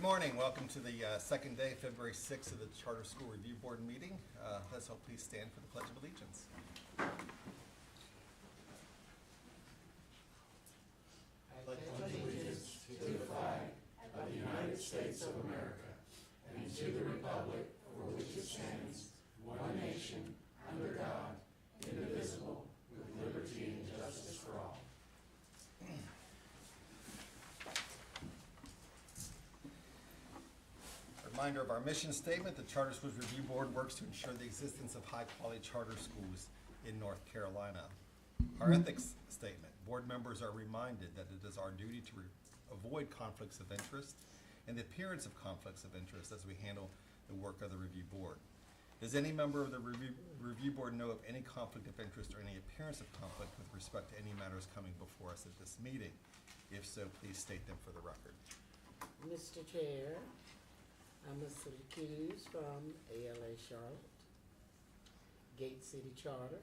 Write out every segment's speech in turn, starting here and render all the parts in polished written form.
morning. Welcome to the second day, February 6th of the Charter School Review Board meeting. Let's all please stand for the Pledge of Allegiance. I pledge allegiance to the flag of the United States of America and to the republic for which it stands, one nation, under God, indivisible, with liberty and justice for all. Reminder of our mission statement: the Charter Schools Review Board works to ensure the existence of high-quality charter schools in North Carolina. Our ethics statement: board members are reminded that it is our duty to avoid conflicts of interest and the appearance of conflicts of interest as we handle the work of the review board. Does any member of the review board know of any conflict of interest or any appearance of conflict with respect to any matters coming before us at this meeting? If so, please state them for the record. Mr. Chair, I'm Mr. Hughes from ALA Charlotte, Gate City Charter,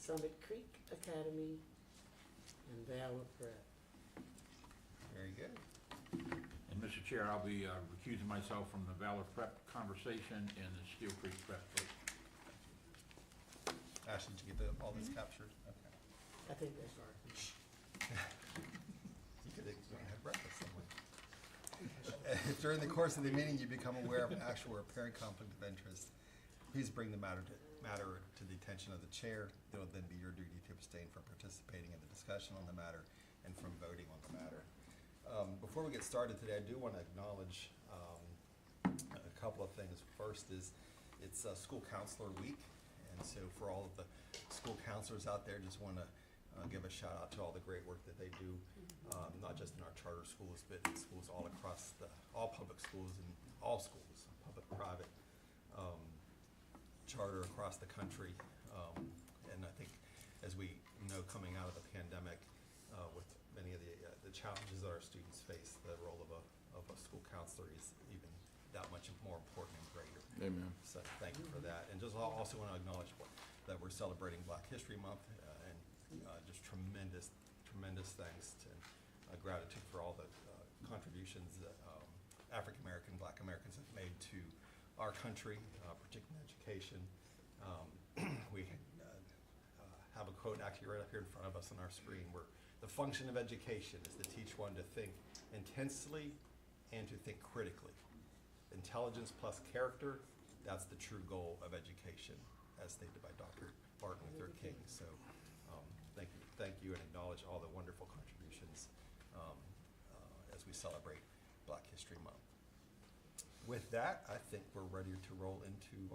Summit Creek Academy, and Valor Prep. Very good. And Mr. Chair, I'll be recusing myself from the Valor Prep conversation and the Steel Creek Prep vote. Ashley, did you get all this captured? Okay. I think that's right. You could have breakfast somewhere. If during the course of the meeting you become aware of an actual or apparent conflict of interest, please bring the matter to the attention of the chair. It will then be your duty to abstain from participating in the discussion on the matter and from voting on the matter. Before we get started today, I do want to acknowledge a couple of things. First is it's School Counselor Week, and so for all of the school counselors out there, just want to give a shout out to all the great work that they do, not just in our charter schools, but in schools all across all public schools and all schools, public, private, charter across the country. And I think as we know, coming out of the pandemic, with many of the challenges that our students face, the role of a school counselor is even that much more important and greater. Amen. So thank you for that. And just also want to acknowledge that we're celebrating Black History Month, and just tremendous thanks to gratitude for all the contributions that African American, Black Americans have made to our country, particularly in education. We have a quote actually right up here in front of us on our screen, where the function of education is to teach one to think intensely and to think critically. Intelligence plus character, that's the true goal of education, as stated by Dr. Martin Luther King. So thank you, and acknowledge all the wonderful contributions as we celebrate Black History Month. With that, I think we're ready to roll into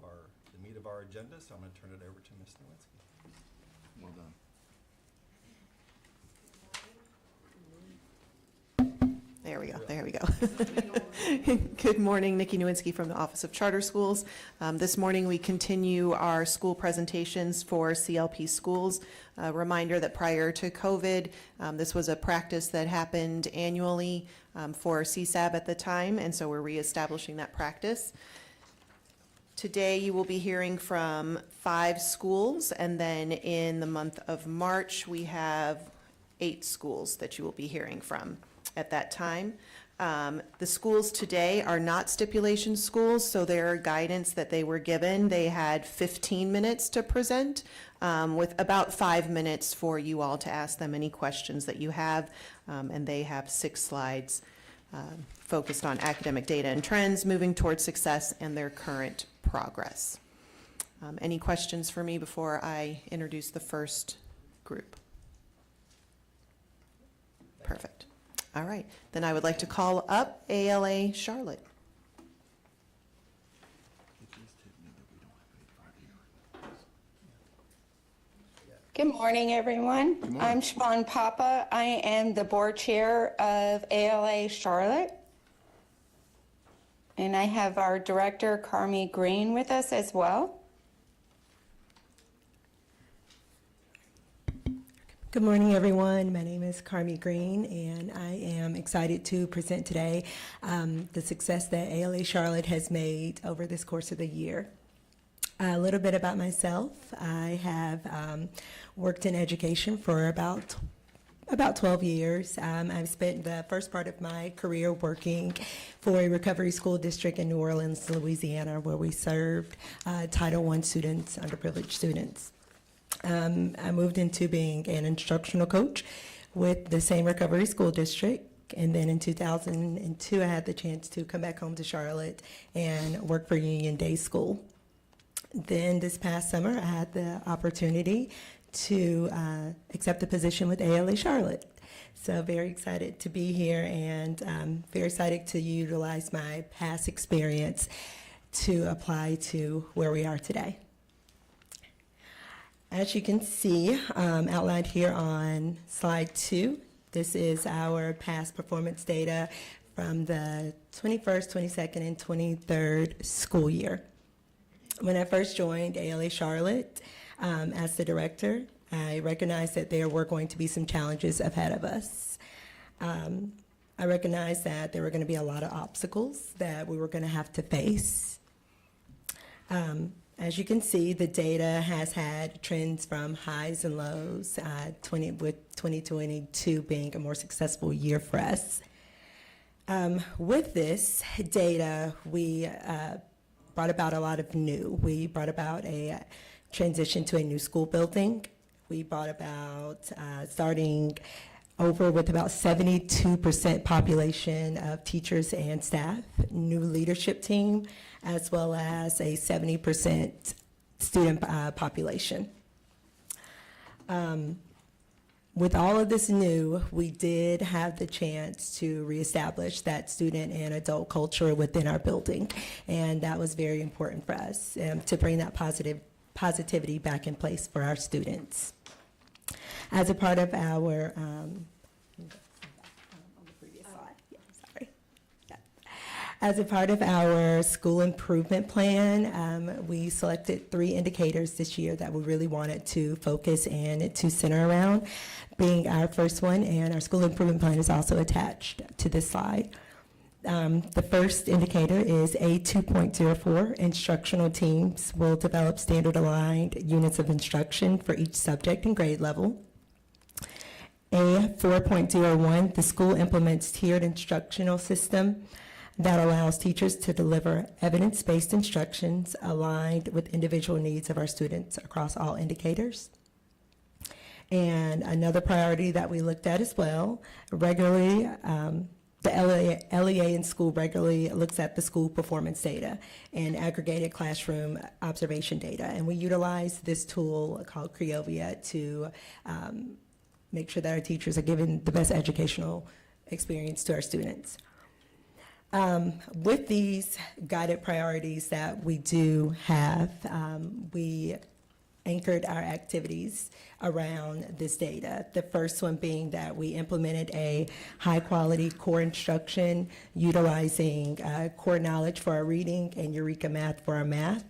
the meat of our agenda, so I'm going to turn it over to Ms. Nowinski. Well done. There we go. Good morning, Nikki Nowinski from the Office of Charter Schools. This morning we continue our school presentations for CLP schools. A reminder that prior to COVID, this was a practice that happened annually for CSAB at the time, and so we're reestablishing that practice. Today you will be hearing from 5 schools, and then in the month of March we have 8 schools that you will be hearing from at that time. The schools today are not stipulation schools, so their guidance that they were given, they had 15 minutes to present, with about 5 minutes for you all to ask them any questions that you have, and they have 6 slides focused on academic data and trends, moving towards success, and their current progress. Any questions for me before I introduce the first group? Perfect. All right, then I would like to call up ALA Charlotte. Good morning, everyone. Good morning. I'm Siobhan Papa. I am the board chair of ALA Charlotte. And I have our director, Carmi Green, with us as well. Good morning, everyone. My name is Carmi Green, and I am excited to present today the success that ALA Charlotte has made over this course of the year. A little bit about myself. I have worked in education for about About 12 years. I've spent the first part of my career working for a recovery school district in New Orleans, Louisiana, where we served Title I students, underprivileged students. I moved into being an instructional coach with the same recovery school district. And then in 2002, I had the chance to come back home to Charlotte and work for Union Day School. Then this past summer, I had the opportunity to accept a position with ALA Charlotte. So very excited to be here, and very excited to utilize my past experience to apply to where we are today. As you can see, outlined here on slide 2, this is our past performance data from the 21st, 22nd, and 23rd school year. When I first joined ALA Charlotte as the director, I recognized that there were going to be some challenges ahead of us. I recognized that there were going to be a lot of obstacles that we were going to have to face. As you can see, the data has had trends from highs and lows, with 2022 being a more successful year for us. With this data, we brought about a lot of new. We brought about a transition to a new school building. We brought about starting over with about 72% population of teachers and staff, new leadership team, as well as a 70% student population. With all of this new, we did have the chance to reestablish that student and adult culture within our building, and that was very important for us to bring that positivity back in place for our students. As a part of our, on the previous slide, yeah, sorry. Yeah. As a part of our school improvement plan, we selected 3 indicators this year that we really wanted to focus and to center around, being our first one, and our school improvement plan is also attached to this slide. The first indicator is A 2.04. Instructional teams will develop standard-aligned units of instruction for each subject and grade level. A 4.01, the school implements tiered instructional system that allows teachers to deliver evidence-based instructions aligned with individual needs of our students across all indicators. And another priority that we looked at as well, regularly, the LEA in school regularly looks at the school performance data and aggregated classroom observation data. And we utilize this tool called Creovia to make sure that our teachers are given the best educational experience to our students. With these guided priorities that we do have, we anchored our activities around this data. The first one being that we implemented a high-quality core instruction utilizing core knowledge for our reading and Eureka Math for our math.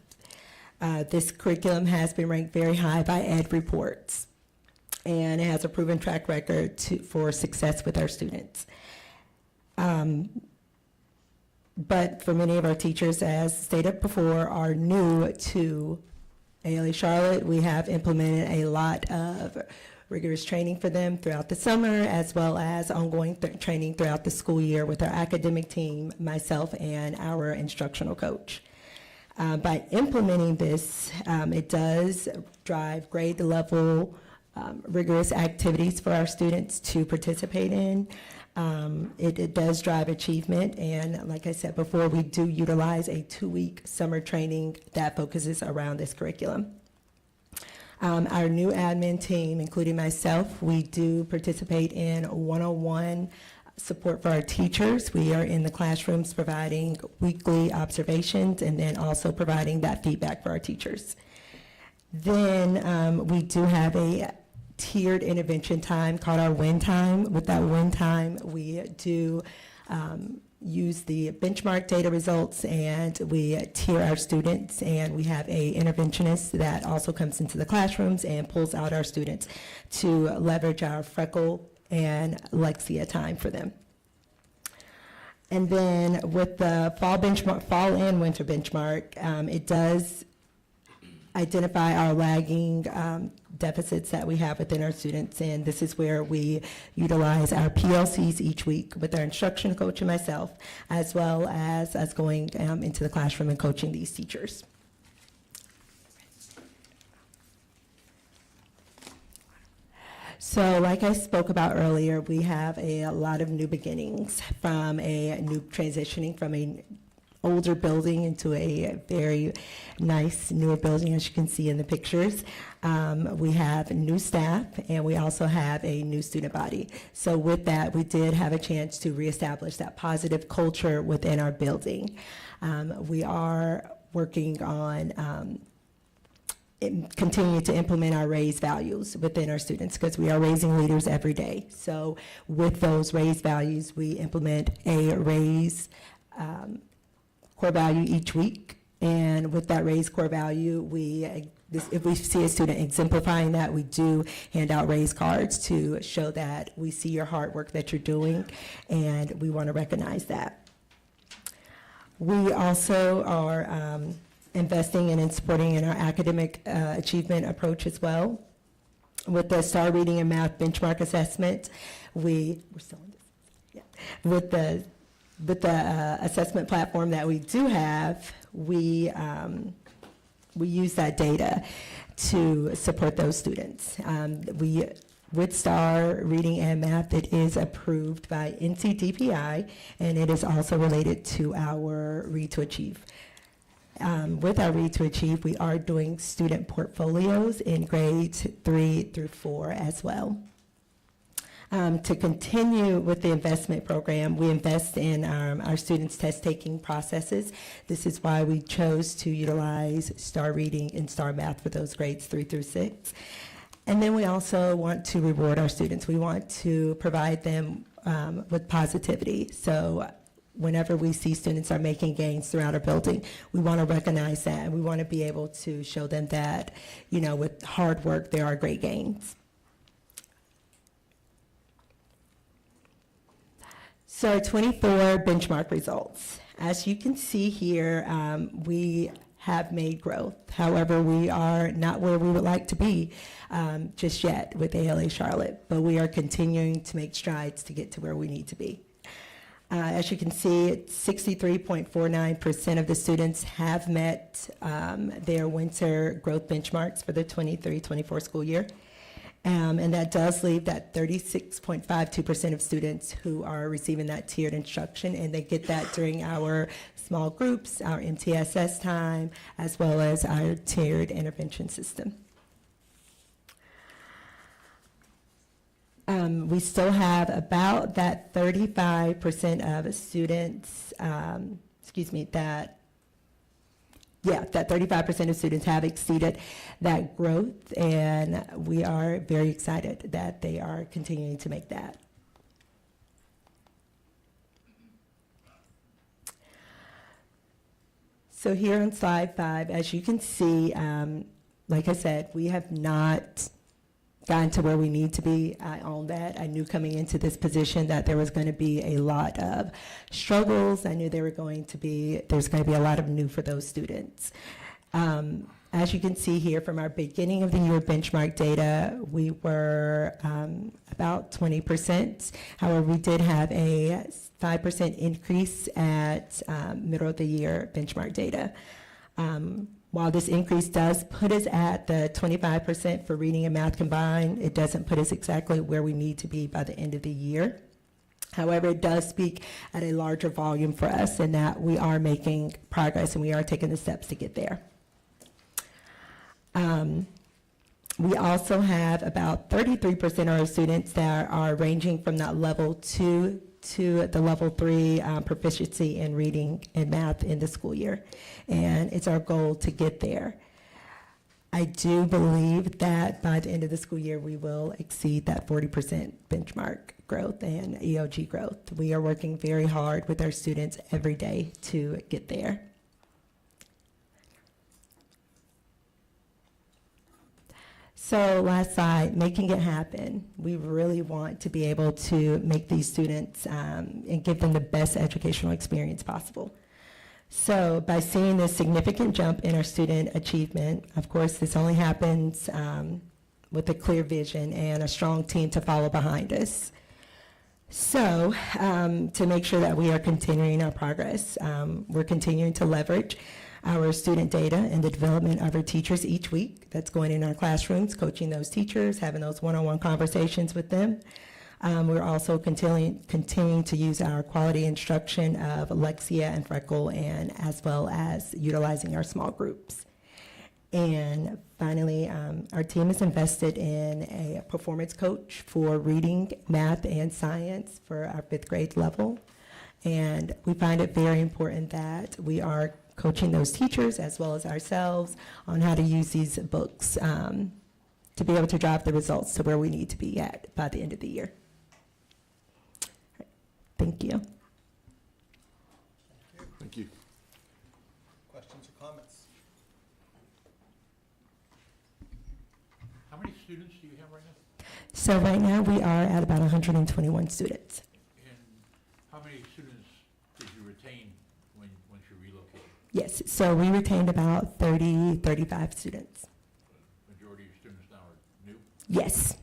This curriculum has been ranked very high by Ed Reports, and it has a proven track record for success with our students. But for many of our teachers, as stated before, are new to ALA Charlotte, we have implemented a lot of rigorous training for them throughout the summer, as well as ongoing training throughout the school year with our academic team, myself, and our instructional coach. By implementing this, it does drive grade level rigorous activities for our students to participate in. It does drive achievement, and like I said before, we do utilize a 2-week summer training that focuses around this curriculum. Our new admin team, including myself, we do participate in one-on-one support for our teachers. We are in the classrooms providing weekly observations and then also providing that feedback for our teachers. Then we do have a tiered intervention time called our win time. With that win time, we do use the benchmark data results, and we tier our students, and we have a interventionist that also comes into the classrooms and pulls out our students to leverage our Freckle and Lexia time for them. And then with the fall and winter benchmark, it does identify our lagging deficits that we have within our students, and this is where we utilize our PLCs each week with our instruction coach and myself, as well as us going into the classroom and coaching these teachers. So like I spoke about earlier, we have a lot of new beginnings from transitioning from a older building into a very nice newer building, as you can see in the pictures. We have new staff, and we also have a new student body. So with that, we did have a chance to reestablish that positive culture within our building. We are working on continue to implement our raised values within our students, because we are raising leaders every day. So with those raised values, we implement a raised core value each week. And with that raised core value, if we see a student exemplifying that, we do hand out raised cards to show that we see your hard work that you're doing, and we want to recognize that. We also are investing in and supporting in our academic achievement approach as well. With the STAR Reading and Math Benchmark Assessment, we're still on this. Yeah. With the assessment platform that we do have, we use that data to support those students. With STAR Reading and Math, it is approved by NCDPI, and it is also related to our Read to Achieve. With our Read to Achieve, we are doing student portfolios in grades 3 through 4 as well. To continue with the investment program, we invest in our students' test-taking processes. This is why we chose to utilize STAR Reading and STAR Math for those grades 3 through 6. And then we also want to reward our students. We want to provide them with positivity. So whenever we see students are making gains throughout our building, we want to recognize that, and we want to be able to show them that, with hard work, there are great gains. So 24 benchmark results. As you can see here, we have made growth. However, we are not where we would like to be just yet with ALA Charlotte, but we are continuing to make strides to get to where we need to be. As you can see, 63.49% of the students have met their winter growth benchmarks for the 23-24 school year. And that does leave that 36.52% of students who are receiving that tiered instruction, and they get that during our small groups, our MTSS time, as well as our tiered intervention system. We still have about that 35% of students, that 35% of students have exceeded that growth, and we are very excited that they are continuing to make that. So here on slide 5, as you can see, like I said, we have not gotten to where we need to be. I own that. I knew coming into this position that there was going to be a lot of struggles. I knew there's going to be a lot of new for those students. As you can see here from our beginning of the year benchmark data, we were about 20%. However, we did have a 5% increase at middle of the year benchmark data. While this increase does put us at the 25% for reading and math combined, it doesn't put us exactly where we need to be by the end of the year. However, it does speak at a larger volume for us, in that we are making progress and we are taking the steps to get there. We also have about 33% of our students that are ranging from that level 2 to the level 3 proficiency in reading and math in the school year. And it's our goal to get there. I do believe that by the end of the school year, we will exceed that 40% benchmark growth and EOG growth. We are working very hard with our students every day to get there. So last slide, making it happen. We really want to be able to make these students and give them the best educational experience possible. So by seeing this significant jump in our student achievement, of course, this only happens with a clear vision and a strong team to follow behind us. So to make sure that we are continuing our progress, we're continuing to leverage our student data and the development of our teachers each week. That's going in our classrooms, coaching those teachers, having those one-on-one conversations with them. We're also continuing to use our quality instruction of Alexia and Freckle, and as well as utilizing our small groups. And finally, our team is invested in a performance coach for reading, math, and science for our 5th grade level. And we find it very important that we are coaching those teachers as well as ourselves on how to use these books to be able to drive the results to where we need to be at by the end of the year. Thank you. Thank you. Questions or comments? How many students do you have right now? So right now, we are at about 121 students. And how many students did you retain once you relocated? Yes, so we retained about 35 students. Majority of your students now are new? Yes.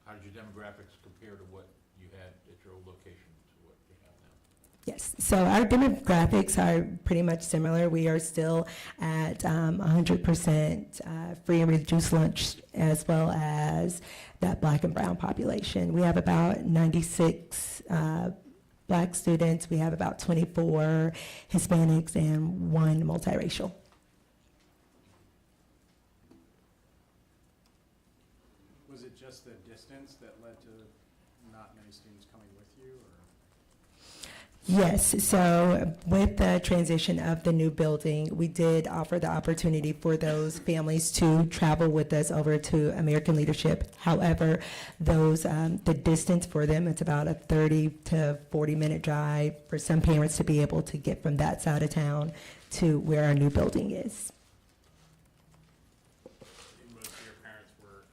How did your demographics compare to what you had at your old location to what you have now? Yes, so our demographics are pretty much similar. We are still at 100% free and reduced lunch, as well as that Black and brown population. We have about 96 Black students. We have about 24 Hispanics and 1 multiracial. Was it just the distance that led to not many students coming with you, or? Yes, so with the transition of the new building, we did offer the opportunity for those families to travel with us over to American Leadership. However, those the distance for them, it's about a 30 to 40-minute drive for some parents to be able to get from that side of town to where our new building is. Most of your parents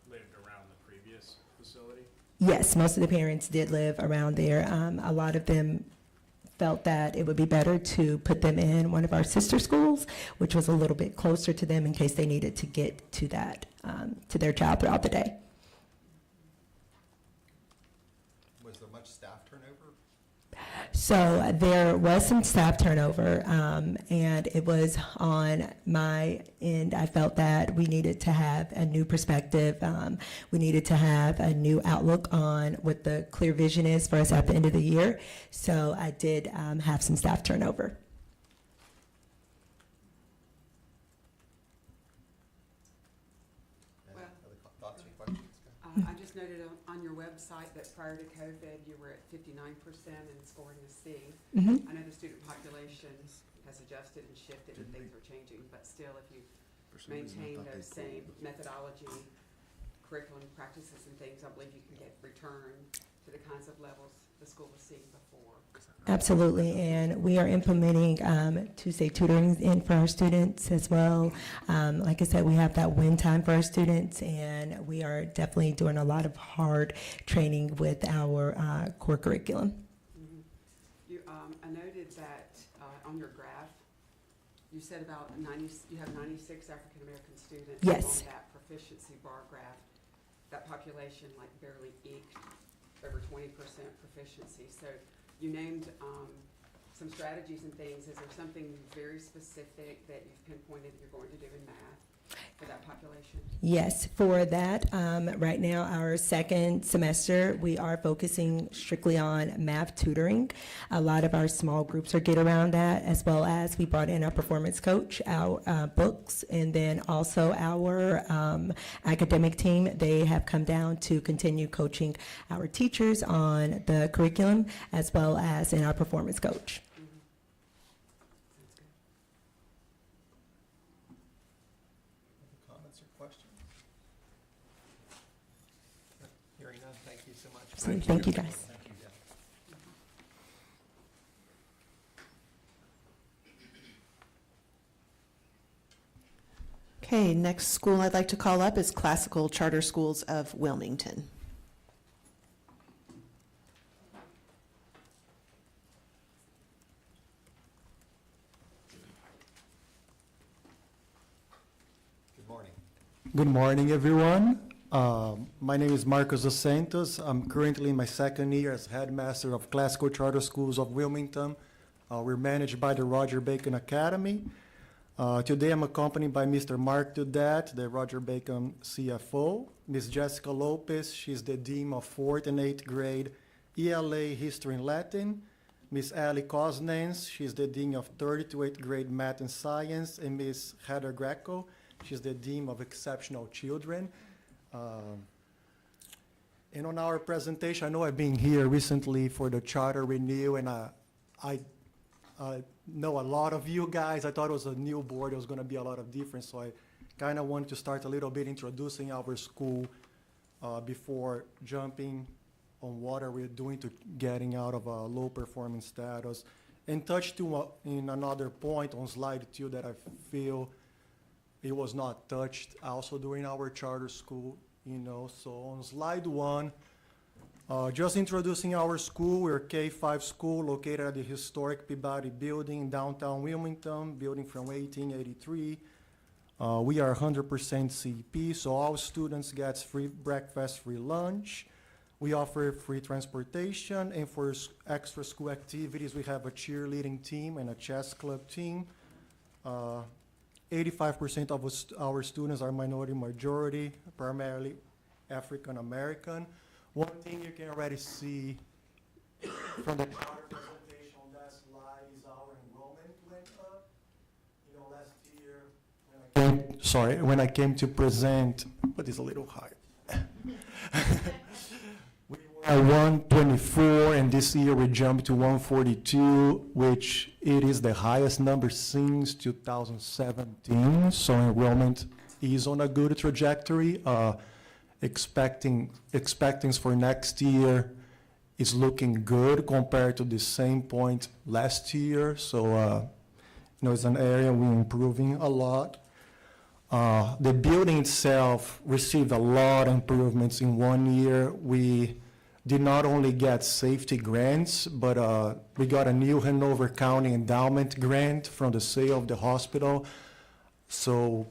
lived around the previous facility? Yes, most of the parents did live around there. A lot of them felt that it would be better to put them in one of our sister schools, which was a little bit closer to them in case they needed to get to that, to their child throughout the day. Was there much staff turnover? So there was some staff turnover, and it was on my end. I felt that we needed to have a new perspective. We needed to have a new outlook on what the clear vision is for us at the end of the year. So I did have some staff turnover. Any Well, other thoughts or questions? I just noted on your website that prior to COVID, you were at 59% and scoring a C. Mhm. I know the student population has adjusted and shifted and things are changing, but still, if you maintain those same methodology, curriculum practices and things, I believe you can get return to the kinds of levels the school was seeing before. Absolutely, and we are implementing Tuesday tutoring in for our students as well. Like I said, we have that win time for our students, and we are definitely doing a lot of hard training with our core curriculum. I noted that on your graph, you said about you have 96 African-American students. Yes. On that proficiency bar graph, that population like barely eked over 20% proficiency. So you named some strategies and things. Is there something very specific that you've pinpointed you're going to do in math for that population? Yes, for that, right now, our second semester, we are focusing strictly on math tutoring. A lot of our small groups are get around that, as well as we brought in our performance coach, our books, and then also our academic team. They have come down to continue coaching our teachers on the curriculum, as well as in our performance coach. Sounds good. Other comments or questions? Hearing none, thank you so much. So, thank you, guys. Thank you. Okay, next school I'd like to call up is Classical Charter Schools of Wilmington. Good morning, everyone. My name is Marcos dos Santos. I'm currently in my second year as headmaster of Classical Charter Schools of Wilmington. We're managed by the Roger Bacon Academy. Today I'm accompanied by Mr. Mark Dudet, the Roger Bacon CFO, Ms. Jessica Lopez, she's the Dean of 4th and 8th grade ELA History and Latin, Ms. Ali Cosnens, she's the Dean of 3rd to 8th grade Math and Science, and Ms. Heather Greco, she's the Dean of Exceptional Children. And on our presentation, I know I've been here recently for the Charter Renewal, and I know a lot of you guys. I thought it was a new board. There was going to be a lot of difference, so I kind of wanted to start a little bit introducing our school before jumping on what are we doing to getting out of a low performance status. And touch in another point on slide 2 that I feel it was not touched also during our charter school, you know. So on slide 1, just introducing our school. We're a K-5 school located at the historic Peabody Building in downtown Wilmington, building from 1883. We are 100% CP, so all students get free breakfast, free lunch. We offer free transportation, and for extra school activities, we have a cheerleading team and a chess club team. 85% of our students are minority majority, primarily African American. One thing you can already see from the charter presentation on that slide is our enrollment went up. You know, last year, when I came to present, but it's a little hard. We were at 124, and this year we jumped to 142, which it is the highest number since 2017. So enrollment is on a good trajectory. Expectings for next year is looking good compared to the same point last year. So, you know, it's an area we're improving a lot. The building itself received a lot of improvements in 1 year. We did not only get safety grants, but we got a new Hanover County endowment grant from the sale of the hospital. So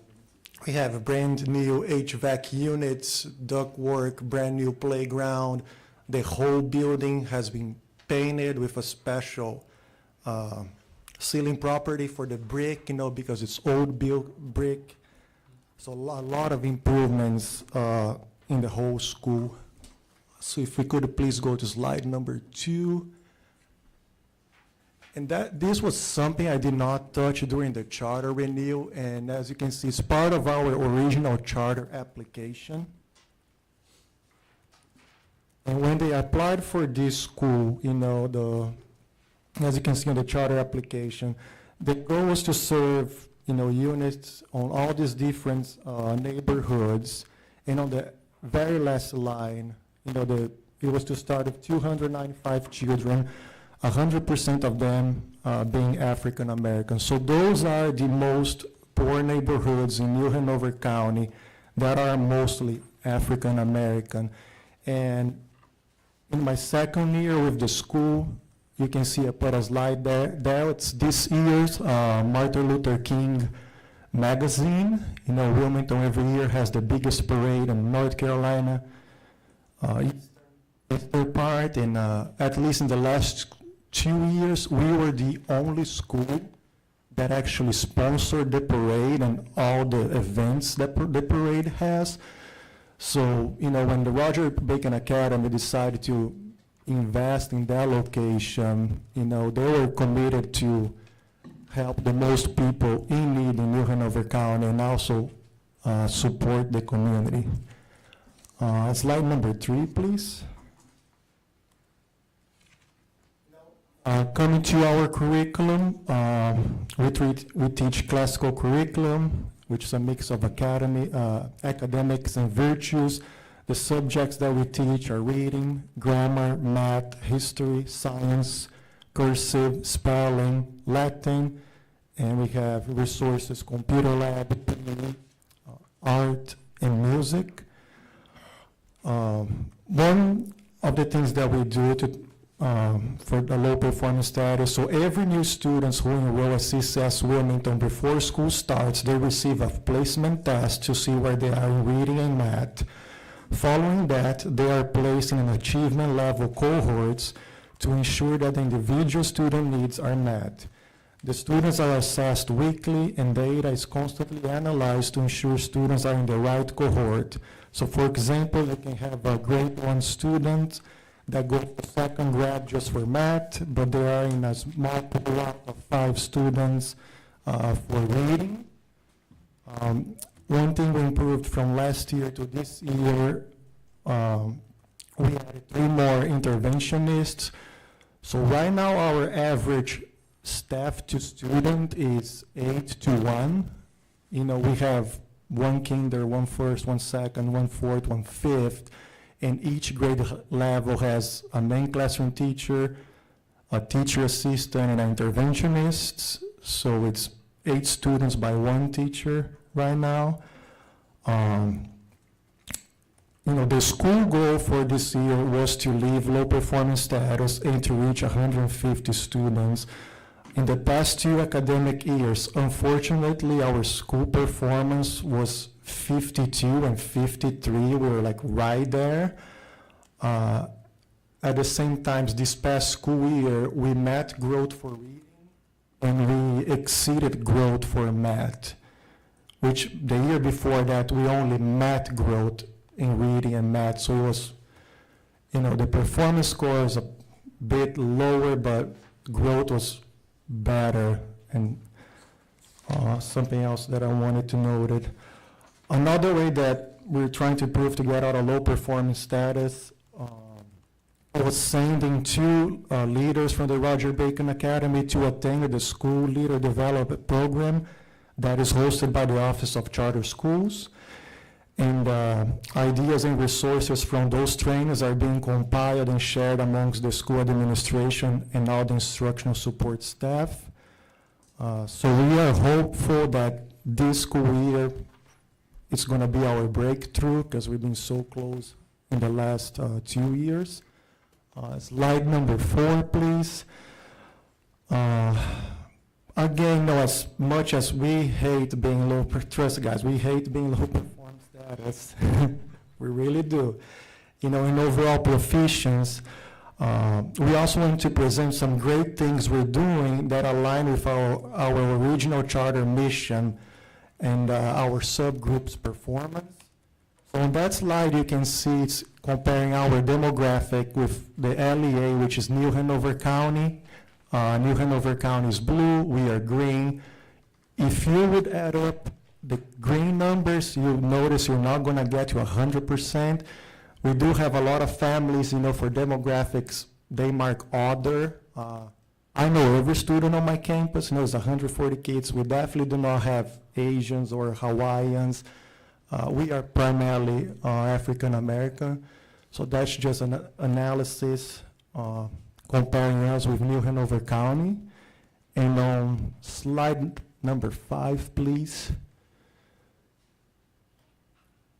we have brand new HVAC units, ductwork, brand new playground. The whole building has been painted with a special ceiling property for the brick, you know, because it's old brick. So a lot of improvements in the whole school. So if we could please go to slide number 2. And this was something I did not touch during the charter renewal, and as you can see, it's part of our original charter application. And when they applied for this school, you know, as you can see on the charter application, the goal was to serve, you know, units on all these different neighborhoods. And on the very last line, you know, it was to start with 295 children, 100% of them being African American. So those are the most poor neighborhoods in New Hanover County that are mostly African American. And in my second year with the school, you can see I put a slide there. It's this year's Martin Luther King magazine. You know, Wilmington every year has the biggest parade in North Carolina. Eastern part, and at least in the last 2 years, we were the only school that actually sponsored the parade and all the events that the parade has. So, you know, when the Roger Bacon Academy decided to invest in that location, you know, they were committed to help the most people in need in New Hanover County and also support the community. Slide number 3, please. Coming to our curriculum, we teach classical curriculum, which is a mix of academics and virtues. The subjects that we teach are reading, grammar, math, history, science, cursive, spelling, Latin, and we have resources, computer lab, art, and music. One of the things that we do to for the low performance status. So every new students who enroll at CCS Wilmington before school starts, they receive a placement test to see where they are in reading and math. Following that, they are placed in an achievement level cohorts to ensure that the individual student needs are met. The students are assessed weekly and data is constantly analyzed to ensure students are in the right cohort. So for example, you can have a grade 1 student that goes to second grade just for math, but they are in a small cohort of 5 students for reading. One thing we improved from last year to this year, we added 3 more interventionists. So right now our average staff to student is 8 to 1. You know, we have 1 kinder, 1 first, 1 second, 1 fourth, 1 fifth, and each grade level has a main classroom teacher, a teacher assistant, and an interventionist. So it's 8 students by 1 teacher right now. You know, the school goal for this year was to leave low performance status and to reach 150 students. In the past 2 academic years, unfortunately, our school performance was 52 and 53. We were like right there. At the same time, this past school year, we met growth for reading and we exceeded growth for math, which the year before that, we only met growth in reading and math. So it was, you know, the performance score is a bit lower, but growth was better. And something else that I wanted to note. Another way that we're trying to prove to get out of low performance status was sending 2 leaders from the Roger Bacon Academy to attend the School Leader Development Program that is hosted by the Office of Charter Schools. And ideas and resources from those trainings are being compiled and shared amongst the school administration and all the instructional support staff. So we are hopeful that this school year it's going to be our breakthrough because we've been so close in the last 2 years. Slide number 4, please. Again, no, as much as we hate being low, trust guys, we hate being low performance status. We really do. You know, in overall proficiency, we also want to present some great things we're doing that align with our original charter mission and our subgroup's performance. So on that slide, you can see it's comparing our demographic with the LEA, which is New Hanover County. New Hanover County is blue, we are green. If you would add up the green numbers, you'll notice you're not gonna get to 100%. We do have a lot of families, you know, for demographics, they mark other. I know every student on my campus knows 140 kids. We definitely do not have Asians or Hawaiians. We are primarily African American. So that's just an analysis comparing us with New Hanover County. And on slide number 5, please.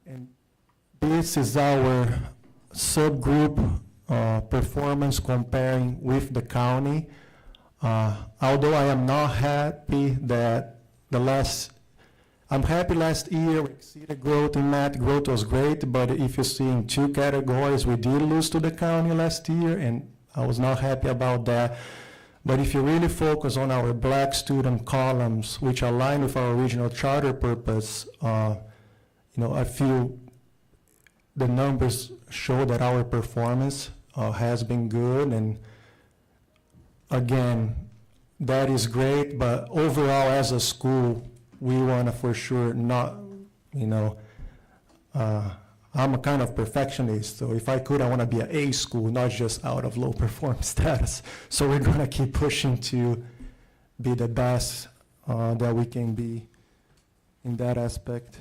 And this is our subgroup performance comparing with the county. Although I am not happy that I'm happy last year we exceeded growth in math. Growth was great, but if you see in 2 categories, we did lose to the county last year, and I was not happy about that. But if you really focus on our black student columns, which align with our original charter purpose, you know, I feel the numbers show that our performance has been good, and again, that is great, but overall as a school, we want to for sure not, you know, I'm a kind of perfectionist, so if I could, I want to be an A school, not just out of low performance status. So we're going to keep pushing to be the best that we can be in that aspect.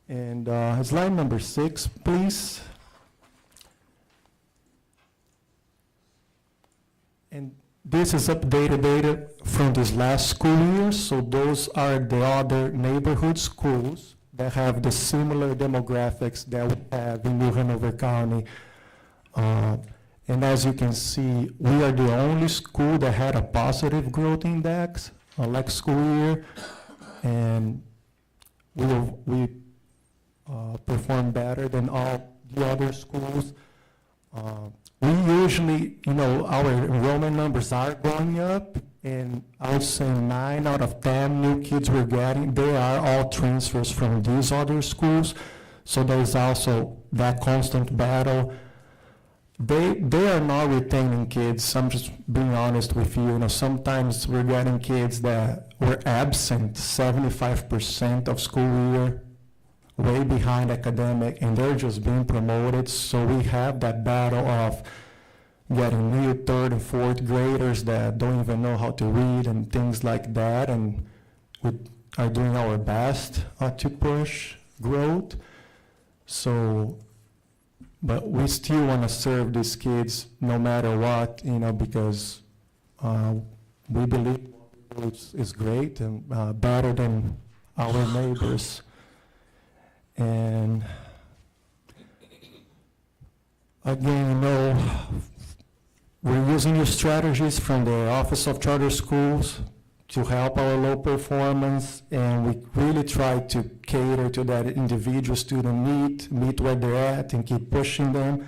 And slide number 6, please. And this is updated data from this last school year. So those are the other neighborhood schools that have the similar demographics that we have in New Hanover County. And as you can see, we are the only school that had a positive growth index like school year, and we perform better than all the other schools. We usually, our enrollment numbers are going up, and I would say 9 out of 10 new kids we're getting, they are all transfers from these other schools. So there's also that constant battle. They are not retaining kids. I'm just being honest with you. Sometimes we're getting kids that were absent 75% of school year, way behind academic, and they're just being promoted. So we have that battle of getting new third and fourth graders that don't even know how to read and things like that, and we are doing our best to push growth. So, but we still want to serve these kids no matter what, because we believe it's great and better than our neighbors. And again, we're using new strategies from the Office of Charter Schools to help our low performance, and we really try to cater to that individual student meet where they're at and keep pushing them,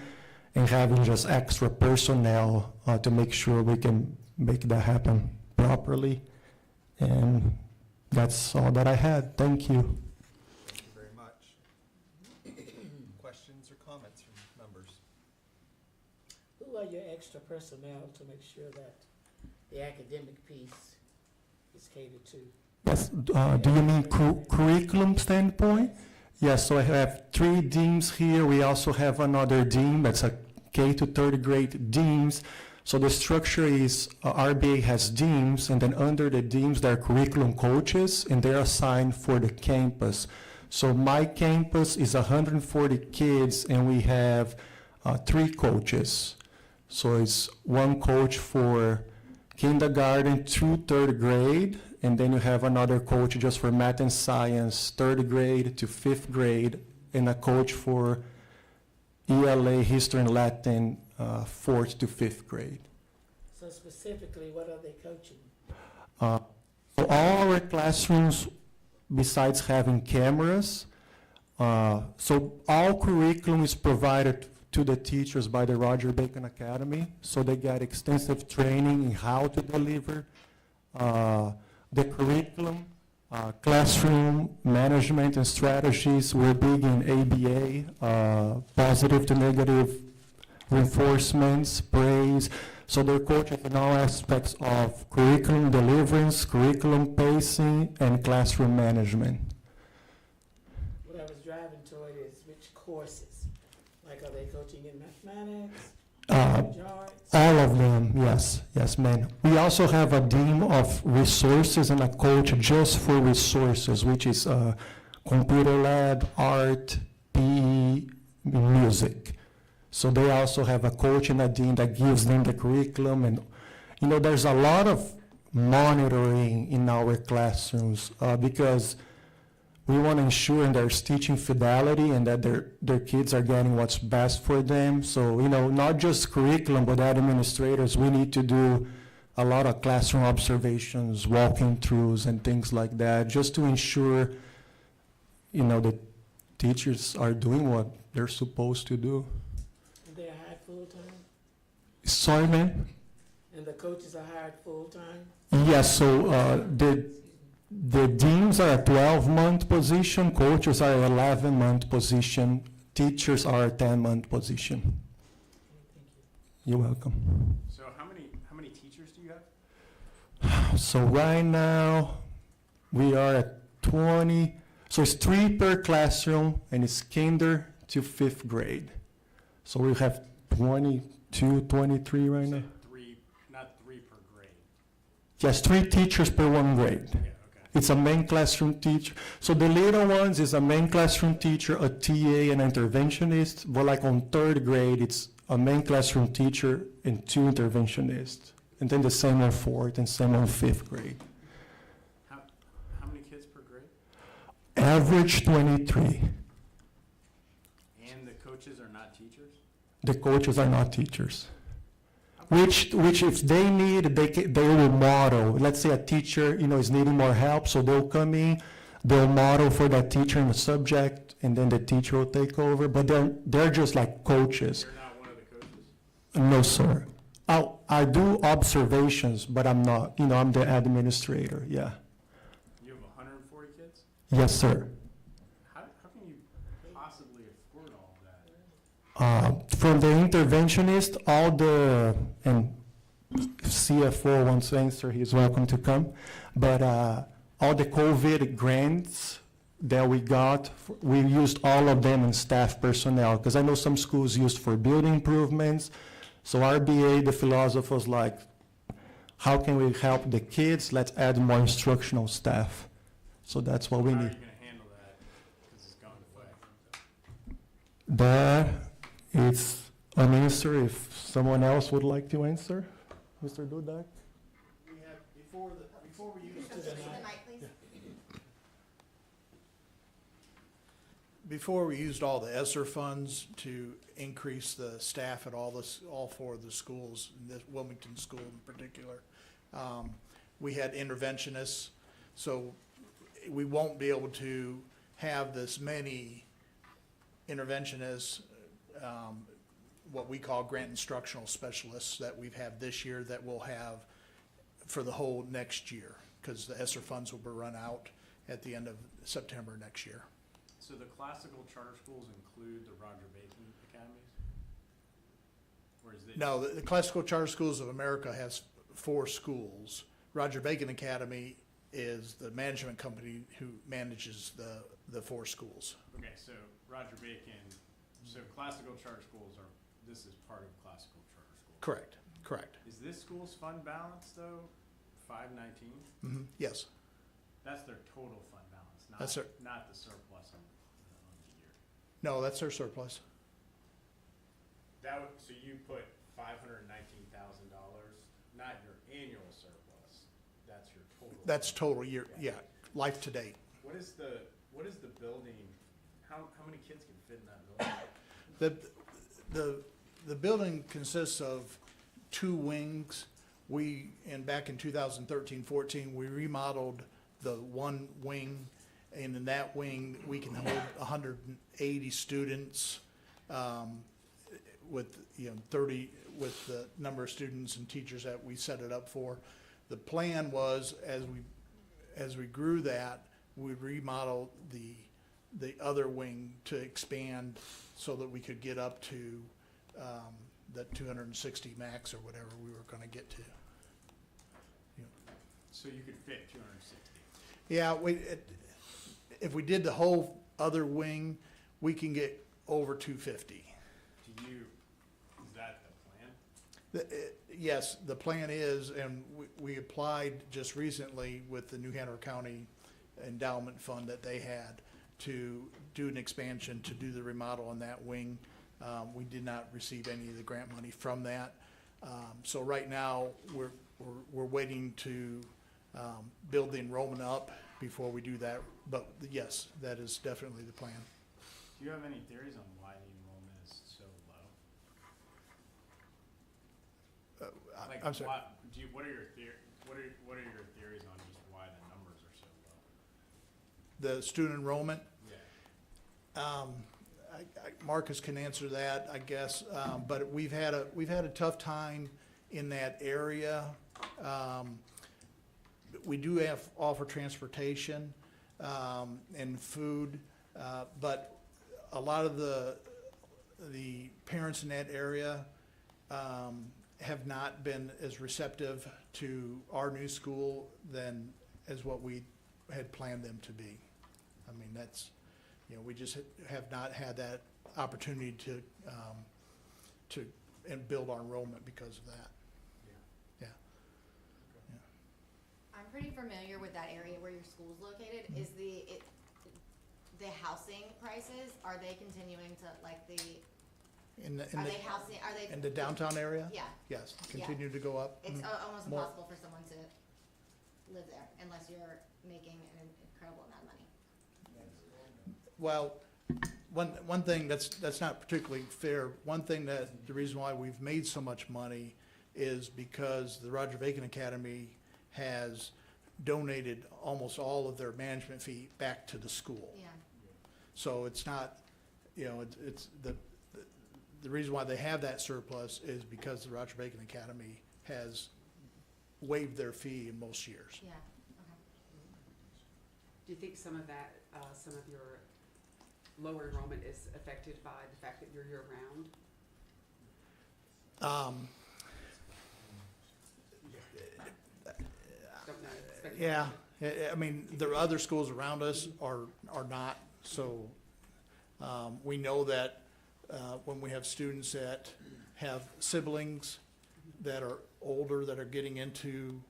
and having just extra personnel to make sure we can make that happen properly. And that's all that I had. Thank you. Thank you very much. Questions or comments from members? Who are your extra personnel to make sure that the academic piece is catered to? Yes, do you mean curriculum standpoint? Yes, so I have 3 deans here. We also have another dean that's a K to 3rd grade deans. So the structure is RBA has deans, and then under the deans there are curriculum coaches, and they're assigned for the campus. So my campus is 140 kids, and we have 3 coaches. So it's 1 coach for kindergarten through 3rd grade, and then you have another coach just for math and science, 3rd grade to 5th grade, and a coach for ELA, history and Latin, 4th to 5th grade. So specifically, what are they coaching? So all our classrooms, besides having cameras, so all curriculum is provided to the teachers by the Roger Bacon Academy, so they get extensive training in how to deliver the curriculum, classroom management and strategies. We're big in ABA, positive to negative reinforcements, praise. So they're coached in all aspects of curriculum deliverance, curriculum pacing, and classroom management. What I was driving toward is which courses? Like, are they coaching in mathematics, arts? All of them, yes, ma'am. We also have a team of resources and a coach just for resources, which is computer lab, art, PE, music. So they also have a coach and a dean that gives them the curriculum. And, there's a lot of monitoring in our classrooms because we want to ensure there's teaching fidelity and that their kids are getting what's best for them. So, not just curriculum, but administrators, we need to do a lot of classroom observations, walking throughs, and things like that, just to ensure, the teachers are doing what they're supposed to do. And they're hired full-time? Sorry, ma'am? And the coaches are hired full-time? Yes, so the deans are a 12-month position, coaches are an 11-month position, teachers are a 10-month position. Thank you. You're welcome. So how many teachers do you have? So right now, we are at 20, so it's 3 per classroom, and it's kinder to 5th grade. So we have 22, 23 right now. You said 3, not 3 per grade. Yes, 3 teachers per 1 grade. Yeah, okay. It's a main classroom teacher. So the little ones is a main classroom teacher, a TA, and an interventionist. But like on 3rd grade, it's a main classroom teacher and 2 interventionists. And then the same on 4th and same on 5th grade. How many kids per grade? Average 23. And the coaches are not teachers? The coaches are not teachers. which if they need, they will model. Let's say a teacher, is needing more help, so they'll come in, they'll model for that teacher in the subject, and then the teacher will take over, but they're just like coaches. You're not one of the coaches? No, sir. I do observations, but I'm not, I'm the administrator, yeah. You have 140 kids? Yes, sir. How can you possibly afford all of that? From the interventionist, and CFO wants to answer, he's welcome to come, but all the COVID grants that we got, we used all of them in staff personnel, because I know some schools used for building improvements. So RBA, the philosophy was like, how can we help the kids? Let's add more instructional staff. So that's what we How are you need. going to handle that? Because it's gone away. That is an answer if someone else would like to answer. Mr. Dudak? We have, before we use before we used all the ESSER funds to increase the staff at all four of the schools, this Wilmington school in particular, we had interventionists, so we won't be able to have this many interventionists, what we call grant instructional specialists that we've had this year that we'll have for the whole next year, because the ESSER funds will be run out at the end of September next year. So the classical charter schools include the Roger Bacon academies? Or is it? No, the Classical Charter Schools of America has 4 schools. Roger Bacon Academy is the management company who manages the 4 schools. Okay, so Roger Bacon, so classical charter schools this is part of classical charter schools? Correct. Is this school's fund balance though, 519? Mm-hmm. Yes. That's their total fund balance, That's their- not the surplus on the year. No, that's their surplus. So you put $519,000, not your annual surplus, that's your total. That's total year, yeah, life to date. What is the building, how many kids can fit in that building? The building consists of 2 wings. Back in 2013-14, we remodeled the 1 wing, and in that wing, we can hold 180 students, with, 30, with the number of students and teachers that we set it up for. The plan was, as we grew that, we remodeled the other wing to expand so that we could get up to the 260 max or whatever we were gonna get to. So you could fit 260? Yeah, if we did the whole other wing, we can get over 250. Is that the plan? Yes, the plan is, and we applied just recently with the New Hanover County Endowment Fund that they had to do an expansion, to do the remodel on that wing. We did not receive any of the grant money from that. So right now, we're waiting to build the enrollment up before we do that. But yes, that is definitely the plan. Do you have any theories on why the enrollment is so low? I'm sorry. What are your theories on just why the numbers are so low? The student enrollment, Yeah. Marcus can answer that, I guess, but we've had a tough time in that area. We do offer transportation and food, but a lot of the parents in that area have not been as receptive to our new school as what we had planned them to be. I mean, that's, we just have not had that opportunity to build our enrollment because of that. Yeah. I'm pretty familiar with that area where your school's located. Mm-hmm. Is the housing prices, are they continuing to, like In are they the downtown area? Yeah, Yes, continue to go up. it's Mhm. almost More. impossible for someone to live there unless you're making an incredible amount of money. Well, one thing that's not particularly fair, one thing that, the reason why we've made so much money is because the Roger Bacon Academy has donated almost all of their management fee back to the school. Yeah, So it's not, you know, it's the reason why they have that surplus is because the Roger Bacon Academy has waived their fee in most years. yeah, okay. Do you think some of that, some of your lower enrollment is affected by the fact that you're year-round? Don't know. Yeah, I mean, the other schools around us are not, so, we know that, when we have students that have siblings that are older, that are getting into,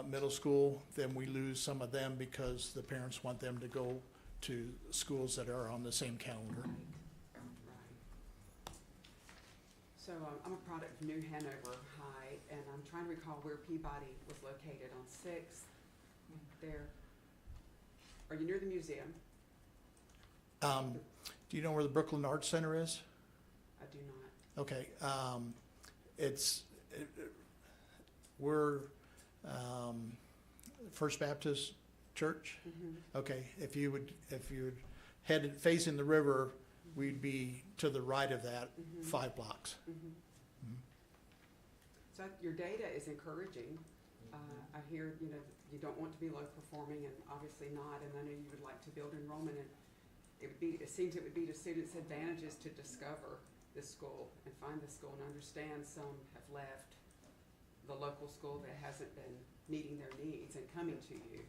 middle school, then we lose some of them because the parents want them to go to schools that are on the same calendar. Right. So I'm a product of New Hanover High, and I'm trying to recall where Peabody was located, on Sixth there. Are you near the museum? Do you know where the Brooklyn Arts Center is? I do not. Okay, we're, First Baptist Church. Okay, if you would head facing the river, we'd be to the right of that, 5 blocks. So your data is encouraging. I hear, you know, you don't want to be low performing, and obviously not, and I know you would like to build enrollment, and it seems it would be to students' advantages to discover this school and find this school and understand some have left the local school that hasn't been meeting their needs and coming to you.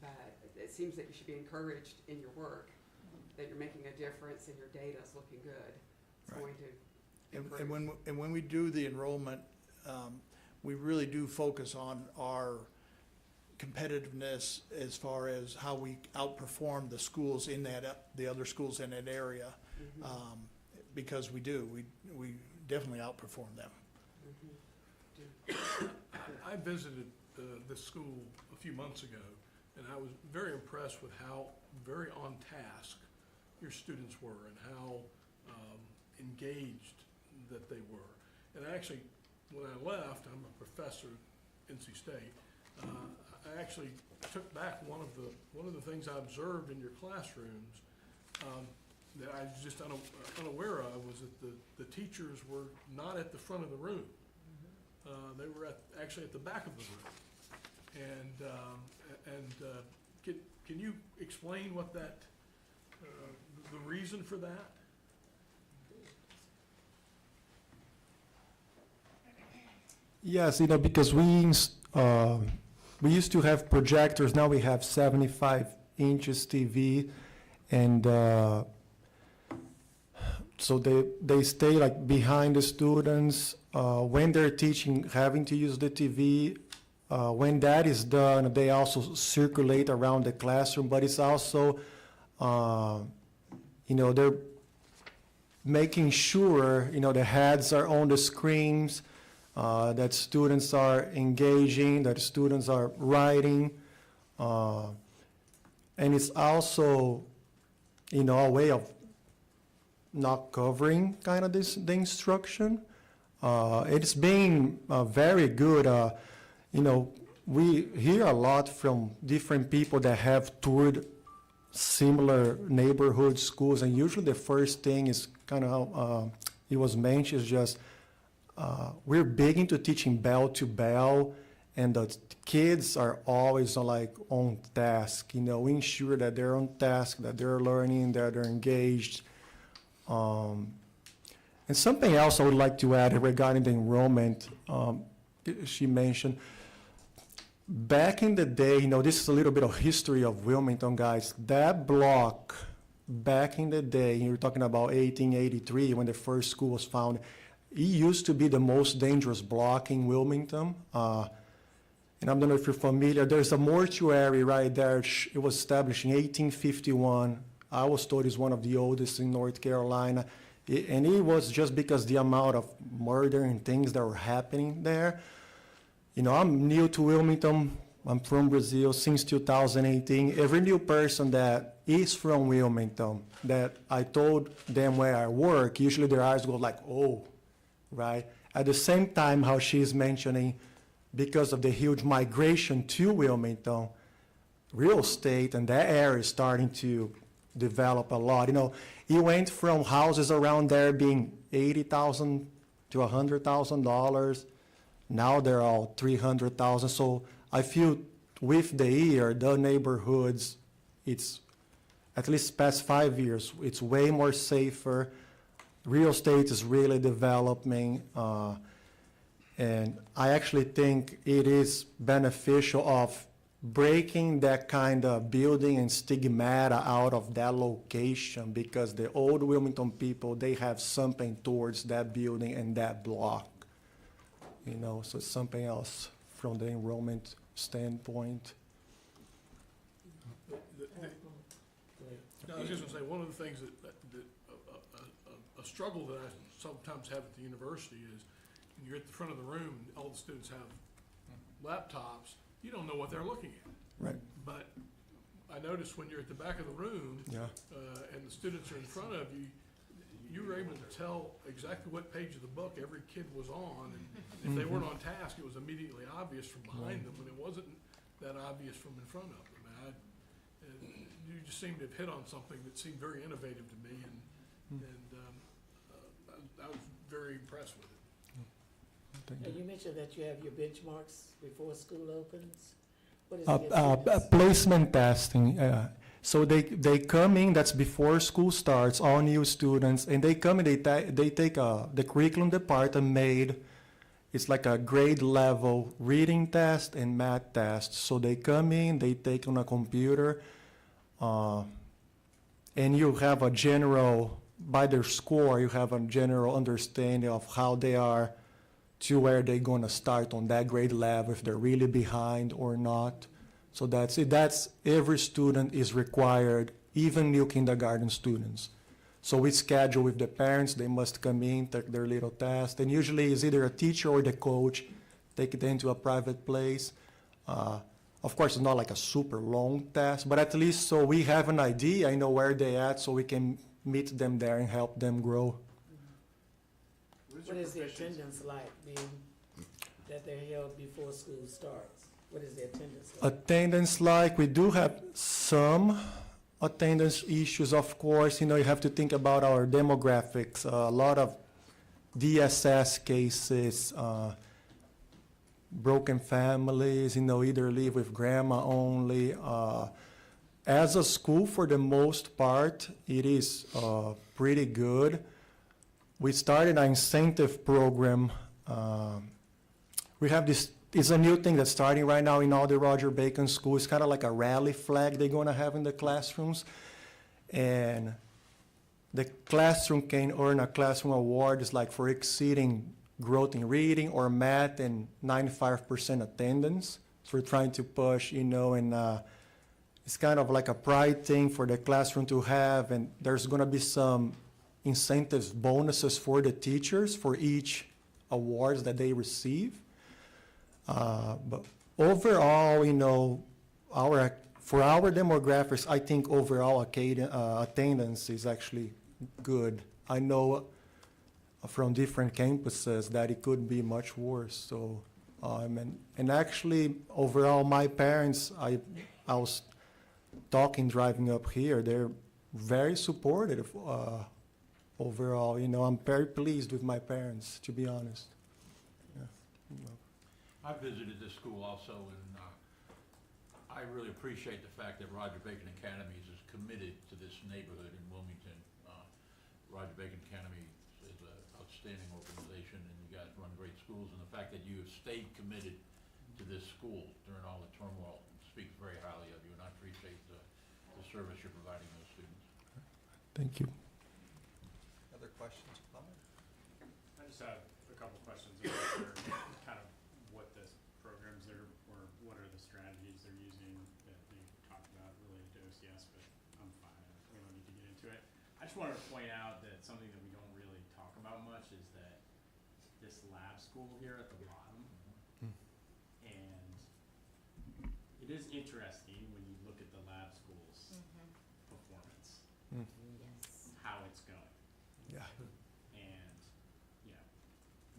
But it seems that you should be encouraged in your work, that you're making a difference and your data is looking good. It's Right. going to improve. And when we do the enrollment, we really do focus on our competitiveness as far as how we outperform the schools in that, the other schools in that area. Because we definitely outperform them. I visited this school a few months ago, and I was very impressed with how very on task your students were and how engaged that they were. And actually, when I left, I'm a professor at NC State, I actually took back one of the things I observed in your classrooms that I was just unaware of, was that the teachers were not at the front of the room. They were actually at the back of the room. And can you explain what that, the reason for that? Yes, you know, because we used to have projectors, now we have 75 inches TV, and so they stay like behind the students when they're teaching, having to use the TV. When that is done, they also circulate around the classroom, but it's also, you know, they're making sure, you know, the heads are on the screens, that students are engaging, that students are writing, and it's also, you know, a way of not covering kind of the instruction. It's been very good. You know, we hear a lot from different people that have toured similar neighborhood schools, and usually the first thing is kind of it was mentioned, is just we're big into teaching bell to bell, and the kids are always on task. You know, we ensure that they're on task, that they're learning, that they're engaged. And something else I would like to add regarding the enrollment, she mentioned, back in the day, you know, this is a little bit of history of Wilmington, guys. That block, back in the day, you're talking about 1883, when the first school was founded, it used to be the most dangerous block in Wilmington. And I don't know if you're familiar, there's a mortuary right there. It was established in 1851. I was told it's one of the oldest in North Carolina. And it was just because the amount of murder and things that were happening there. You know, I'm new to Wilmington. I'm from Brazil since 2018. Every new person that is from Wilmington, that I told them where I work, usually their eyes go like, oh, right? At the same time, how she's mentioning, because of the huge migration to Wilmington, real estate and that area is starting to develop a lot. You know, it went from houses around there being $80,000 to $100,000. Now they're all $300,000. So I feel with the year, the neighborhoods, it's at least past 5 years, it's way more safer. Real estate is really developing. And I actually think it is beneficial of breaking that kind of building and stigmata out of that location, because the old Wilmington people, they have something towards that building and that block. You know, so it's something else from the enrollment standpoint. No, I was just gonna say, one of the things a struggle that I sometimes have at the university is, when you're at the front of the room, all the students have laptops, you don't know what they're looking at. Right. But I noticed when you're at the back of the room, Yeah. and the students are in front of you, you were able to tell exactly what page of the book every kid was on. And if they weren't on task, it was immediately obvious from behind them, when it wasn't that obvious from in front of them. And you just seemed to have hit on something that seemed very innovative to me, and I was very impressed with it. And you mentioned that you have your benchmarks before school opens. What is the attendance? Placement testing. So they come in, that's before school starts, all new students, and they come in, they take the curriculum department made, it's like a grade level reading test and math test. So they come in, they take on a computer, and you have a general, by their score, you have a general understanding of how they are to where they're gonna start on that grade level, if they're really behind or not. So that's it. That's every student is required, even new kindergarten students. So we schedule with the parents, they must come in, take their little test, and usually it's either a teacher or the coach, take it into a private place. Of course, it's not like a super long test, but at least so we have an idea, I know where they're at, so we can meet them there and help them grow. What is the attendance like, being that they're held before school starts? What is the attendance like? Attendance, like, we do have some attendance issues, of course. You know, you have to think about our demographics. A lot of DSS cases, broken families, you know, either live with grandma only. As a school, for the most part, it is pretty good. We started an incentive program. We have this, it's a new thing that's starting right now in all the Roger Bacon schools. It's kind of like a rally flag they're going to have in the classrooms. And the classroom can earn a classroom award, it's like for exceeding growth in reading or math and 95% attendance. So we're trying to push, you know, and it's kind of like a pride thing for the classroom to have. And there's going to be some incentives, bonuses for the teachers for each awards that they receive. But overall, you know, for our demographics, I think overall attendance is actually good. I know from different campuses that it could be much worse. So, and actually, overall, my parents, I was talking driving up here, they're very supportive. Overall, you know, I'm very pleased with my parents, to be honest. Yeah. I visited this school also, and I really appreciate the fact that Roger Bacon Academy is committed to this neighborhood in Wilmington. Roger Bacon Academy is an outstanding organization, and you guys run great schools, and the fact that you have stayed committed to this school during all the turmoil speaks very highly of you, and I appreciate the service you're providing those students. Thank you. Other questions, comments? I just have a couple questions about kind of what the programs are, or what are the strategies they're using that you talked about related to OCS, but I'm fine. We don't need to get into it. I just wanted to point out that something that we don't really talk about much is that this lab school here at the bottom, and it is interesting when you look at the lab school's performance, Yes. how it's going. Yeah. And, you know,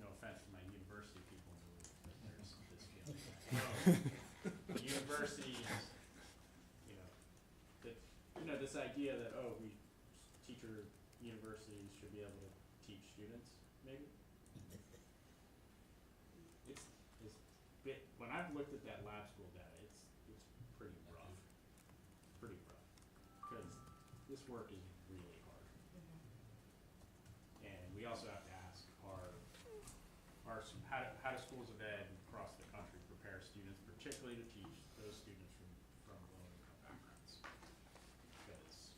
no offense to universities, this idea that, universities should be able to teach students, maybe? When I've looked at that lab school data, it's pretty rough. Pretty rough. Because this work is really hard. And we also have to ask, how do schools of ed across the country prepare students, particularly to teach those students from low-income backgrounds? Because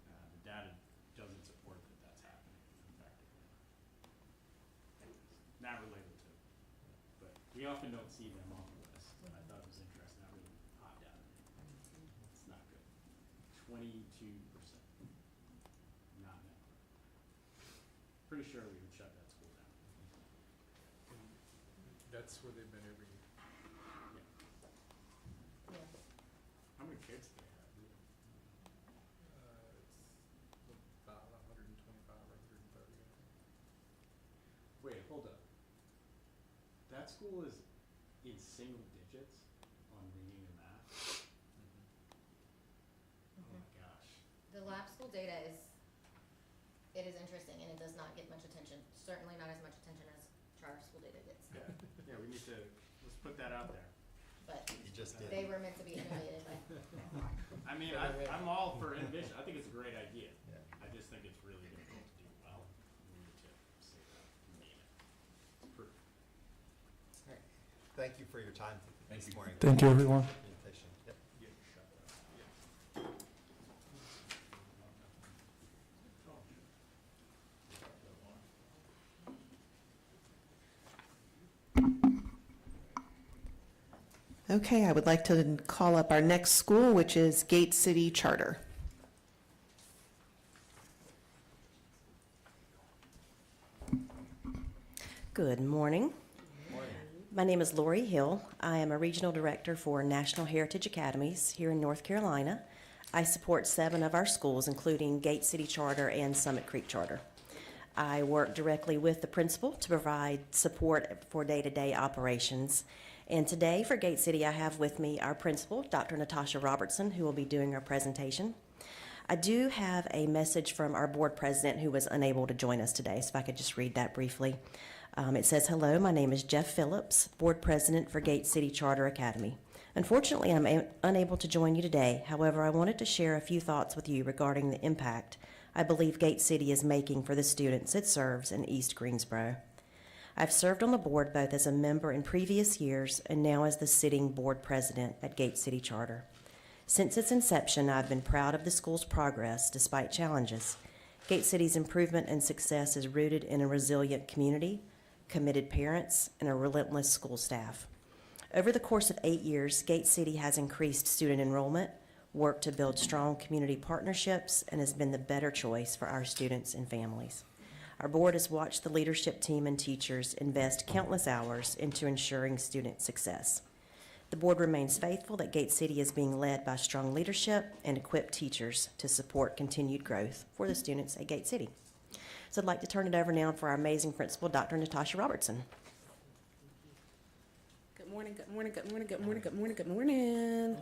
the data doesn't support that that's happening effectively. Anyways, not related to, but we often don't see them on the list. And I thought it was interesting. That really popped out at me. It's not good. 22%. Not net. Pretty sure we would shut that school down. That's where they've been every year. Yeah. How many kids do they have? It's about 125 or 130. Wait, hold up. That school is in single digits on reading and math? Oh my gosh. The lab school data is interesting, and it does not get much attention, certainly not as much attention as charter school data gets. Yeah, we need to, let's put that out there. But You just did. they were meant to be innovated by. I mean, I'm all for innovation. I think it's a great idea. Yeah. I just think it's really difficult to do well. We need to say that and mean it. It's proof. Thank you for your time this morning. Thank you, everyone. Presentation. Yep. Okay, I would like to call up our next school, which is Gate City Charter. Good morning. My name is Lori Hill. I am a regional director for National Heritage Academies here in North Carolina. I support 7 of our schools, including Gate City Charter and Summit Creek Charter. I work directly with the principal to provide support for day-to-day operations. And today for Gate City, I have with me our principal, Dr. Natasha Robertson, who will be doing our presentation. I do have a message from our board president who was unable to join us today, so if I could just read that briefly. It says, "Hello, my name is Jeff Phillips, board president for Gate City Charter Academy. Unfortunately, I'm unable to join you today. However, I wanted to share a few thoughts with you regarding the impact I believe Gate City is making for the students it serves in East Greensboro. I've served on the board both as a member in previous years and now as the sitting board president at Gate City Charter. Since its inception, I've been proud of the school's progress despite challenges. Gate City's improvement and success is rooted in a resilient community, committed parents, and a relentless school staff. Over the course of 8 years, Gate City has increased student enrollment, worked to build strong community partnerships, and has been the better choice for our students and families. Our board has watched the leadership team and teachers invest countless hours into ensuring student success. The board remains faithful that Gate City is being led by strong leadership and equipped teachers to support continued growth for the students at Gate City. So I'd like to turn it over now for our amazing principal, Dr. Natasha Robertson. Good morning, good morning, good morning, good morning, good morning, good morning.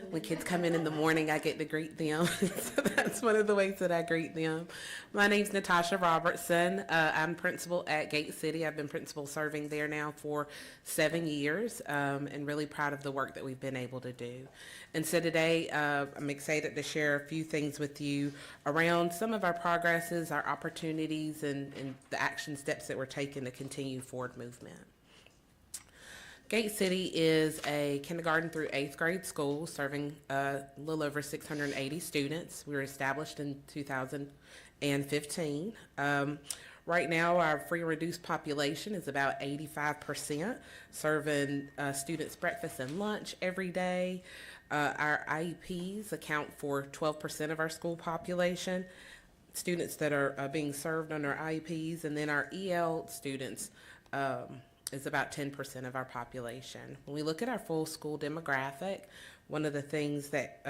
When kids come in the morning, I get to greet them. So that's one of the ways that I greet them. My name's Natasha Robertson. I'm principal at Gate City. I've been principal serving there now for 7 years, and really proud of the work that we've been able to do. And so today, I'm excited to share a few things with you around some of our progresses, our opportunities, and the action steps that we're taking to continue forward movement. Gate City is a kindergarten through 8th grade school serving a little over 680 students. We were established in 2015. Right now, our free and reduced population is about 85%, serving students breakfast and lunch every day. Our IEPs account for 12% of our school population, students that are being served under IEPs, and then our EL students is about 10% of our population. When we look at our full school demographic, one of the things that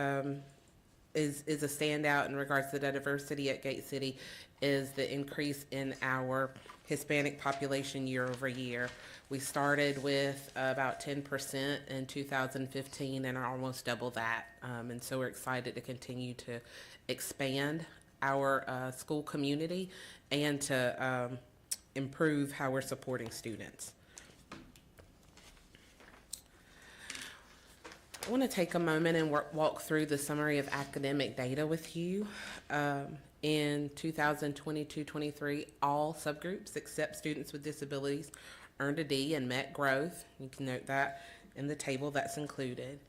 is a standout in regards to the diversity at Gate City is the increase in our Hispanic population year over year. We started with about 10% in 2015 and are almost double that. And so we're excited to continue to expand our school community and to improve how we're supporting students. I want to take a moment and walk through the summary of academic data with you. In 2022-23, all subgroups except students with disabilities earned a D and met growth. You can note that in the table that's included.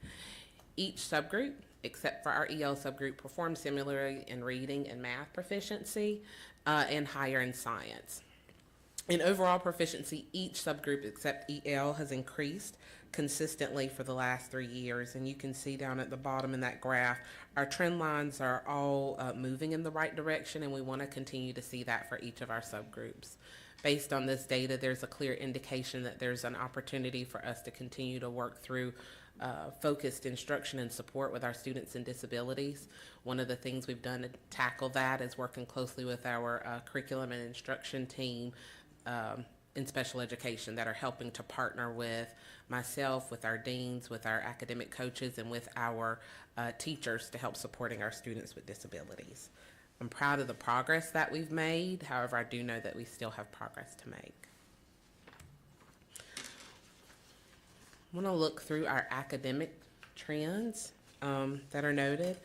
Each subgroup, except for our EL subgroup, performed similarly in reading and math proficiency and higher in science. In overall proficiency, each subgroup except EL has increased consistently for the last 3 years. And you can see down at the bottom in that graph, our trend lines are all moving in the right direction, and we want to continue to see that for each of our subgroups. Based on this data, there's a clear indication that there's an opportunity for us to continue to work through focused instruction and support with our students and disabilities. One of the things we've done to tackle that is working closely with our curriculum and instruction team in special education that are helping to partner with myself, with our deans, with our academic coaches, and with our teachers to help supporting our students with disabilities. I'm proud of the progress that we've made. However, I do know that we still have progress to make. I want to look through our academic trends that are noted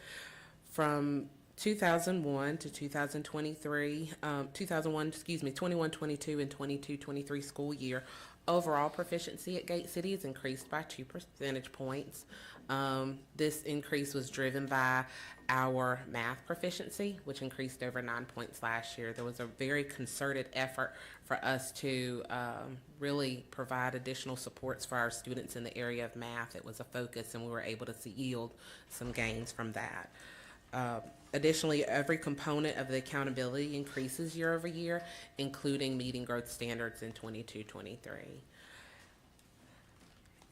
from 2001 to 2023, 21-22 and 22-23 school year. Overall proficiency at Gate City has increased by 2 percentage points. This increase was driven by our math proficiency, which increased over 9 points last year. There was a very concerted effort for us to really provide additional supports for our students in the area of math. It was a focus, and we were able to yield some gains from that. Additionally, every component of the accountability increases year over year, including meeting growth standards in 22-23.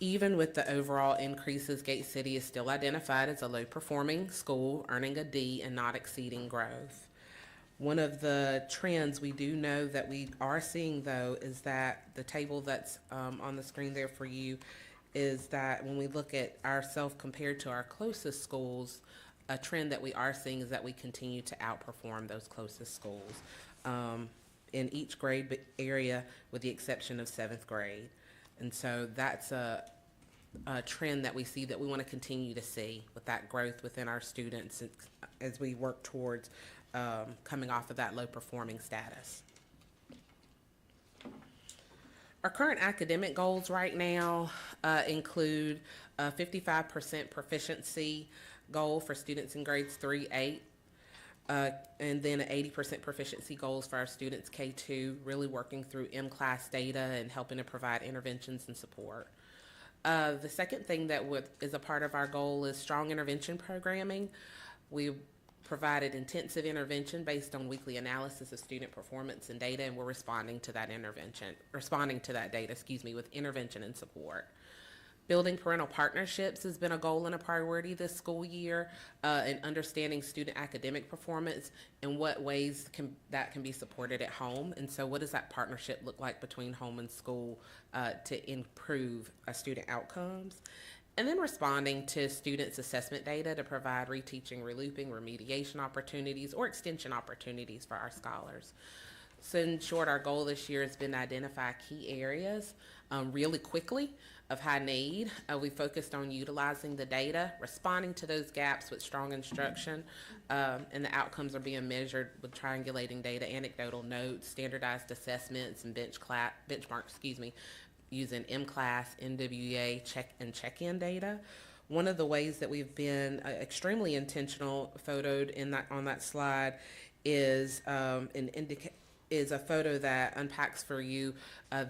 Even with the overall increases, Gate City is still identified as a low-performing school, earning a D and not exceeding growth. One of the trends we do know that we are seeing, though, is that the table that's on the screen there for you is that when we look at ourselves compared to our closest schools, a trend that we are seeing is that we continue to outperform those closest schools in each grade area with the exception of 7th grade. And so that's a trend that we see that we want to continue to see with that growth within our students as we work towards coming off of that low performing status. Our current academic goals right now include a 55% proficiency goal for students in grades 3-8, and then an 80% proficiency goals for our students K2, really working through M-class data and helping to provide interventions and support. The second thing that is a part of our goal is strong intervention programming. We provided intensive intervention based on weekly analysis of student performance and data, and we're responding to that data, with intervention and support. Building parental partnerships has been a goal and a priority this school year, and understanding student academic performance and what ways that can be supported at home. And so what does that partnership look like between home and school to improve student outcomes? And then responding to students' assessment data to provide reteaching, relooping, remediation opportunities, or extension opportunities for our scholars. So in short, our goal this year has been to identify key areas really quickly of high need. We focused on utilizing the data, responding to those gaps with strong instruction, and the outcomes are being measured with triangulating data, anecdotal notes, standardized assessments, and benchmarks, using M-class, NWA, check-in data. One of the ways that we've been extremely intentional, photoed on that slide, is is a photo that unpacks for you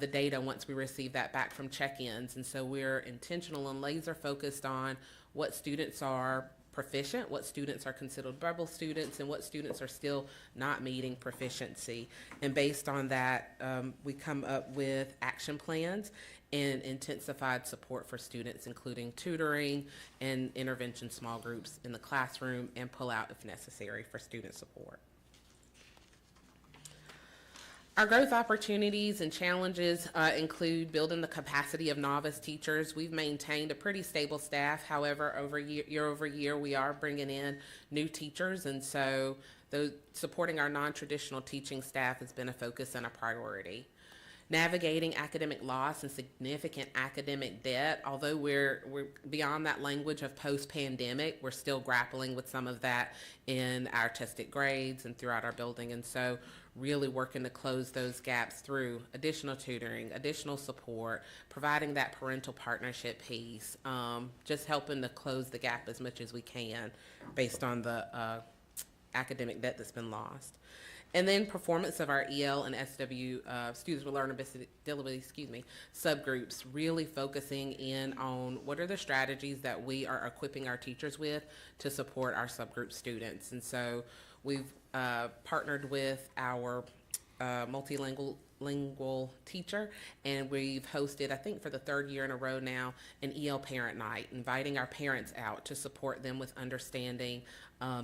the data once we receive that back from check-ins. And so we're intentional and laser focused on what students are proficient, what students are considered bubble students, and what students are still not meeting proficiency. And based on that, we come up with action plans and intensified support for students, including tutoring and intervention small groups in the classroom and pull out if necessary for student support. Our growth opportunities and challenges include building the capacity of novice teachers. We've maintained a pretty stable staff. However, year over year, we are bringing in new teachers, and so supporting our non-traditional teaching staff has been a focus and a priority. Navigating academic loss and significant academic debt. Although we're beyond that language of post-pandemic, we're still grappling with some of that in our tested grades and throughout our building. And so really working to close those gaps through additional tutoring, additional support, providing that parental partnership piece, just helping to close the gap as much as we can based on the academic debt that's been lost. And then performance of our EL and SW students with learning disabilities, subgroups, really focusing in on what are the strategies that we are equipping our teachers with to support our subgroup students. And so we've partnered with our multilingual teacher, and we've hosted, I think for the third year in a row now, an EL parent night, inviting our parents out to support them with understanding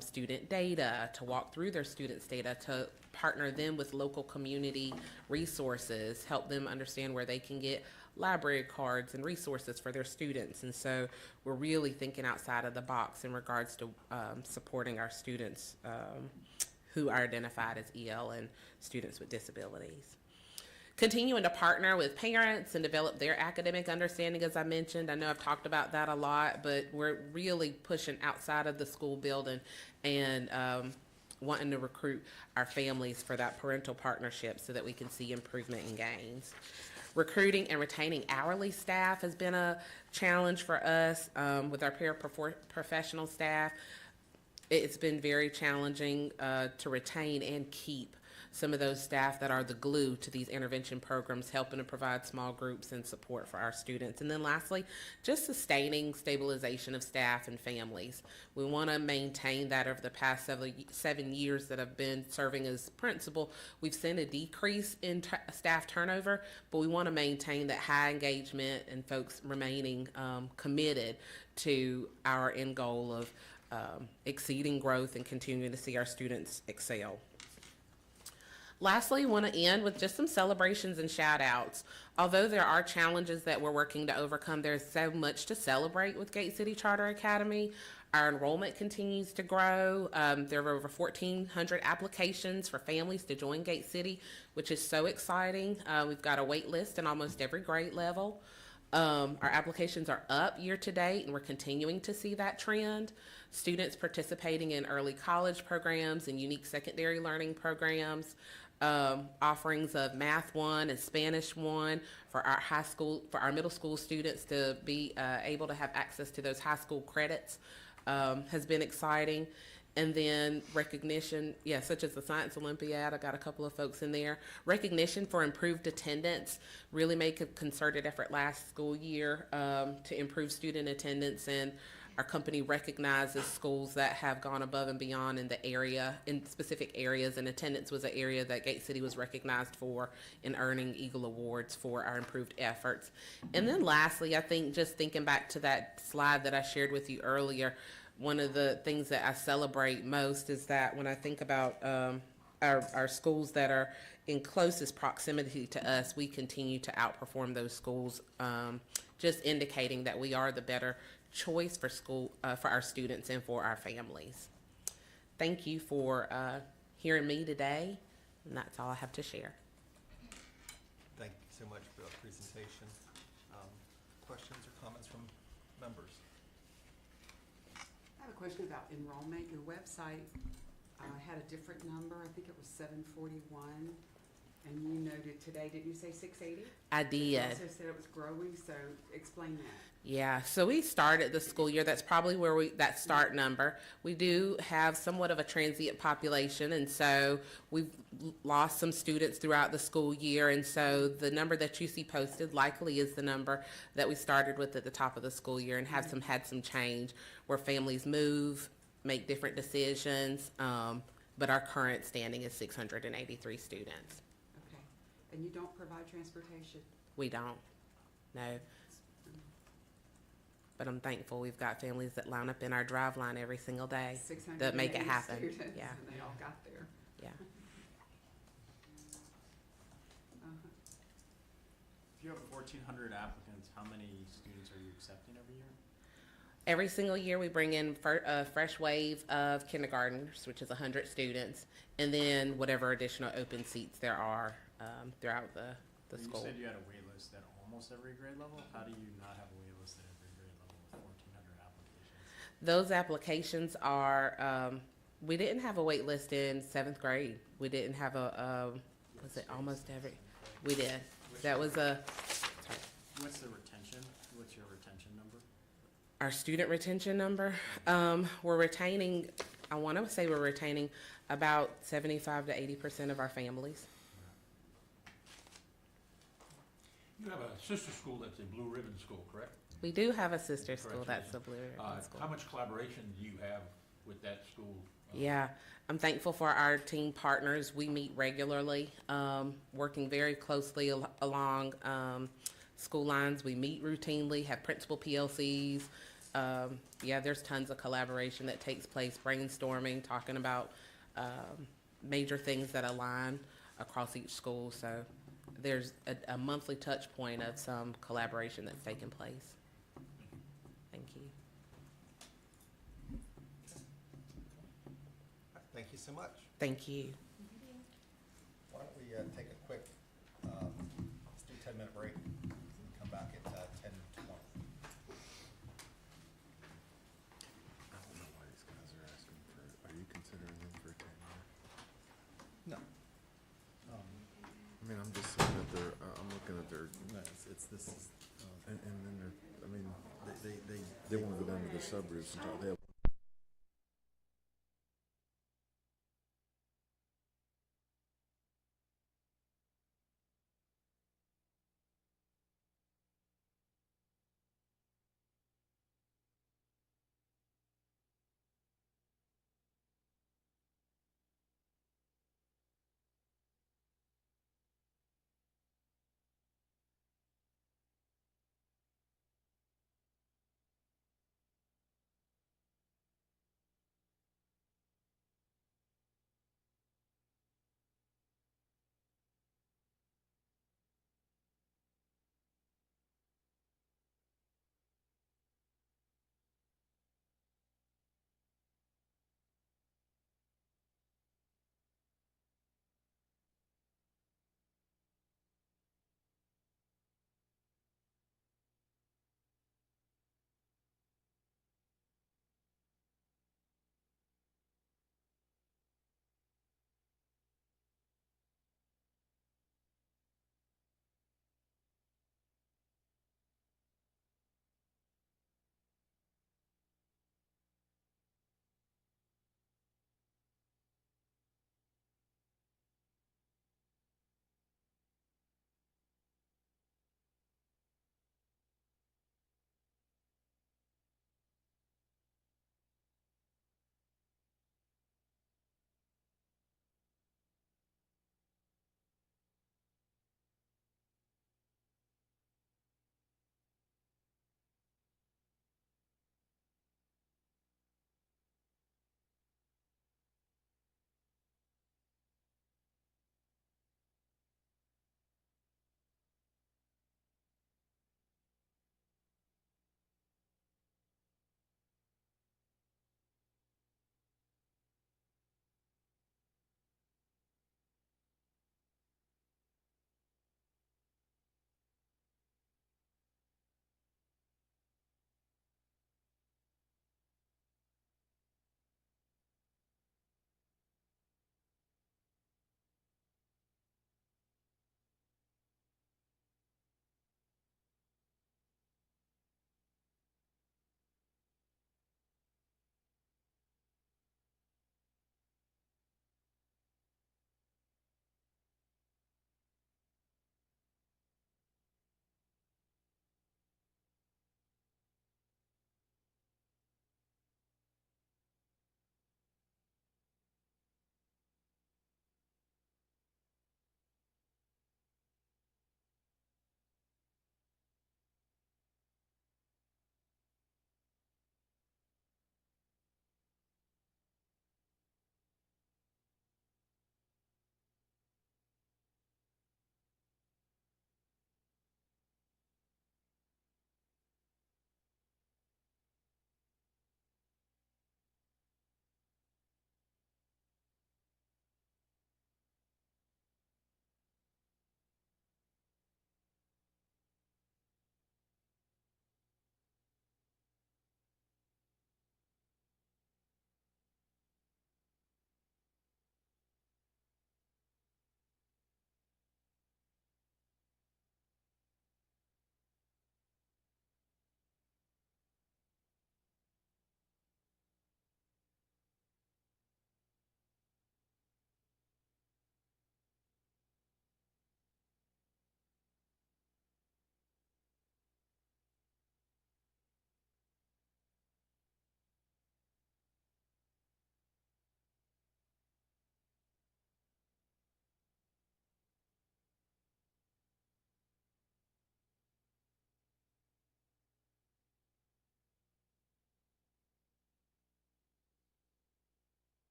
student data, to walk through their students' data, to partner them with local community resources, help them understand where they can get library cards and resources for their students. And so we're really thinking outside of the box in regards to supporting our students who are identified as EL and students with disabilities. Continuing to partner with parents and develop their academic understanding, as I mentioned. I know I've talked about that a lot, but we're really pushing outside of the school building and wanting to recruit our families for that parental partnership so that we can see improvement and gains. Recruiting and retaining hourly staff has been a challenge for us with our paraprofessional staff. It's been very challenging to retain and keep some of those staff that are the glue to these intervention programs, helping to provide small groups and support for our students. And then lastly, just sustaining stabilization of staff and families. We want to maintain that. Over the past 7 years that I've been serving as principal, we've seen a decrease in staff turnover, but we want to maintain that high engagement and folks remaining committed to our end goal of exceeding growth and continuing to see our students excel. Lastly, want to end with just some celebrations and shout outs. Although there are challenges that we're working to overcome, there's so much to celebrate with Gate City Charter Academy. Our enrollment continues to grow. There are over 1,400 applications for families to join Gate City, which is so exciting. We've got a wait list in almost every grade level. Our applications are up year to date, and we're continuing to see that trend. Students participating in early college programs and unique secondary learning programs. Offerings of Math 1 and Spanish 1 for our middle school students to be able to have access to those high school credits has been exciting. And then recognition, such as the Science Olympiad, I got a couple of folks in there. Recognition for improved attendance, really make a concerted effort last school year to improve student attendance, and our company recognizes schools that have gone above and beyond in the area, in specific areas, and attendance was an area that Gate City was recognized for in earning Eagle Awards for our improved efforts. And then lastly, I think just thinking back to that slide that I shared with you earlier, one of the things that I celebrate most is that when I think about our schools that are in closest proximity to us, we continue to outperform those schools, just indicating that we are the better choice for for our students and for our families. Thank you for hearing me today, and that's all I have to share. Thank you so much for the presentation. Questions or comments from members? I have a question about enrollment. Your website had a different number. I think it was 741. And you noted today, did you say 680? I did. You also said it was growing, so explain that. Yeah, so we started the school year. That's probably where that start number. We do have somewhat of a transient population, and so we've lost some students throughout the school year. And so the number that you see posted likely is the number that we started with at the top of the school year, and had some change where families move, make different decisions. But our current standing is 683 students. Okay, and you don't provide transportation? We don't, no. But I'm thankful we've got families that line up in our drive line every single day that make it happen. Students, Yeah. and they all got there. Yeah. If you have 1,400 applicants, how many students are you accepting every year? Every single year, we bring in a fresh wave of kindergartners, which is 100 students, and then whatever additional open seats there are throughout the You school. said you had a wait list at almost every grade level. How do you not have a wait list at every grade level with 1,400 applications? Those applications are, we didn't have a wait list in 7th grade. We didn't have was it almost every? We did. That was sorry. What's the retention? What's your retention number? Our student retention number, we're retaining, I want to say we're retaining about 75 to 80% of our families. You have a sister school that's a Blue Ribbon School, correct? We do have a sister school that's a Blue Ribbon School. How much collaboration do you have with that school? Yeah, I'm thankful for our team partners. We meet regularly, working very closely along school lines. We meet routinely, have principal PLCs. Yeah, there's tons of collaboration that takes place, brainstorming, talking about major things that align across each school. So there's a monthly touch point of some collaboration that's taking place. Thank you. Thank you so much. Thank you. Why don't we take a quick, let's do a 10-minute break and come back at 10:20. I don't know why these guys are asking for, are you considering them for a 10-year? No. I mean, I'm just saying that they're, I'm looking at their, No, this is, and then they're, I mean, they want to go down to the suburbs and talk, they have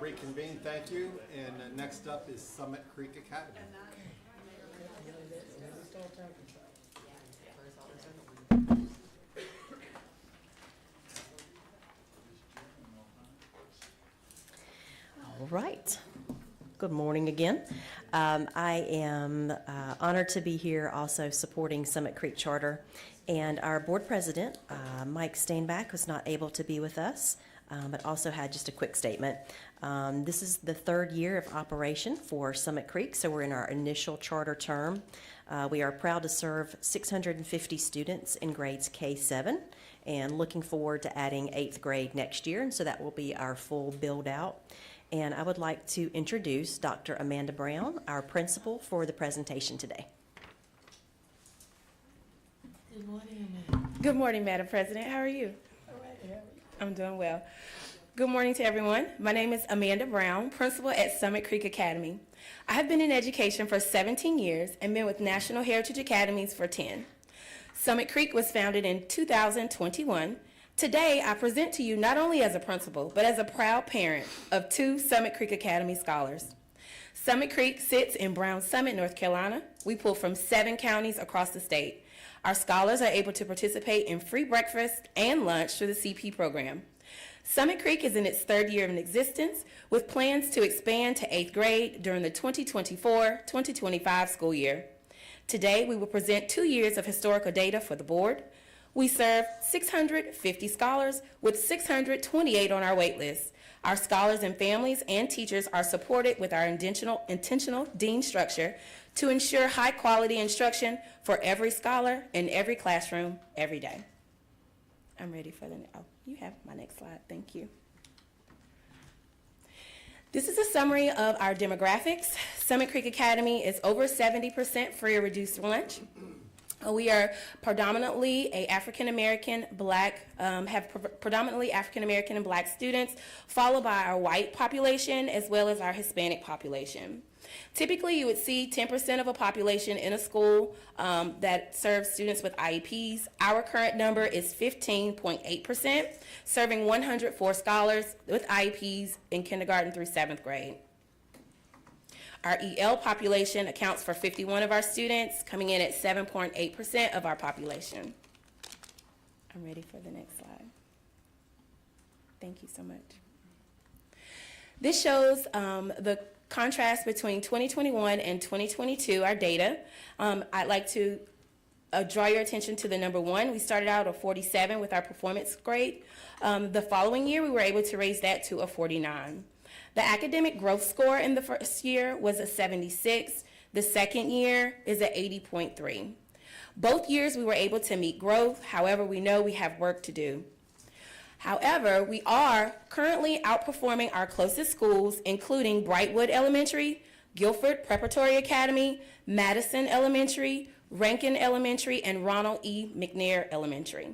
reconvene. Thank you. And next up is Summit Creek Academy. All right. Good morning again. I am honored to be here also supporting Summit Creek Charter. And our board president, Mike Stainback, was not able to be with us, but also had just a quick statement. This is the third year of operation for Summit Creek, so we're in our initial charter term. We are proud to serve 650 students in grades K-7 and looking forward to adding 8th grade next year, and so that will be our full build out. And I would like to introduce Dr. Amanda Brown, our principal, for the presentation today. Good morning, Amanda. Good morning, Madam President. How are you? All right, how are you? I'm doing well. Good morning to everyone. My name is Amanda Brown, principal at Summit Creek Academy. I have been in education for 17 years and been with National Heritage Academies for 10. Summit Creek was founded in 2021. Today, I present to you not only as a principal, but as a proud parent of 2 Summit Creek Academy scholars. Summit Creek sits in Brown Summit, North Carolina. We pull from 7 counties across the state. Our scholars are able to participate in free breakfast and lunch through the CP program. Summit Creek is in its 3rd year of existence with plans to expand to 8th grade during the 2024-2025 school year. Today, we will present 2 years of historical data for the board. We serve 650 scholars with 628 on our wait list. Our scholars and families and teachers are supported with our intentional dean structure to ensure high quality instruction for every scholar in every classroom every day. I'm ready for you have my next slide. Thank you. This is a summary of our demographics. Summit Creek Academy is over 70% free or reduced lunch. We are predominantly African-American and Black students, followed by our white population as well as our Hispanic population. Typically, you would see 10% of a population in a school that serves students with IEPs. Our current number is 15.8%, serving 104 scholars with IEPs in kindergarten through 7th grade. Our EL population accounts for 51 of our students, coming in at 7.8% of our population. I'm ready for the next slide. Thank you so much. This shows the contrast between 2021 and 2022, our data. I'd like to draw your attention to the number 1. We started out at 47 with our performance grade. The following year, we were able to raise that to a 49. The academic growth score in the first year was a 76. The second year is at 80.3. Both years we were able to meet growth. However, we know we have work to do. However, we are currently outperforming our closest schools, including Brightwood Elementary, Guilford Preparatory Academy, Madison Elementary, Rankin Elementary, and Ronald E. McNair Elementary.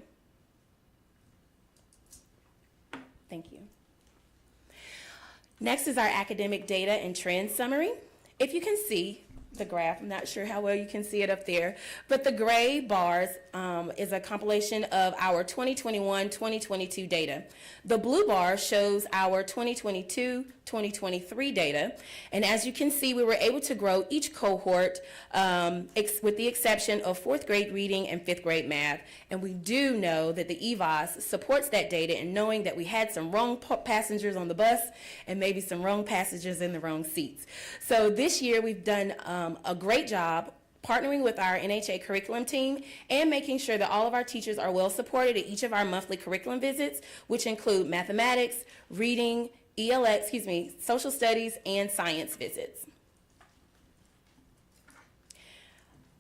Thank you. Next is our academic data and trend summary. If you can see the graph, I'm not sure how well you can see it up there, but the gray bars is a compilation of our 2021-2022 data. The blue bar shows our 2022-2023 data, and as you can see, we were able to grow each cohort with the exception of 4th grade reading and 5th grade math, and we do know that the EVAS supports that data in knowing that we had some wrong passengers on the bus and maybe some wrong passengers in the wrong seats. So this year we've done a great job partnering with our NHA curriculum team and making sure that all of our teachers are well supported at each of our monthly curriculum visits, which include mathematics, reading, social studies, and science visits.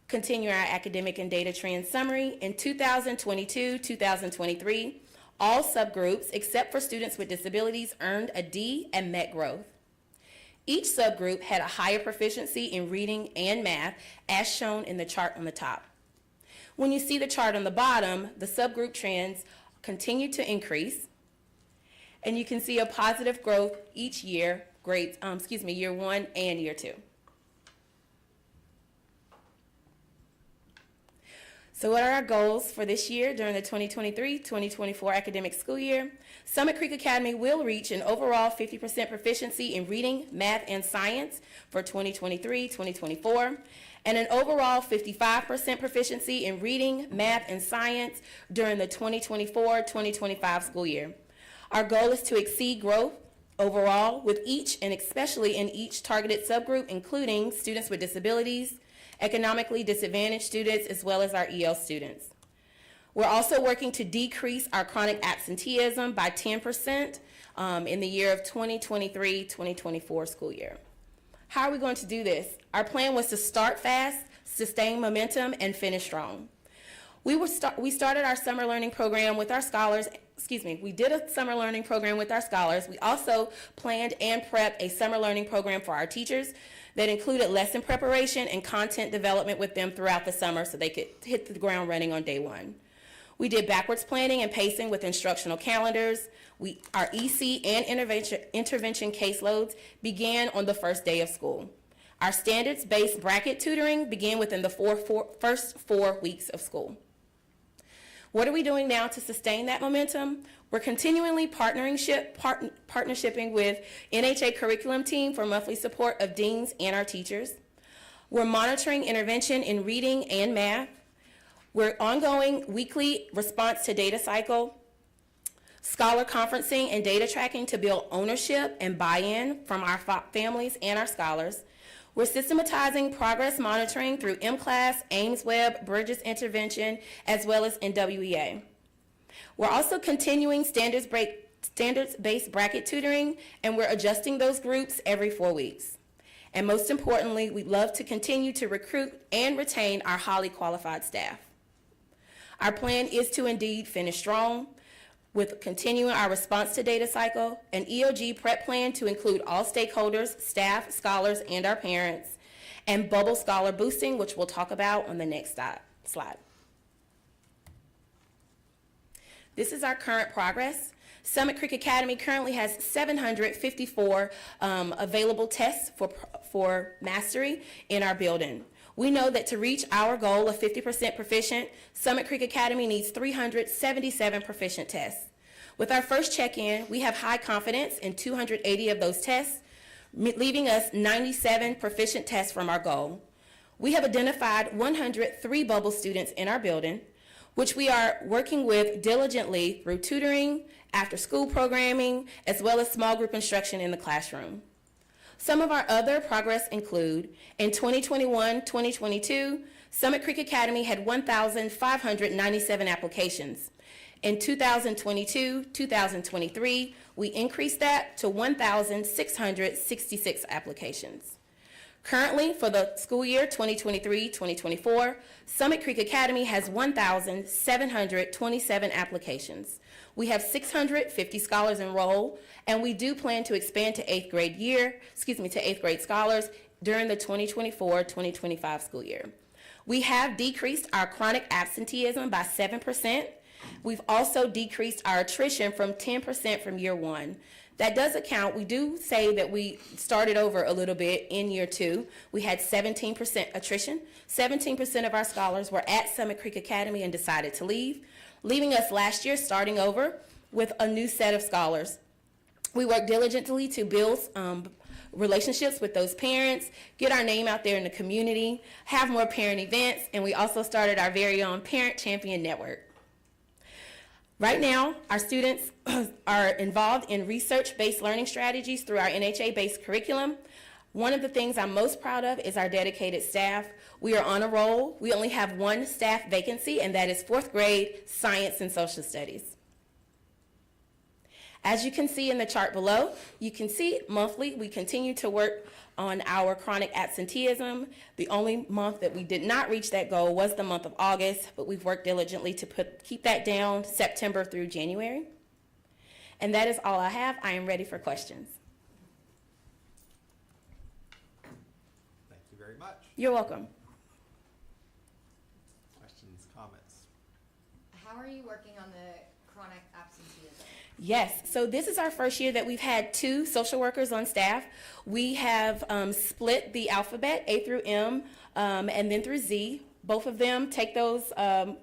Continue our academic and data trend summary. In 2022-2023, all subgroups except for students with disabilities earned a D and met growth. Each subgroup had a higher proficiency in reading and math, as shown in the chart on the top. When you see the chart on the bottom, the subgroup trends continue to increase, and you can see a positive growth each year, year 1 and year 2. So what are our goals for this year during the 2023-2024 academic school year? Summit Creek Academy will reach an overall 50% proficiency in reading, math, and science for 2023-2024, and an overall 55% proficiency in reading, math, and science during the 2024-2025 school year. Our goal is to exceed growth overall with each, and especially in each targeted subgroup, including students with disabilities, economically disadvantaged students, as well as our EL students. We're also working to decrease our chronic absenteeism by 10% in the year of 2023-2024 school year. How are we going to do this? Our plan was to start fast, sustain momentum, and finish strong. We started our summer learning program with our scholars. We did a summer learning program with our scholars. We also planned and prepped a summer learning program for our teachers that included lesson preparation and content development with them throughout the summer so they could hit the ground running on day one. We did backwards planning and pacing with instructional calendars. Our EC and intervention caseloads began on the first day of school. Our standards-based bracket tutoring began within the first 4 weeks of school. What are we doing now to sustain that momentum? We're continually partnershiping with NHA curriculum team for monthly support of deans and our teachers. We're monitoring intervention in reading and math. We're ongoing weekly response to data cycle, scholar conferencing and data tracking to build ownership and buy-in from our families and our scholars. We're systematizing progress monitoring through MClass, AIMSweb, Bridges Intervention, as well as NWEA. We're also continuing standards-based bracket tutoring, and we're adjusting those groups every 4 weeks. And most importantly, we'd love to continue to recruit and retain our highly qualified staff. Our plan is to indeed finish strong with continuing our response to data cycle, an EOG prep plan to include all stakeholders, staff, scholars, and our parents, and bubble scholar boosting, which we'll talk about on the next slide. This is our current progress. Summit Creek Academy currently has 754 available tests for mastery in our building. We know that to reach our goal of 50% proficient, Summit Creek Academy needs 377 proficient tests. With our first check-in, we have high confidence in 280 of those tests, leaving us 97 proficient tests from our goal. We have identified 103 bubble students in our building, which we are working with diligently through tutoring, after-school programming, as well as small group instruction in the classroom. Some of our other progress include, in 2021-2022, Summit Creek Academy had 1,597 applications. In 2022-2023, we increased that to 1,666 applications. Currently, for the school year 2023-2024, Summit Creek Academy has 1,727 applications. We have 650 scholars enrolled, and we do plan to expand to eighth grade scholars during the 2024-2025 school year. We have decreased our chronic absenteeism by 7%. We've also decreased our attrition from 10% from year one. That does account, we do say that we started over a little bit in year two. We had 17% attrition. 17% of our scholars were at Summit Creek Academy and decided to leave, leaving us last year starting over with a new set of scholars. We worked diligently to build relationships with those parents, get our name out there in the community, have more parent events, and we also started our very own Parent Champion Network. Right now, our students are involved in research-based learning strategies through our NHA-based curriculum. One of the things I'm most proud of is our dedicated staff. We are on a roll. We only have one staff vacancy, and that is 4th grade science and social studies. As you can see in the chart below, you can see monthly we continue to work on our chronic absenteeism. The only month that we did not reach that goal was the month of August, but we've worked diligently to keep that down September through January. And that is all I have. I am ready for questions. Thank you very much. You're welcome. Questions, comments? How are you working on the chronic absenteeism? Yes, so this is our first year that we've had 2 social workers on staff. We have split the alphabet A through M and then through Z Both of them take those,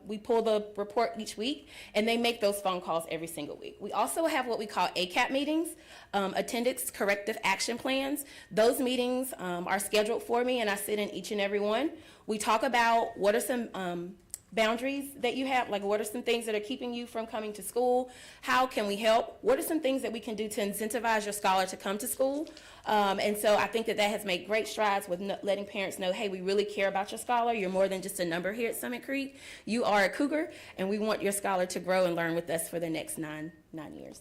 we pull the report each week, and they make those phone calls every single week. We also have what we call ACAP meetings, attendance corrective action plans. Those meetings are scheduled for me, and I sit in each and every one. We talk about what are some boundaries that you have, like what are some things that are keeping you from coming to school? How can we help? What are some things that we can do to incentivize your scholar to come to school? And so I think that that has made great strides with letting parents know, hey, we really care about your scholar. You're more than just a number here at Summit Creek. You are a Cougar, and we want your scholar to grow and learn with us for the next nine years.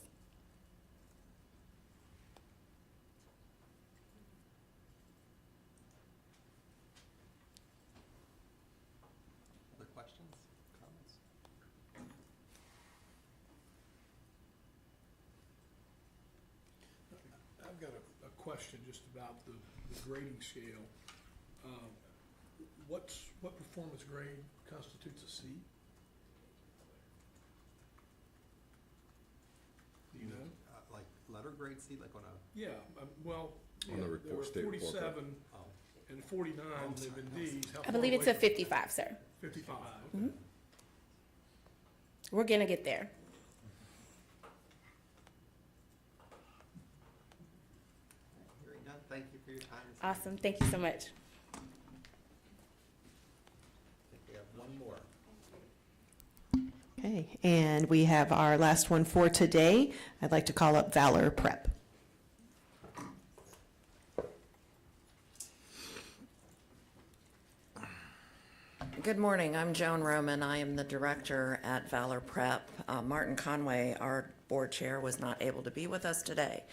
Other questions, comments? I've got a question just about the grading scale. What performance grade constitutes a C? Do you know? Like letter grade C, like on a? Yeah, well, On the there report, were state report card. 47 and 49 live in D's. How I far believe it's away a from- 55, sir. 55, okay. We're gonna get there. Hearing none, thank you for your time. Awesome, thank you so much. I think we have one more. Okay, and we have our last one for today. I'd like to call up Valor Prep. Good morning. I'm Joan Roman. I am the director at Valor Prep. Martin Conway, our board chair, was not able to be with us today,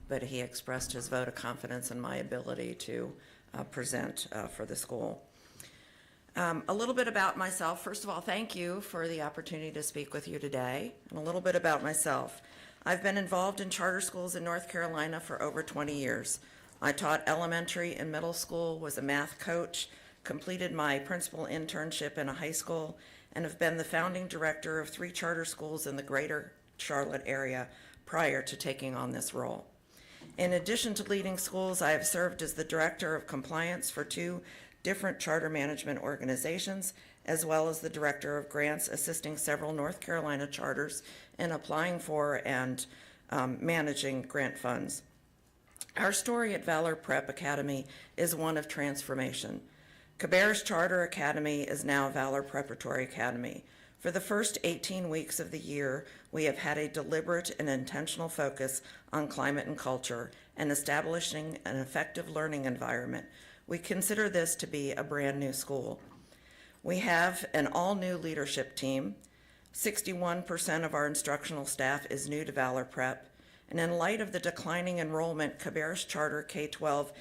but he expressed his vote of confidence in my ability to present for the school. A little bit about myself. First of all, thank you for the opportunity to speak with you today. And a little bit about myself. I've been involved in charter schools in North Carolina for over 20 years. I taught elementary and middle school, was a math coach, completed my principal internship in a high school, and have been the founding director of 3 charter schools in the greater Charlotte area prior to taking on this role. In addition to leading schools, I have served as the director of compliance for 2 different charter management organizations, as well as the director of grants, assisting several North Carolina charters in applying for and managing grant funds. Our story at Valor Prep Academy is one of transformation. Cabarrus Charter Academy is now Valor Preparatory Academy. For the first 18 weeks of the year, we have had a deliberate and intentional focus on climate and culture and establishing an effective learning environment. We consider this to be a brand new school. We have an all-new leadership team. 61% of our instructional staff is new to Valor Prep. And in light of the declining enrollment, Cabarrus Charter K-12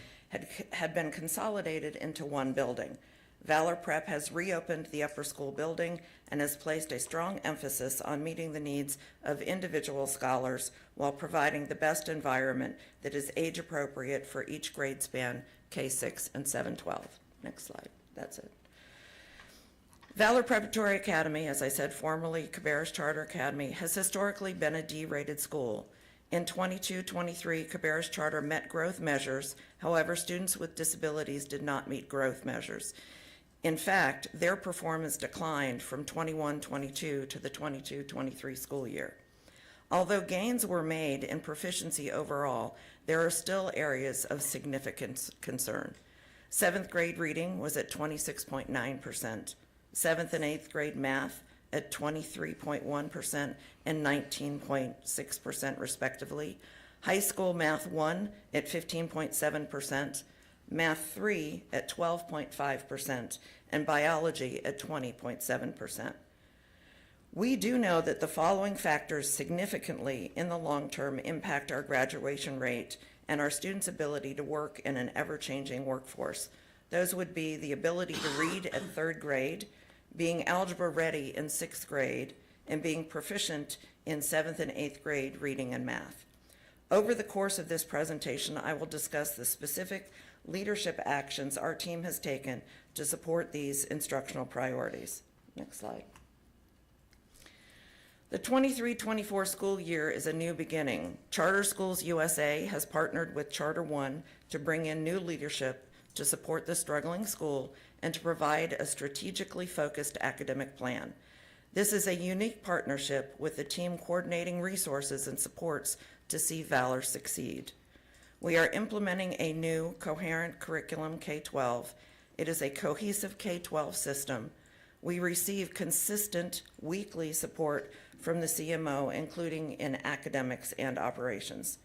had been consolidated into one building. Valor Prep has reopened the upper school building and has placed a strong emphasis on meeting the needs of individual scholars while providing the best environment that is age appropriate for each grade span, K-6 and 7-12. Next slide, that's it. Valor Preparatory Academy, as I said, formerly Cabarrus Charter Academy, has historically been a D-rated school. In 22-23, Cabarrus Charter met growth measures. However, students with disabilities did not meet growth measures. In fact, their performance declined from 21-22 to the 22-23 school year. Although gains were made in proficiency overall, there are still areas of significant concern. 7th grade reading was at 26.9%. 7th and 8th grade math at 23.1% and 19.6% respectively. High school math 1 at 15.7%, math 3 at 12.5%, and biology at 20.7%. We do know that the following factors significantly in the long term impact our graduation rate and our students' ability to work in an ever-changing workforce. Those would be the ability to read at 3rd grade, being algebra ready in 6th grade, and being proficient in 7th and 8th grade reading and math. Over the course of this presentation, I will discuss the specific leadership actions our team has taken to support these instructional priorities. Next slide. The 23-24 school year is a new beginning. Charter Schools USA has partnered with Charter One to bring in new leadership to support the struggling school and to provide a strategically focused academic plan. This is a unique partnership with the team coordinating resources and supports to see Valor succeed. We are implementing a new coherent curriculum K-12. It is a cohesive K-12 system. We receive consistent weekly support from the CMO, including in academics and operations.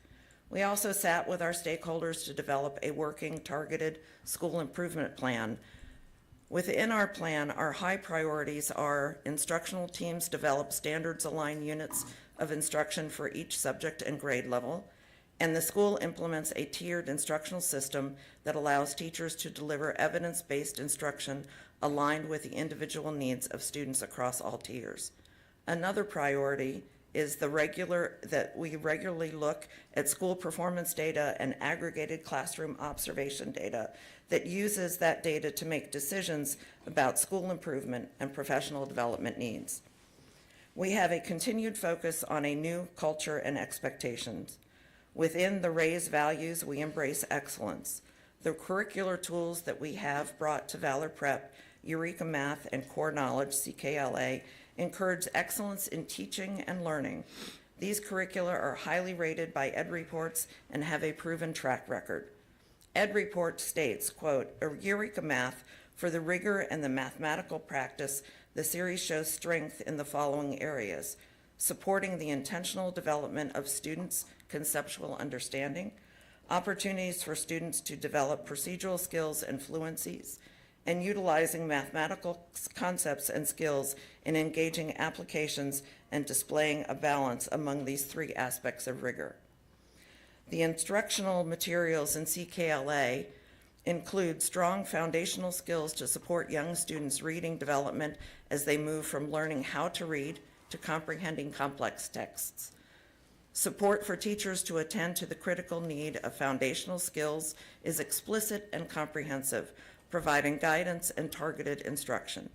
We also sat with our stakeholders to develop a working targeted school improvement plan. Within our plan, our high priorities are instructional teams develop standards-aligned units of instruction for each subject and grade level, and the school implements a tiered instructional system that allows teachers to deliver evidence-based instruction aligned with the individual needs of students across all tiers. Another priority is that we regularly look at school performance data and aggregated classroom observation data that uses that data to make decisions about school improvement and professional development needs. We have a continued focus on a new culture and expectations. Within the RAISE values, we embrace excellence. The curricular tools that we have brought to Valor Prep, Eureka Math, and Core Knowledge, CKLA, encourage excellence in teaching and learning. These curricula are highly rated by EdReports and have a proven track record. EdReport states, quote, Eureka Math, for the rigor and the mathematical practice, the series shows strength in the following areas: supporting the intentional development of students' conceptual understanding, opportunities for students to develop procedural skills and fluencies, and utilizing mathematical concepts and skills in engaging applications and displaying a balance among these three aspects of rigor. The instructional materials in CKLA include strong foundational skills to support young students' reading development as they move from learning how to read to comprehending complex texts. Support for teachers to attend to the critical need of foundational skills is explicit and comprehensive, providing guidance and targeted instruction.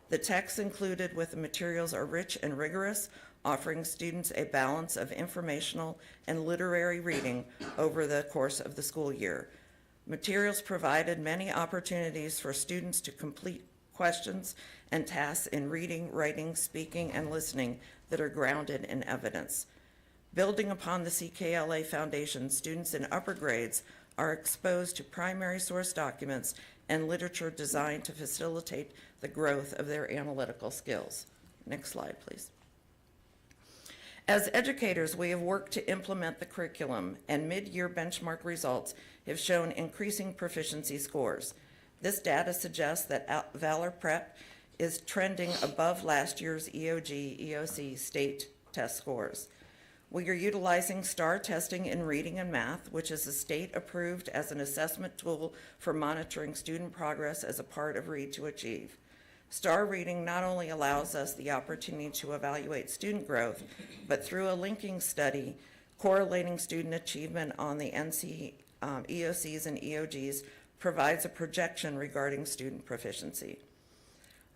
The texts included with the materials are rich and rigorous, offering students a balance of informational and literary reading over the course of the school year. Materials provided many opportunities for students to complete questions and tasks in reading, writing, speaking, and listening that are grounded in evidence. Building upon the CKLA foundation, students in upper grades are exposed to primary source documents and literature designed to facilitate the growth of their analytical skills. Next slide, please. As educators, we have worked to implement the curriculum, and mid-year benchmark results have shown increasing proficiency scores. This data suggests that Valor Prep is trending above last year's EOG, EOC state test scores. We are utilizing STAR testing in reading and math, which is a state approved as an assessment tool for monitoring student progress as a part of Read to Achieve. STAR reading not only allows us the opportunity to evaluate student growth, but through a linking study correlating student achievement on the NC EOCs and EOGs provides a projection regarding student proficiency.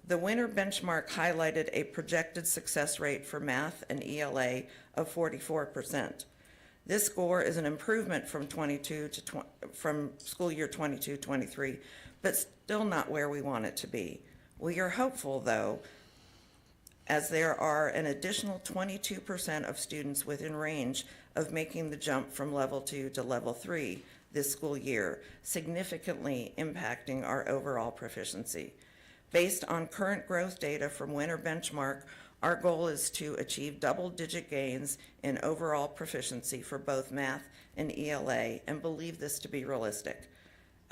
The winter benchmark highlighted a projected success rate for math and ELA of 44%. This score is an improvement from from school year 22-23, but still not where we want it to be. We are hopeful, though, as there are an additional 22% of students within range of making the jump from level 2 to level 3 this school year, significantly impacting our overall proficiency. Based on current growth data from winter benchmark, our goal is to achieve double-digit gains in overall proficiency for both math and ELA, and believe this to be realistic.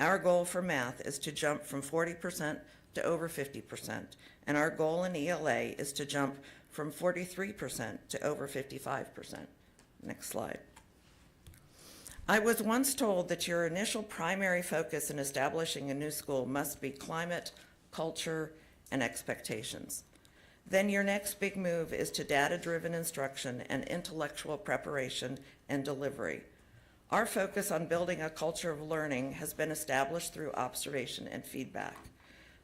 Our goal for math is to jump from 40% to over 50%, and our goal in ELA is to jump from 43% to over 55%. Next slide. I was once told that your initial primary focus in establishing a new school must be climate, culture, and expectations. Then your next big move is to data-driven instruction and intellectual preparation and delivery. Our focus on building a culture of learning has been established through observation and feedback.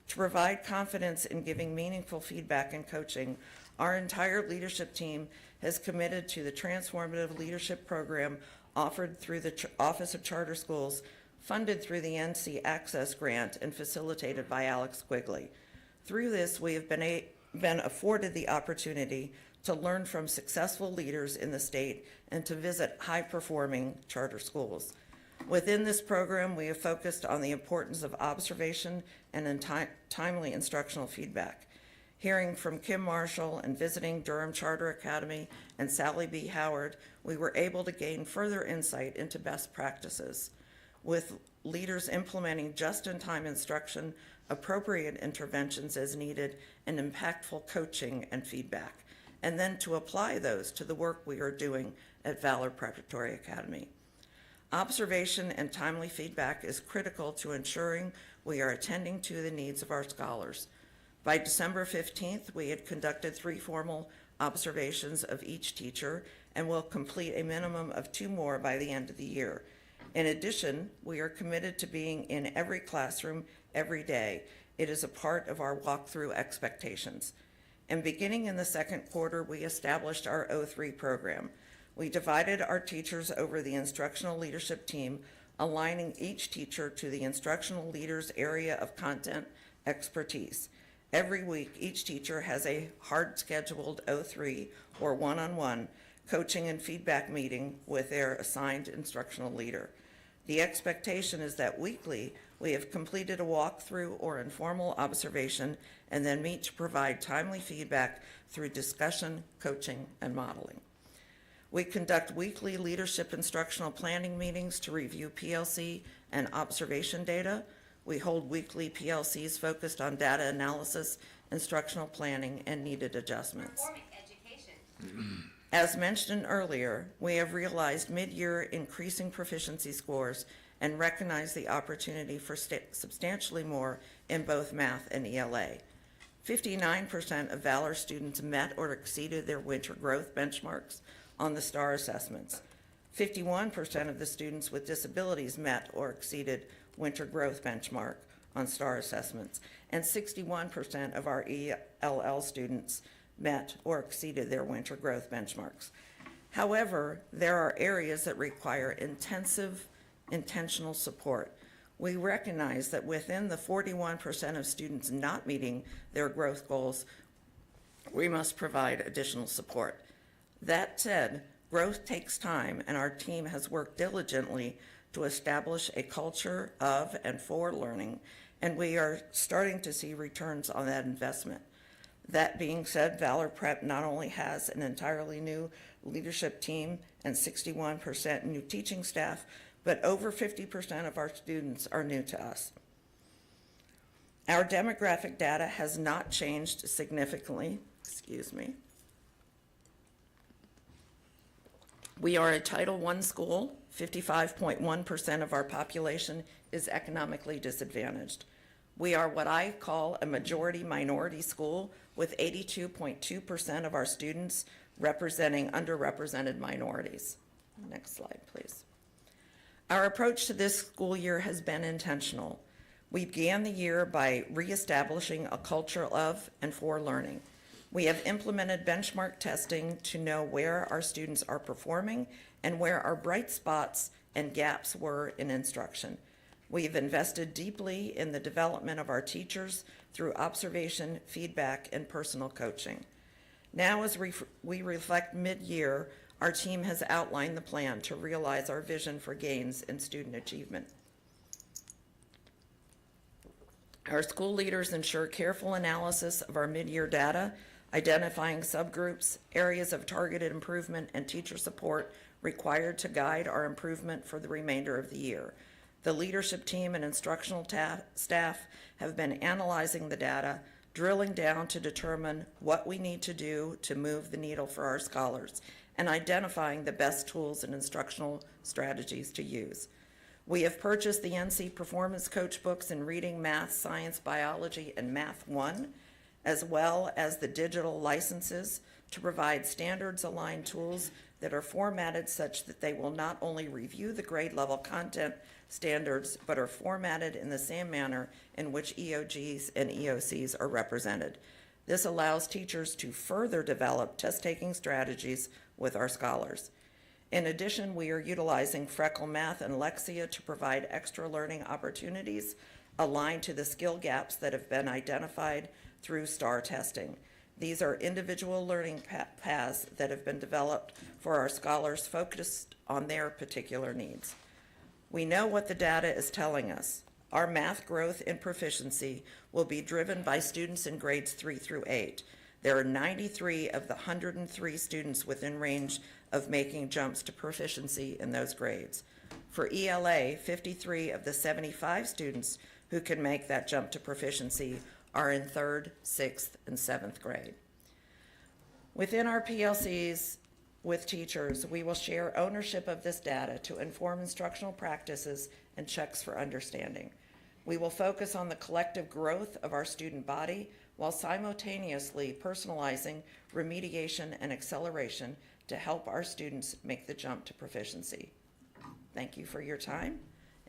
To provide confidence in giving meaningful feedback and coaching, our entire leadership team has committed to the transformative leadership program offered through the Office of Charter Schools funded through the NC Access Grant and facilitated by Alex Quigley. Through this, we have been afforded the opportunity to learn from successful leaders in the state and to visit high-performing charter schools. Within this program, we have focused on the importance of observation and timely instructional feedback. Hearing from Kim Marshall and visiting Durham Charter Academy and Sally B. Howard, we were able to gain further insight into best practices, with leaders implementing just-in-time instruction, appropriate interventions as needed, and impactful coaching and feedback, and then to apply those to the work we are doing at Valor Preparatory Academy. Observation and timely feedback is critical to ensuring we are attending to the needs of our scholars. By December 15th, we had conducted 3 formal observations of each teacher and will complete a minimum of 2 more by the end of the year. In addition, we are committed to being in every classroom every day. It is a part of our walkthrough expectations. And beginning in the second quarter, we established our O3 program. We divided our teachers over the instructional leadership team, aligning each teacher to the instructional leader's area of content expertise. Every week, each teacher has a hard-scheduled O3 or one-on-one coaching and feedback meeting with their assigned instructional leader. The expectation is that weekly, we have completed a walkthrough or informal observation and then meet to provide timely feedback through discussion, coaching, and modeling. We conduct weekly leadership instructional planning meetings to review PLC and observation data. We hold weekly PLCs focused on data analysis, instructional planning, and needed adjustments. As mentioned earlier, we have realized mid-year increasing proficiency scores and recognize the opportunity for substantially more in both math and ELA. 59% of Valor students met or exceeded their winter growth benchmarks on the STAR assessments. 51% of the students with disabilities met or exceeded winter growth benchmark on STAR assessments, and 61% of our ELL students met or exceeded their winter growth benchmarks. However, there are areas that require intensive, intentional support. We recognize that within the 41% of students not meeting their growth goals, we must provide additional support. That said, growth takes time, and our team has worked diligently to establish a culture of and for learning, and we are starting to see returns on that investment. That being said, Valor Prep not only has an entirely new leadership team and 61% new teaching staff, but over 50% of our students are new to us. Our demographic data has not changed significantly. We are a Title I school. 55.1% of our population is economically disadvantaged. We are what I call a majority minority school, with 82.2% of our students representing underrepresented minorities. Next slide, please. Our approach to this school year has been intentional. We began the year by reestablishing a culture of and for learning. We have implemented benchmark testing to know where our students are performing and where our bright spots and gaps were in instruction. We've invested deeply in the development of our teachers through observation, feedback, and personal coaching. Now, as we reflect mid-year, our team has outlined the plan to realize our vision for gains in student achievement. Our school leaders ensure careful analysis of our mid-year data, identifying subgroups, areas of targeted improvement, and teacher support required to guide our improvement for the remainder of the year. The leadership team and instructional staff have been analyzing the data, drilling down to determine what we need to do to move the needle for our scholars, and identifying the best tools and instructional strategies to use. We have purchased the NC Performance Coach books in reading, math, science, biology, and Math 1, as well as the digital licenses to provide standards-aligned tools that are formatted such that they will not only review the grade level content standards, but are formatted in the same manner in which EOGs and EOCs are represented. This allows teachers to further develop test-taking strategies with our scholars. In addition, we are utilizing Freckle Math and Lexia to provide extra learning opportunities aligned to the skill gaps that have been identified through STAR testing. These are individual learning paths that have been developed for our scholars focused on their particular needs. We know what the data is telling us. Our math growth and proficiency will be driven by students in grades 3 through 8. There are 93 of the 103 students within range of making jumps to proficiency in those grades. For ELA, 53 of the 75 students who can make that jump to proficiency are in 3rd, 6th, and 7th grade. Within our PLCs with teachers, we will share ownership of this data to inform instructional practices and checks for understanding. We will focus on the collective growth of our student body while simultaneously personalizing remediation and acceleration to help our students make the jump to proficiency. Thank you for your time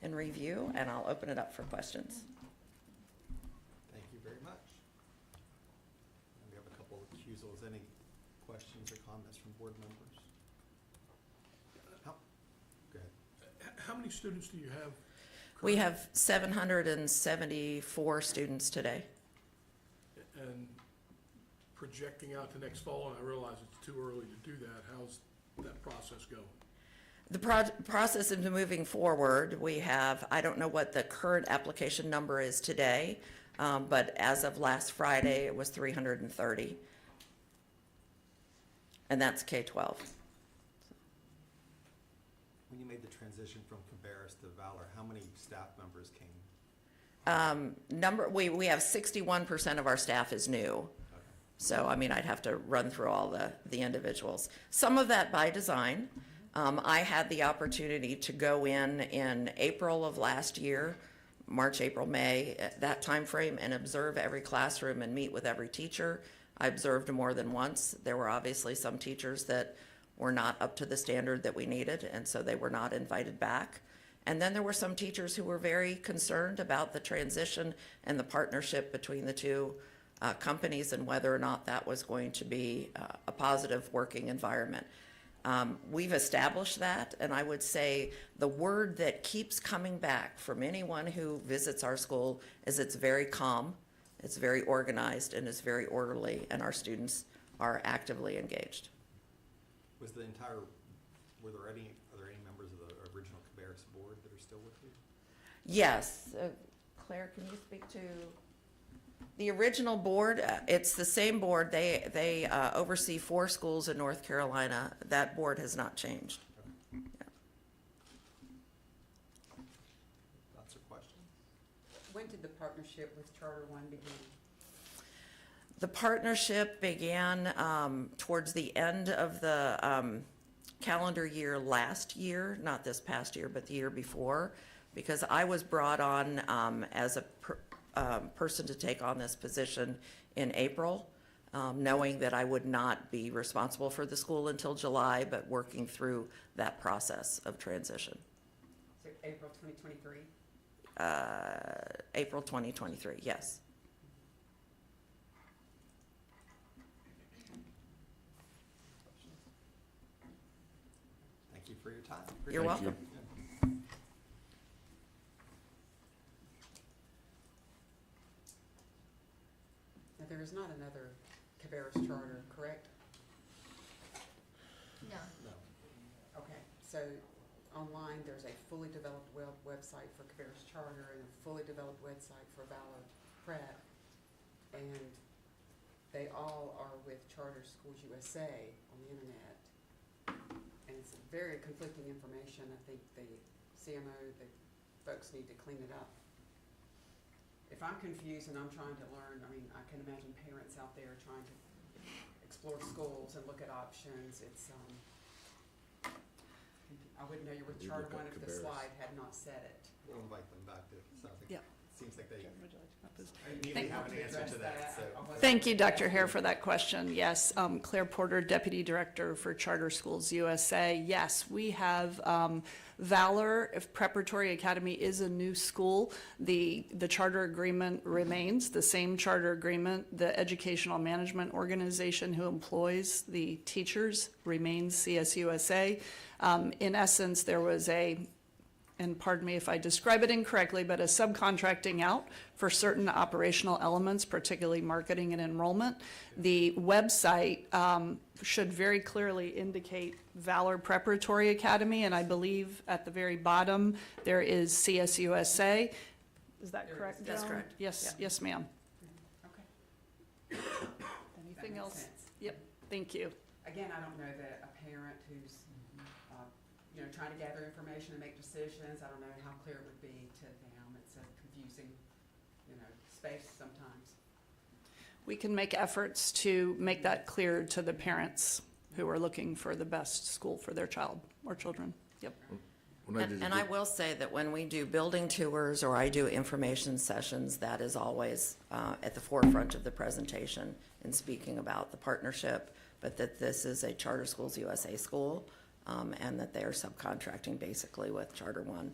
and review, and I'll open it up for questions. Thank you very much. And we have a couple of recusals. Any questions or comments from board members? Go ahead. How many students do you have? We have 774 students today. And projecting out to next fall, and I realize it's too early to do that, how's that process going? The process is moving forward. We have, I don't know what the current application number is today, but as of last Friday, it was 330. And that's K-12. When you made the transition from Cabarrus to Valor, how many staff members came? We have 61% of our staff is new. Okay. So, I mean, I'd have to run through all the individuals. Some of that by design. I had the opportunity to go in April of last year, March, April, May, that time frame, and observe every classroom and meet with every teacher. I observed more than once. There were obviously some teachers that were not up to the standard that we needed, and so they were not invited back. And then there were some teachers who were very concerned about the transition and the partnership between the two companies and whether or not that was going to be a positive working environment. We've established that, and I would say the word that keeps coming back from anyone who visits our school is it's very calm, it's very organized, and it's very orderly, and our students are actively engaged. Are there any members of the original Cabarrus board that are still with you? Yes. Claire, can you speak to the original board? It's the same board. They oversee 4 schools in North Carolina. That board has not changed. Okay. Yeah. Lots of questions? When did the partnership with Charter One begin? The partnership began towards the end of the calendar year last year, not this past year, but the year before, because I was brought on as a person to take on this position in April, knowing that I would not be responsible for the school until July, but working through that process of transition. So April 2023? April 2023, yes. Thank you for your time. You're welcome. Now, there is not another Cabarrus charter, correct? No. No. Okay, so online, there's a fully developed website for Cabarrus Charter and a fully developed website for Valor Prep. And they all are with Charter Schools USA on the internet. And it's very conflicting information. I think the CMO, the folks need to clean it up. If I'm confused and I'm trying to learn, I mean, I can imagine parents out there trying to explore schools and look at options. It's, I wouldn't know you were Charter One if the slide had not said it. We'll invite them back to Yep. seems like they immediately have an answer to that, so. Thank you, Dr. Hare, for that question. Yes, Claire Porter, Deputy Director for Charter Schools USA. Yes, we have Valor, if Preparatory Academy is a new school, the charter agreement remains the same charter agreement. The educational management organization who employs the teachers remains CSUSA. In essence, there was and pardon me if I describe it incorrectly, but a subcontracting out for certain operational elements, particularly marketing and enrollment. The website should very clearly indicate Valor Preparatory Academy, and I believe at the very bottom there is CSUSA. Is that correct, That's Joan? correct. Yes, yes, ma'am. Okay. Anything makes else? sense. Yep, thank you. Again, I don't know that a parent who's, trying to gather information and make decisions, I don't know how clear it would be to them. It's a confusing, space sometimes. We can make efforts to make that clear to the parents who are looking for the best school for their child or children. Yep. And I will say that when we do building tours or I do information sessions, that is always at the forefront of the presentation in speaking about the partnership, but that this is a Charter Schools USA school, and that they are subcontracting basically with Charter One.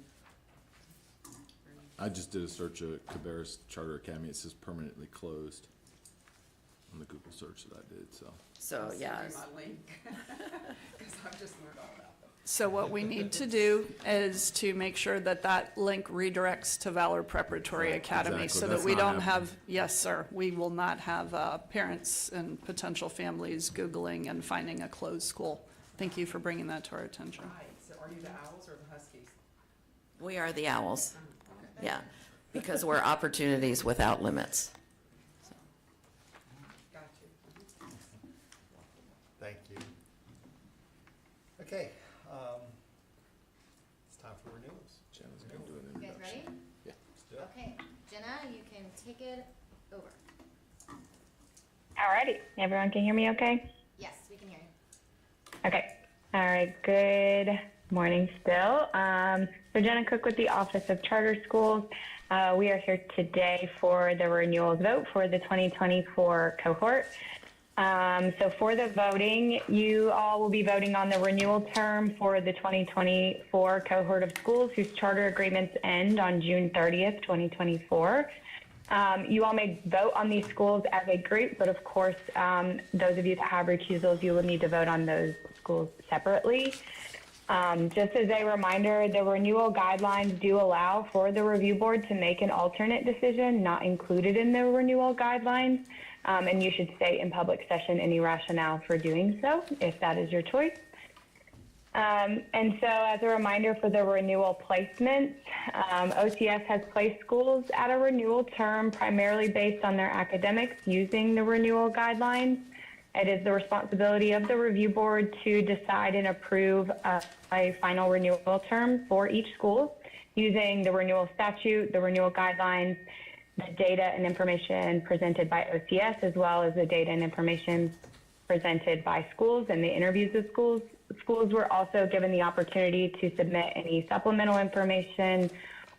I just did a search of Cabarrus Charter Academy. It says permanently closed on the Google search that I did, so. So, yeah. Send you my link, because I've just learned all about them. So what we need to do is to make sure that that link redirects to Valor Preparatory Academy Exactly. so that That's we not don't happening. have, yes, sir, we will not have parents and potential families Googling and finding a closed school. Thank you for bringing that to our attention. Right, so are you the Owls or the Huskies? We are the Owls, Okay. yeah, because we're opportunities without limits. Got you. Thank you. Okay, it's time for renewals. Jenna's gonna do an You guys introduction. ready? Yeah. Let's do it. Okay, Jenna, you can take it over. Alrighty, everyone can hear me okay? Yes, we can hear you. Okay, all right, good morning still. So Jenna Cook with the Office of Charter Schools. We are here today for the renewals vote for the 2024 cohort. So for the voting, you all will be voting on the renewal term for the 2024 cohort of schools whose charter agreements end on June 30th, 2024. You all may vote on these schools as a group, but of course, those of you that have recusals, you will need to vote on those schools separately. Just as a reminder, the renewal guidelines do allow for the review board to make an alternate decision not included in the renewal guidelines, and you should state in public session any rationale for doing so, if that is your choice. And so as a reminder for the renewal placements, OCS has placed schools at a renewal term primarily based on their academics using the renewal guidelines. It is the responsibility of the review board to decide and approve a final renewal term for each school using the renewal statute, the renewal guidelines, the data and information presented by OCS, as well as the data and information presented by schools and the interviews of schools. Schools were also given the opportunity to submit any supplemental information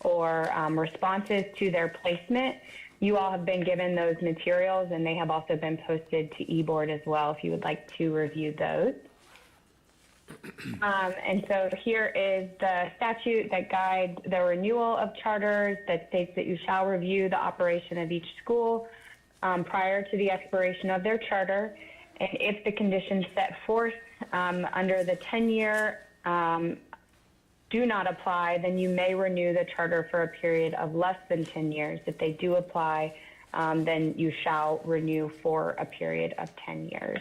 or responses to their placement. You all have been given those materials, and they have also been posted to eBoard as well if you would like to review those. And so here is the statute that guides the renewal of charters that states that you shall review the operation of each school prior to the expiration of their charter. And if the conditions set forth under the 10-year do not apply, then you may renew the charter for a period of less than 10 years. If they do apply, then you shall renew for a period of 10 years.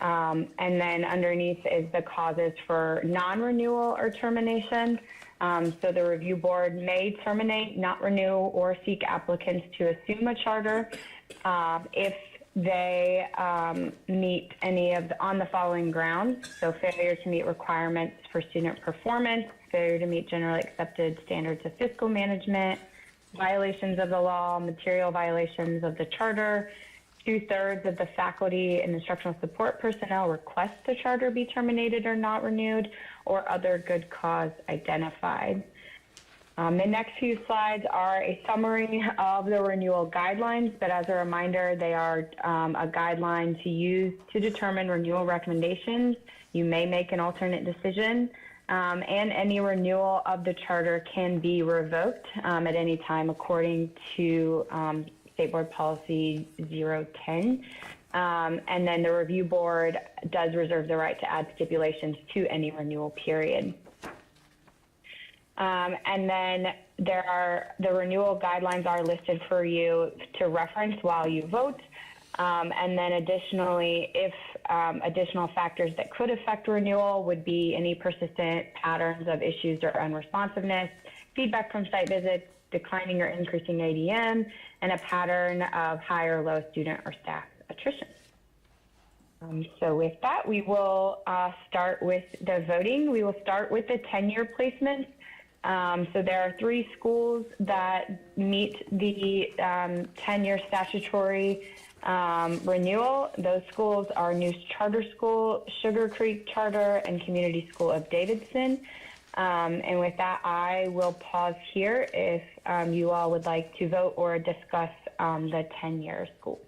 And then underneath is the causes for non-renewal or termination. So the review board may terminate, not renew, or seek applicants to assume a charter if they meet any of on the following grounds. So failure to meet requirements for student performance, failure to meet generally accepted standards of fiscal management, violations of the law, material violations of the charter. 2/3 of the faculty and instructional support personnel request the charter be terminated or not renewed, or other good cause identified. The next few slides are a summary of the renewal guidelines, but as a reminder, they are a guideline to use to determine renewal recommendations. You may make an alternate decision, and any renewal of the charter can be revoked at any time according to State Board Policy 010. And then the review board does reserve the right to add stipulations to any renewal period. And then the renewal guidelines are listed for you to reference while you vote. And then additionally, if additional factors that could affect renewal would be any persistent patterns of issues or unresponsiveness, feedback from site visits, declining or increasing ADM, and a pattern of high or low student or staff attrition. So with that, we will start with the voting. We will start with the 10-year placements. So there are 3 schools that meet the 10-year statutory renewal. Those schools are News Charter School, Sugar Creek Charter, and Community School of Davidson. And with that, I will pause here if you all would like to vote or discuss the 10-year school.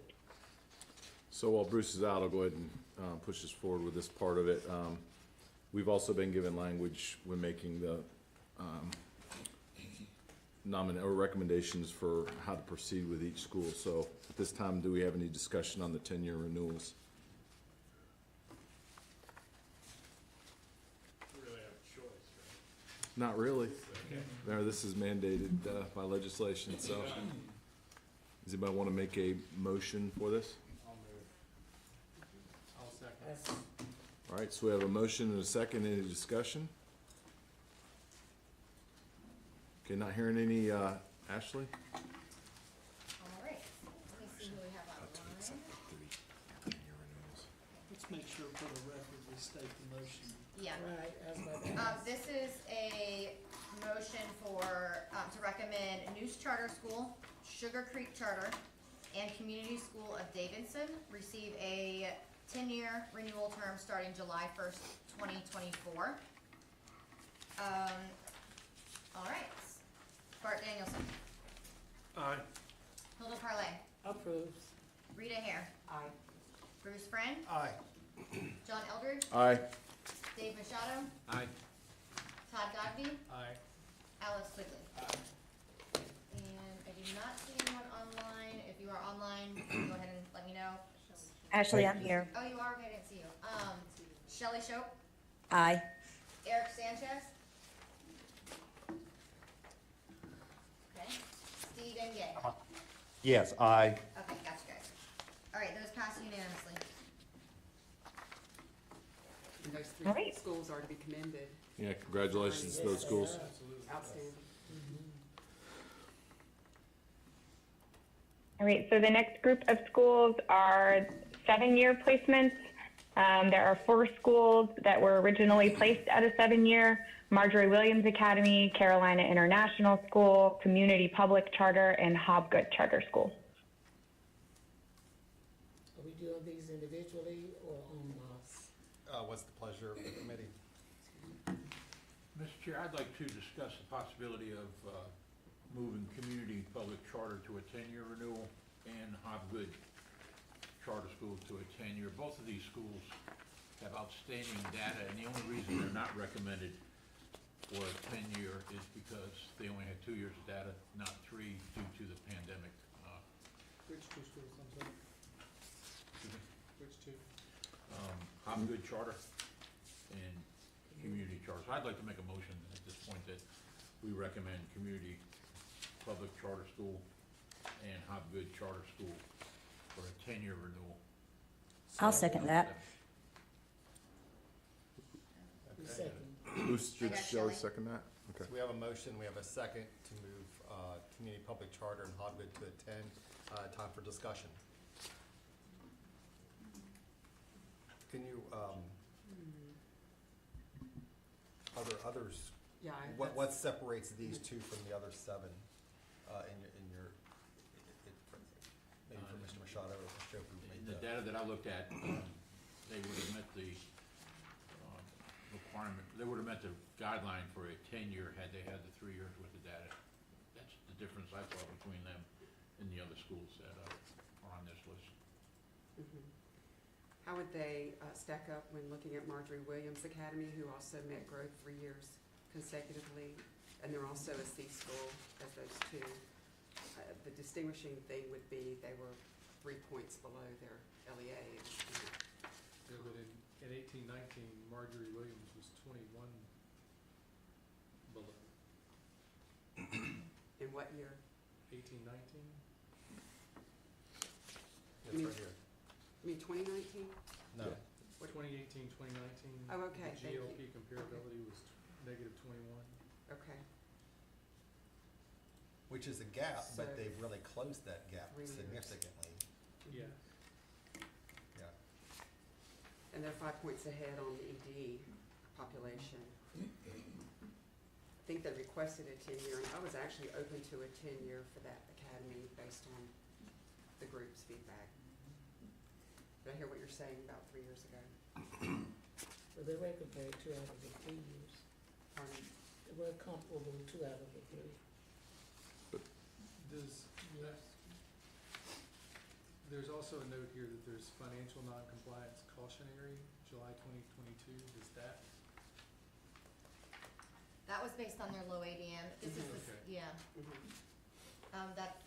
So while Bruce is out, I'll go ahead and push us forward with this part of it. We've also been given language when making the recommendations for how to proceed with each school. So at this time, do we have any discussion on the 10-year renewals? We really have a choice, right? Not really. Okay. No, this is mandated by legislation, so. Does anybody want to make a motion for this? I'll move. I'll second. All right, so we have a motion and a second. Any discussion? Okay, not hearing any, Ashley? All right, let me see who we have online. Let's make sure for the record we state the motion. Yeah. Right, as my This is a motion for, to recommend News Charter School, Sugar Creek Charter, and Community School of Davidson receive a 10-year renewal term starting July 1st, 2024. All right. Bart Danielson. Aye. Hilda Parlay. approves. Rita Hare. Aye. Bruce Friend. Aye. John Eldridge. Aye. Dave Machado. Aye. Todd Godby. Aye. Alex Quigley. And I do not see anyone online. If you are online, go ahead and let me know. Ashley, I'm here. Oh, you are? Okay, I didn't see you. Shelley Shope. Aye. Eric Sanchez. Okay. Stephen Gay. Yes, aye. Okay, gotcha, guys. All right, those pass unanimously. And those All 3 right. schools are to be commended. Yeah, congratulations to those schools. Outstanding. All right, so the next group of schools are 7-year placements. There are 4 schools that were originally placed at a 7-year: Marjorie Williams Academy, Carolina International School, Community Public Charter, and Hobgood Charter School. Are we doing these individually or en masse? What's the pleasure of the committee? Mr. Chair, I'd like to discuss the possibility of moving Community Public Charter to a 10-year renewal and Hobgood Charter School to a 10-year. Both of these schools have outstanding data, and the only reason they're not recommended for a 10-year is because they only had 2 years of data, not 3, due to the pandemic. Which 2 schools, I'm sorry? Which 2? Hobgood Charter and Community Charter. So I'd like to make a motion at this point that we recommend Community Public Charter School and Hobgood Charter School for a 10-year renewal. I'll second that. Who second? Bruce, did I got Shelley Shelley. second that? Okay. So we have a motion, we have a second to move Community Public Charter and Hobgood to a 10. Time for discussion. Can you, others, Yeah, what separates these 2 from the other 7 in your, maybe for Mr. Machado or Mr. Joe, who made The data that I looked at, they would have met the requirement, they would have met the guideline for a 10-year had they had the 3 years worth of data. That's the difference I saw between them and the other schools that are on this list. Mhm. How would they stack up when looking at Marjorie Williams Academy, who also met growth 3 years consecutively, and they're also a C school as those two? The distinguishing thing would be they were 3 points below their LEA. Yeah, but in 1819, Marjorie Williams was 21 below. In what year? 1819? It's right here. You mean 2019? No. Yeah. What- 2018, 2019. Oh, okay, The thank you. GLP comparability was negative 21. Okay. Which is a gap, So- but they've really closed that gap 3 years. significantly. Yeah. Yeah. And they're 5 points ahead on the ED population. I think they requested a 10-year, and I was actually open to a 10-year for that academy based on the group's feedback. But I hear what you're saying about 3 years ago. So they were compared 2 out of the 3 years. Pardon? They were comparable 2 out of the 3. There's also a note here that there's financial noncompliance cautionary, July 2022. Does that, That was based on their low ADM. This is, Okay. yeah, Mhm. that,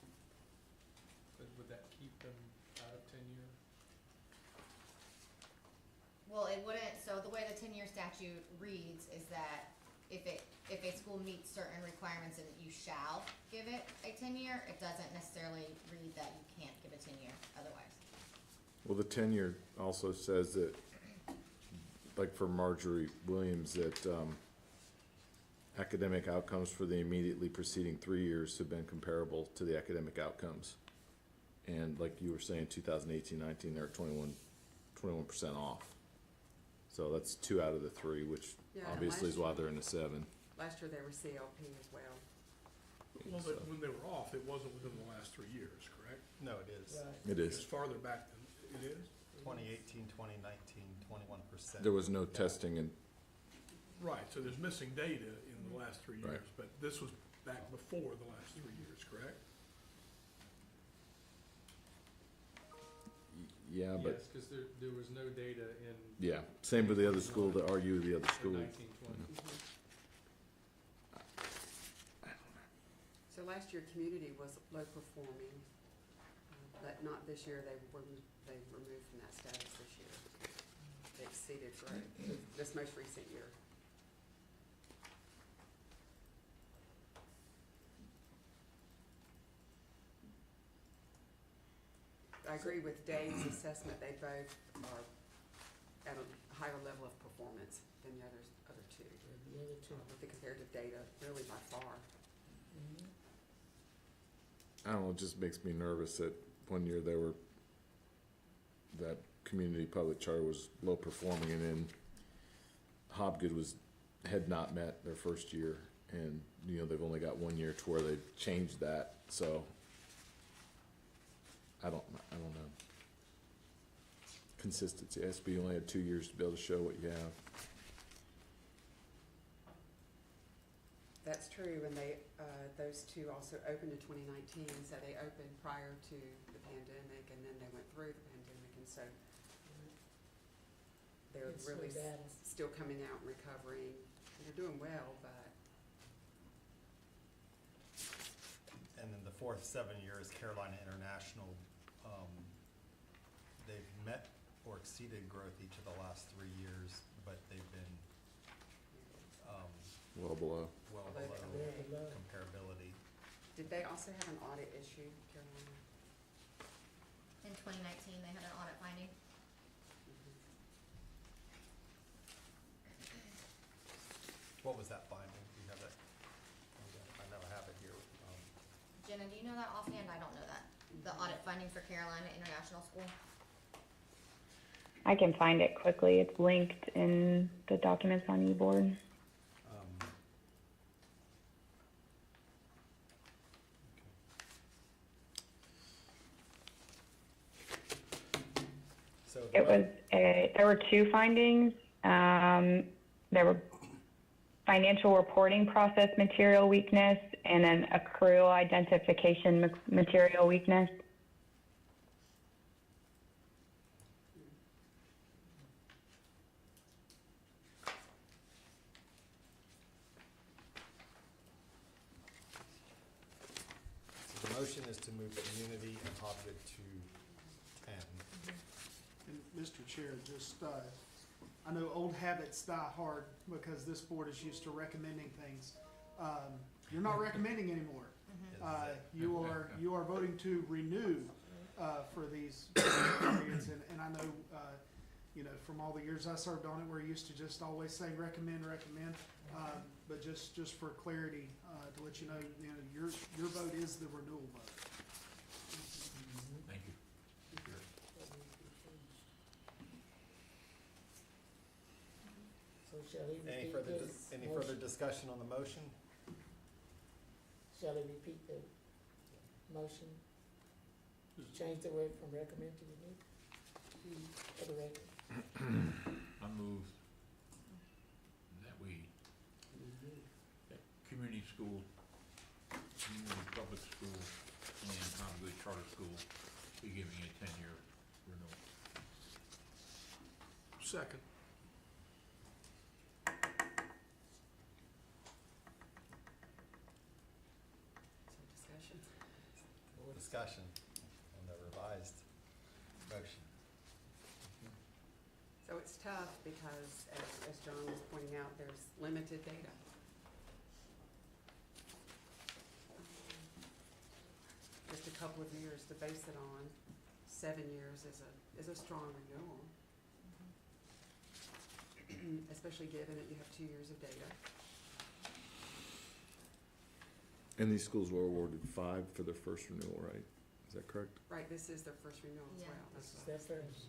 would that keep them out of tenure? well, it wouldn't, so the way the 10-year statute reads is that if a school meets certain requirements and you shall give it a 10-year, it doesn't necessarily read that you can't give a 10-year otherwise. Well, the tenure also says that, like for Marjorie Williams, that academic outcomes for the immediately preceding 3 years have been comparable to the academic outcomes. And like you were saying, 2018-19, they're at 21% off. So that's 2 out of the 3, which Yeah, and obviously is last why year- they're in the 7. Last year they were CLP as well. Well, but when they were off, it wasn't within the last 3 years, correct? No, it is. Right. It It's is. farther back than it is? 2018, 2019, 21%. There was no testing and, Right, so there's missing data in the last 3 Right. years, but this was back before the last 3 years, correct? yeah, but, Yes, because there was no data in. yeah, same with the other school, to argue the other school. 1920. So last year, community was low performing, but not this year. They removed from that status this year. They exceeded growth this most recent year. I agree with Dave's assessment. They both are at a higher level of performance than the other two. The other 2. With the comparative data, really by far. Mhm. I don't know, it just makes me nervous that one year that community public charter was low performing, and then Hobgood had not met their first year, and, they've only got 1 year to where they changed that, so I don't know. Consistency, SB only had 2 years to be able to show what you have. That's true, and those two also opened in 2019, so they opened prior to the pandemic, and then they went through the pandemic, and so they're It's really so bad. still coming out and recovering. They're doing well, but And then the fourth 7 years, Carolina International, they've met or exceeded growth each of the last 3 years, but they've been Well below. well Below below Well below. comparability. did they also have an audit issue, Carolina? In 2019, they had an audit finding. What was that finding? Do you have that? I know I have it here. Jenna, do you know that offhand? I don't know that. The audit finding for Carolina International School? I can find it quickly. It's linked in the documents on eBoard. So It was there were 2 findings. there were financial reporting process material weakness and an accrual identification material weakness. So the motion is to move community and Hopgood to 10. And Mr. Chair, just, I know old habits die hard because this board is used to recommending things. You're not recommending anymore. You are voting to renew, for these periods. And I know, from all the years I served on it, we're used to just always saying recommend. But just for clarity, to let you know, your vote is the renewal vote. Thank you. So shall he Any repeat further, his any motion? further discussion on the motion? Shall he repeat the motion? Change the word from recommend to remove? For the record. I move that we, that community school, community public school, and Hopgood Charter School be giving a 10-year renewal. Second. Some discussion. Discussion on the revised motion. So it's tough because, as John was pointing out, there's limited data. Just a couple of years to base it on. 7 years is a strong renewal. Especially given that you have 2 years of data. And these schools were awarded 5 for their first renewal, right? Is that correct? Right, this is their first renewal as Yeah. well. This That's is right. their first.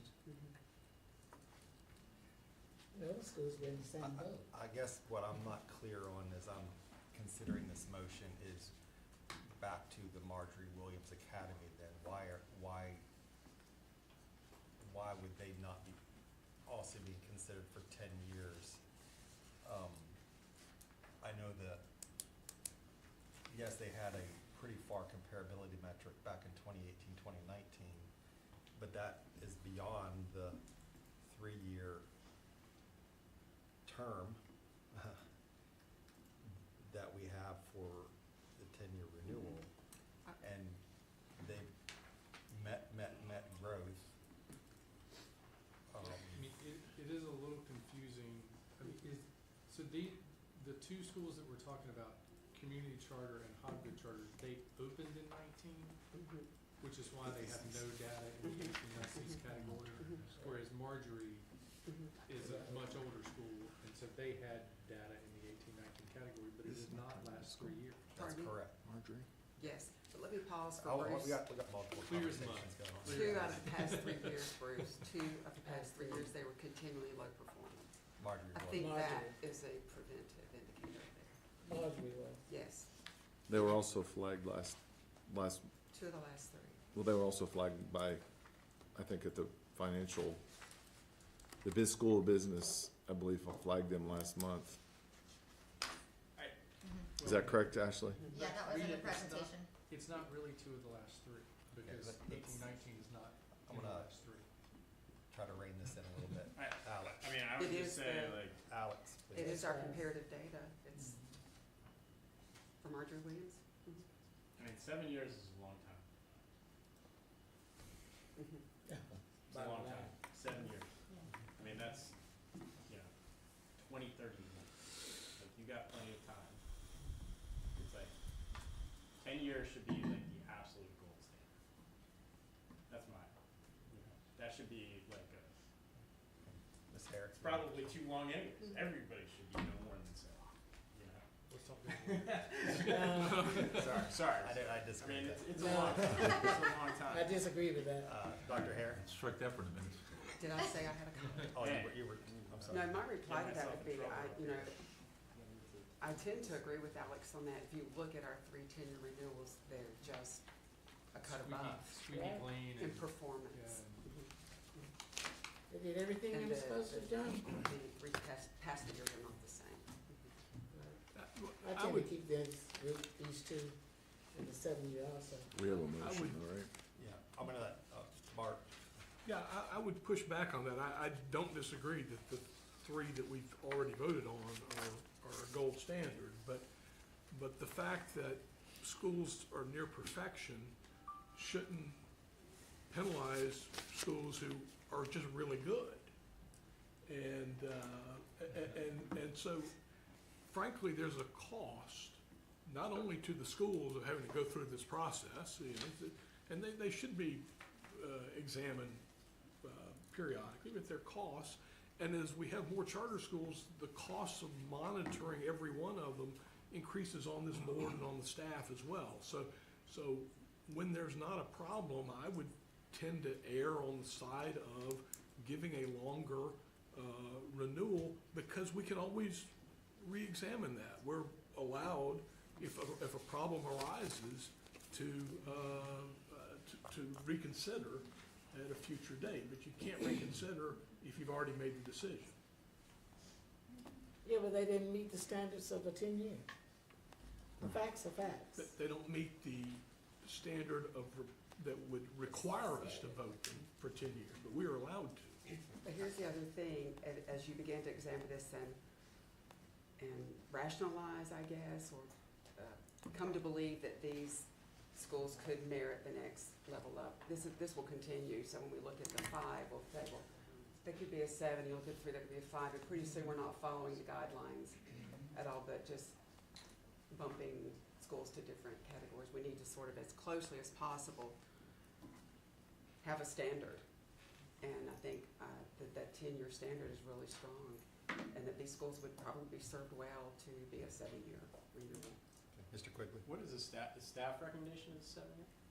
The other schools were in the same boat. I guess what I'm not clear on as I'm considering this motion is back to the Marjorie Williams Academy then. Why would they not be also being considered for 10 years? I know that, yes, they had a pretty far comparability metric back in 2018, 2019, but that is beyond the 3-year term that we have for the 10-year renewal. And they've met growth. I mean, it is a little confusing. I mean, so the two schools that we're talking about, community charter and Hopgood charter, they opened in 19, which is why they have no data in the 18-19 category, whereas Marjorie is a much older school, and so they had data in the 18-19 category, but it did not last 3 years. That's Pardon me? correct. Marjorie? Yes, but let me pause for Oh, Bruce. we got multiple Clear as conversations mud. going on. Two out of the past 3 years, Bruce, 2 of the past 3 years, they were continually low performing. Marjorie I was. think that Marjorie. is a preventive indicator there. Marjorie was. Yes, They were also flagged last, 2 of the last 3. well, they were also flagged by, I think at the financial, the School of Business, I believe, flagged them last month. Is that correct, Ashley? Yeah, that was in the Read it, it's not- presentation. It's not really 2 of the last 3, because but it's- 18-19 is not I'm 2 of the gonna- last 3. Try to rein this in a little bit. Alex. I mean, I would It just is say, the- like, Alex, It please. is our comparative data. It's for Marjorie Williams. I mean, 7 years is a long time. It's a Bottom long line. time, 7 years. I mean, that's, 20, 30 years. Like, you got plenty of time. It's like, 10 years should be like the absolute gold standard. That's that should be like Ms. Harris. it's probably too long anyways. Everybody should be no more than 7, Let's talk Sorry. I I disagree mean, with it's that. a long time. It's a long time. I disagree with that. Dr. Hare? Strike that from the minutes. Did I say I had a comment? Oh, you were, I'm sorry. No, my reply to that myself would in be, trouble. I tend to agree with Alex on that. If you look at our 3 10-year renewals, they're just a cut above Sweetie Blaine in and, performance. yeah, It did everything And they were supposed to have done. the past years are not the same. I I tend to would- keep these two in the 7-year also. We have a I motion, would- all right? Yeah, I'm gonna let, Mark. Yeah, I would push back on that. I don't disagree that the three that we've already voted on are a gold standard, but the fact that schools are near perfection shouldn't penalize schools who are just really good. And so frankly, there's a cost, not only to the schools of having to go through this process, you know, and they should be examined periodically, but their costs. And as we have more charter schools, the cost of monitoring every one of them increases on this board and on the staff as well. So when there's not a problem, I would tend to err on the side of giving a longer renewal, because we can always re-examine that. We're allowed, if a problem arises, to reconsider at a future date, but you can't reconsider if you've already made the decision. Yeah, but they didn't meet the standards of the 10-year. The facts are facts. They don't meet the standard that would require us to vote them for 10 years, but we are allowed to. But here's the other thing, as you begin to examine this and rationalize, I guess, or come to believe that these schools could merit the next level up, this will continue. So when we look at the 5, we'll say, well, there could be a 7, you look at 3, there could be a 5, and pretty soon we're not following the guidelines at all, but just bumping schools to different categories. We need to sort of, as closely as possible, have a standard. And I think that 10-year standard is really strong, and that these schools would probably be served well to be a 7-year renewal. Mr. Quigley? What is the staff recommendation is 7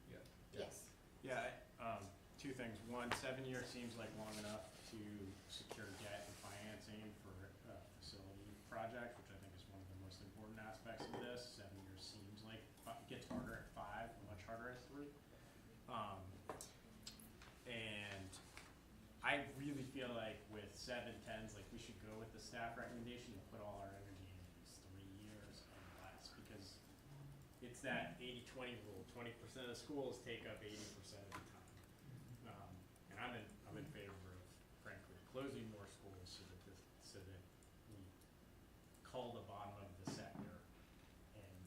years? Yes. Yeah, two things. One, 7 years seems like long enough to secure debt and financing for a facility project, which I think is one of the most important aspects of this. 7 years seems like it gets harder at 5, much harder at 3. And I really feel like with 7-10s, like we should go with the staff recommendation and put all our energy into these 3 years and less, because it's that 80-20 rule. 20% of schools take up 80% of the time. And I'm in favor of, frankly, closing more schools so that we cull the bottom of the sector, and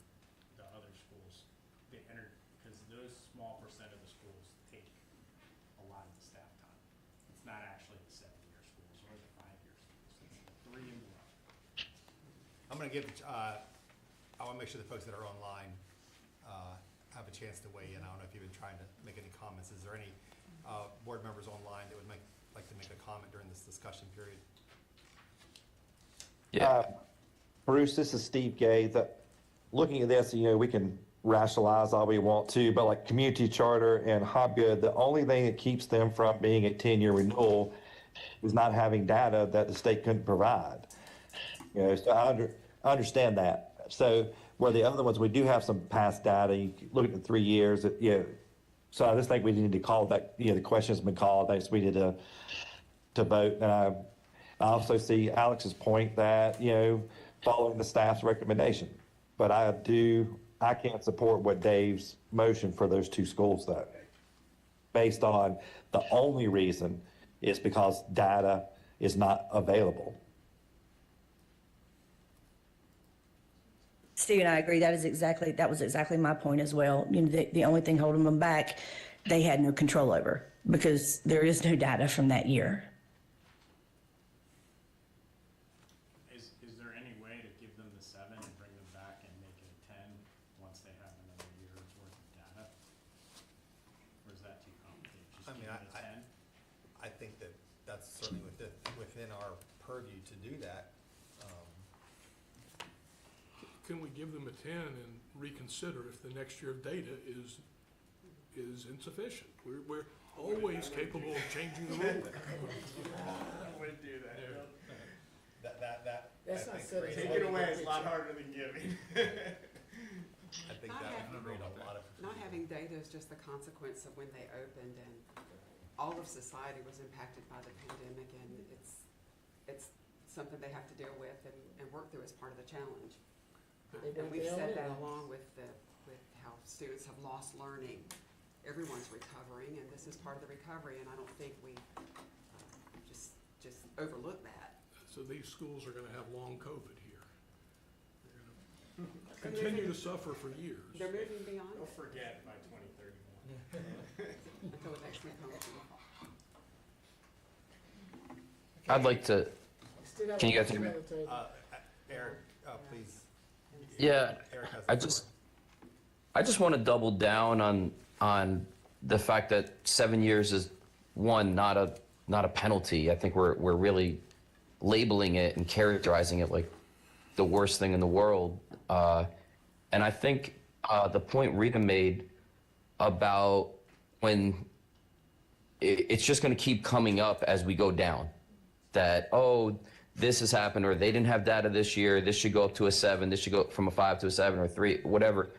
the other schools, because those small percent of the schools take a lot of the staff time. It's not actually the 7-year schools or the 5-year schools. It's the 3 and below. I'm gonna give, I wanna make sure the folks that are online have a chance to weigh in. I don't know if you've been trying to make any comments. Is there any board members online that would like to make a comment during this discussion period? Yeah. Bruce, this is Steve Gay. Looking at this, we can rationalize all we want to, but like community charter and Hobgood, the only thing that keeps them from being a 10-year renewal is not having data that the state couldn't provide. So I understand that. So where the other ones, we do have some past data. You look at the 3 years, so I just think we need to call that, the question's been called. I think we need to vote. And I also see Alex's point that, following the staff's recommendation. But I can't support what Dave's motion for those 2 schools though, based on the only reason is because data is not available. Steve and I agree. That was exactly my point as well. The only thing holding them back, they had no control over, because there is no data from that year. Is there any way to give them the 7 and bring them back and make it a 10 once they have another year's worth of data? Or is that too complicated? Just give them a 10? I think that's certainly within our purview to do that. Can we give them a 10 and reconsider if the next year of data is insufficient? We're always capable of changing the rule. I wouldn't do that. That's not setting. Taking away is a lot harder than giving. I think that would create a lot of. Not having data is just the consequence of when they opened, and all of society was impacted by the pandemic, and it's something they have to deal with and work through as part of the challenge. And we've said that along with how students have lost learning. Everyone's recovering, and this is part of the recovery, and I don't think we just overlook that. So these schools are gonna have long COVID here. They're gonna continue to suffer for years. They're moving beyond Don't it forget by 2031. until it actually comes. I'd like to, can you guys hear me? Eric, please. Yeah, Eric has I the floor. just want to double down on the fact that 7 years is not a penalty. I think we're really labeling it and characterizing it like the worst thing in the world. And I think the point Rita made about when it's just going to keep coming up as we go down, that, oh, this has happened, or they didn't have data this year, this should go up to a 7, this should go from a 5 to a 7 or 3, whatever.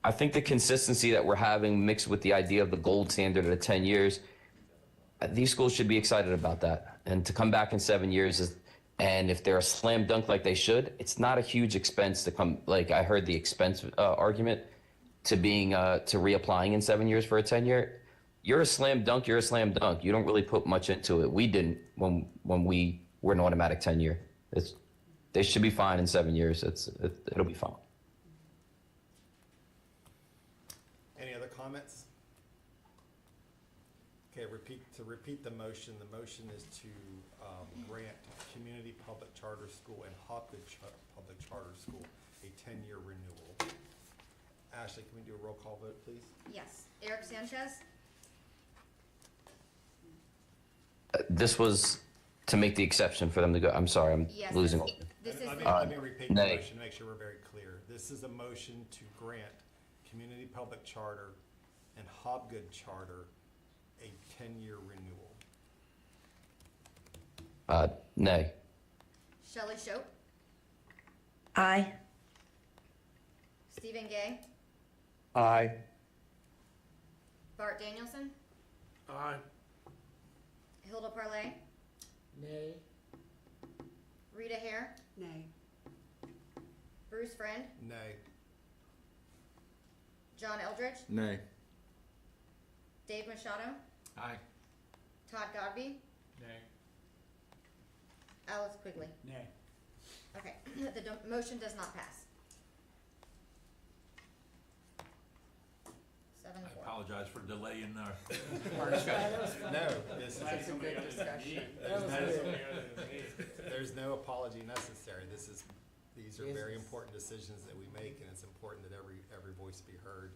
I think the consistency that we're having mixed with the idea of the gold standard at 10 years, these schools should be excited about that. And to come back in 7 years, and if they're a slam dunk like they should, it's not a huge expense to come, like I heard the expense argument, to reapplying in 7 years for a 10-year. You're a slam dunk, you're a slam dunk. You don't really put much into it. We didn't when we were an automatic 10-year. They should be fine in 7 years. It'll be fine. Any other comments? Okay, to repeat the motion is to grant Community Public Charter School and Hopgood Public Charter School a 10-year renewal. Ashley, can we do a roll call vote, please? Yes. Eric Sanchez? This was to make the exception for them to go. I'm sorry, I'm Yes, losing. this is Let me repeat the nay. motion to make sure we're very clear. This is a motion to grant Community Public Charter and Hopgood Charter a 10-year renewal. Nay. Shelley Shope? Aye. Stephen Gay? Aye. Bart Danielson? Aye. Hilda Parlay? Nay. Rita Hare? Nay. Bruce Friend? Nay. John Eldridge? Nay. Dave Machado? Aye. Todd Godby? Nay. Alex Quigley? Nay. Okay, the motion does not pass. I 7-4. apologize for delaying our No, this is, That's a good discussion. there's no apology necessary. These are very important decisions that we make, and it's important that every voice be heard,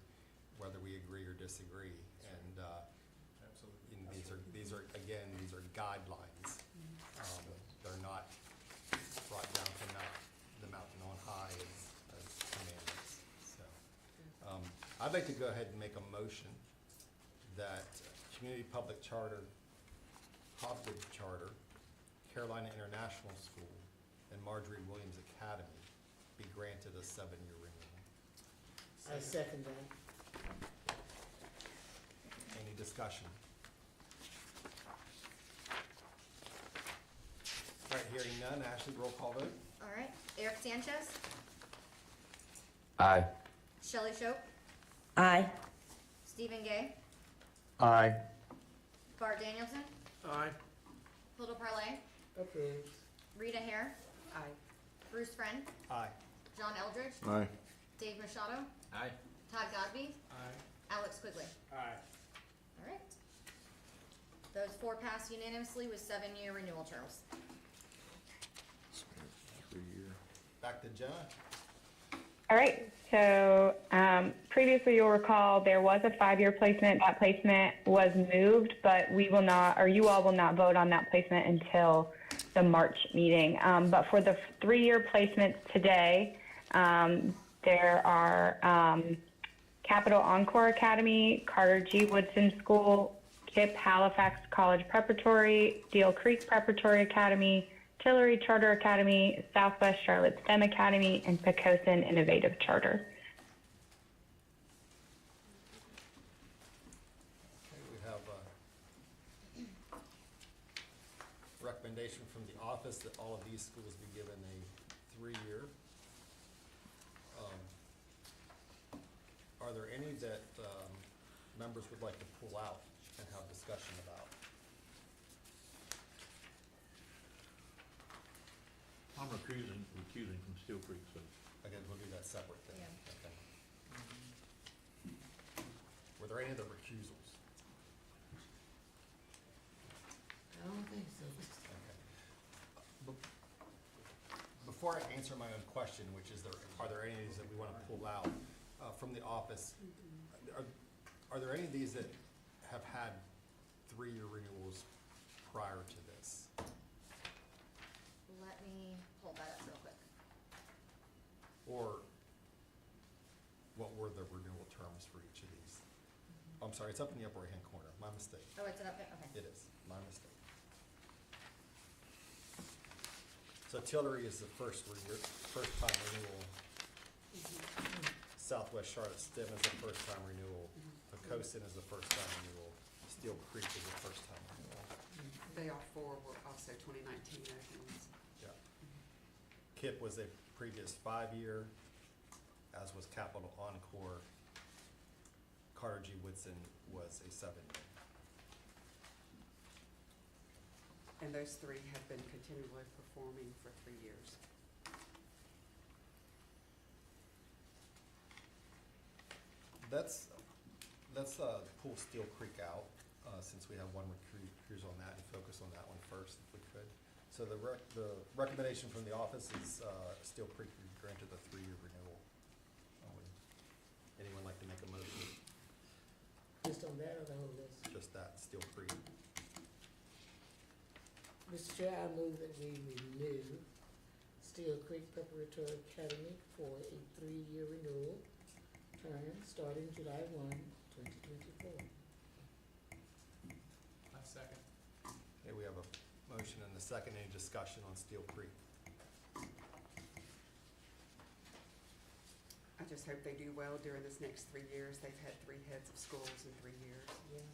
whether we agree or disagree. And Absolutely. these are guidelines. They're not brought down from the mountain on high as commandments. So, I'd like to go ahead and make a motion that Community Public Charter, Hopgood Charter, Carolina International School, and Marjorie Williams Academy be granted a 7-year renewal. I second that. Any discussion? All right, hearing none, Ashley, roll call vote. All right, Eric Sanchez? Aye. Shelley Shope? Aye. Stephen Gay? Aye. Bart Danielson? Aye. Hilda Parlay? Approved. Rita Hare? Aye. Bruce Friend? Aye. John Eldridge? Aye. Dave Machado? Aye. Todd Godby? Aye. Alex Quigley? Aye. All right. Those 4 passed unanimously with 7-year renewal terms. Back to Jenna. All right, so previously you'll recall there was a 5-year placement. That placement was moved, but we will not, or you all will not vote on that placement until the March meeting. But for the 3-year placements today, there are Capital Encore Academy, Carter G. Woodson School, KIPP Halifax College Preparatory, Deal Creek Preparatory Academy, Tillery Charter Academy, Southwest Charlotte STEM Academy, and Pocosin Innovative Charter. Okay, we have recommendation from the office that all of these schools be given a 3-year. Are there any that members would like to pull out and have discussion about? I'm recusing from Steel Creek, so. Again, we'll do that separate then. Yeah. Okay. Were there any other recusals? I don't think so. Okay. Before I answer my own question, which is, are there any of these that we want to pull out from the office? Are there any of these that have had 3-year renewals prior to this? Let me pull that up real quick. Or what were the renewal terms for each of these? I'm sorry, it's up in the upper right-hand corner. My mistake. Oh, it's up there, okay. It is, my mistake. So Tillery is the first time renewal. Southwest Charlotte STEM is the first time renewal. Pocosin is the first time renewal. Steel Creek is the first time renewal. They all four were also 2019 openings. Yeah. KIPP was a previous 5-year, as was Capital Encore. Carter G. Woodson was a 7-year. And those three have been continually performing for 3 years. Let's pull Steel Creek out, since we have one recusal on that, and focus on that one first, if we could. So the recommendation from the office is Steel Creek be granted a 3-year renewal. Would anyone like to make a motion? Just on that or the whole list? Just that, Steel Creek. Mr. Chair, I move that we renew Steel Creek Preparatory Academy for a 3-year renewal term starting July 1, 2024. I second. Okay, we have a motion and a second. Any discussion on Steel Creek? I just hope they do well during this next 3 years. They've had 3 heads of schools in 3 years. Yeah.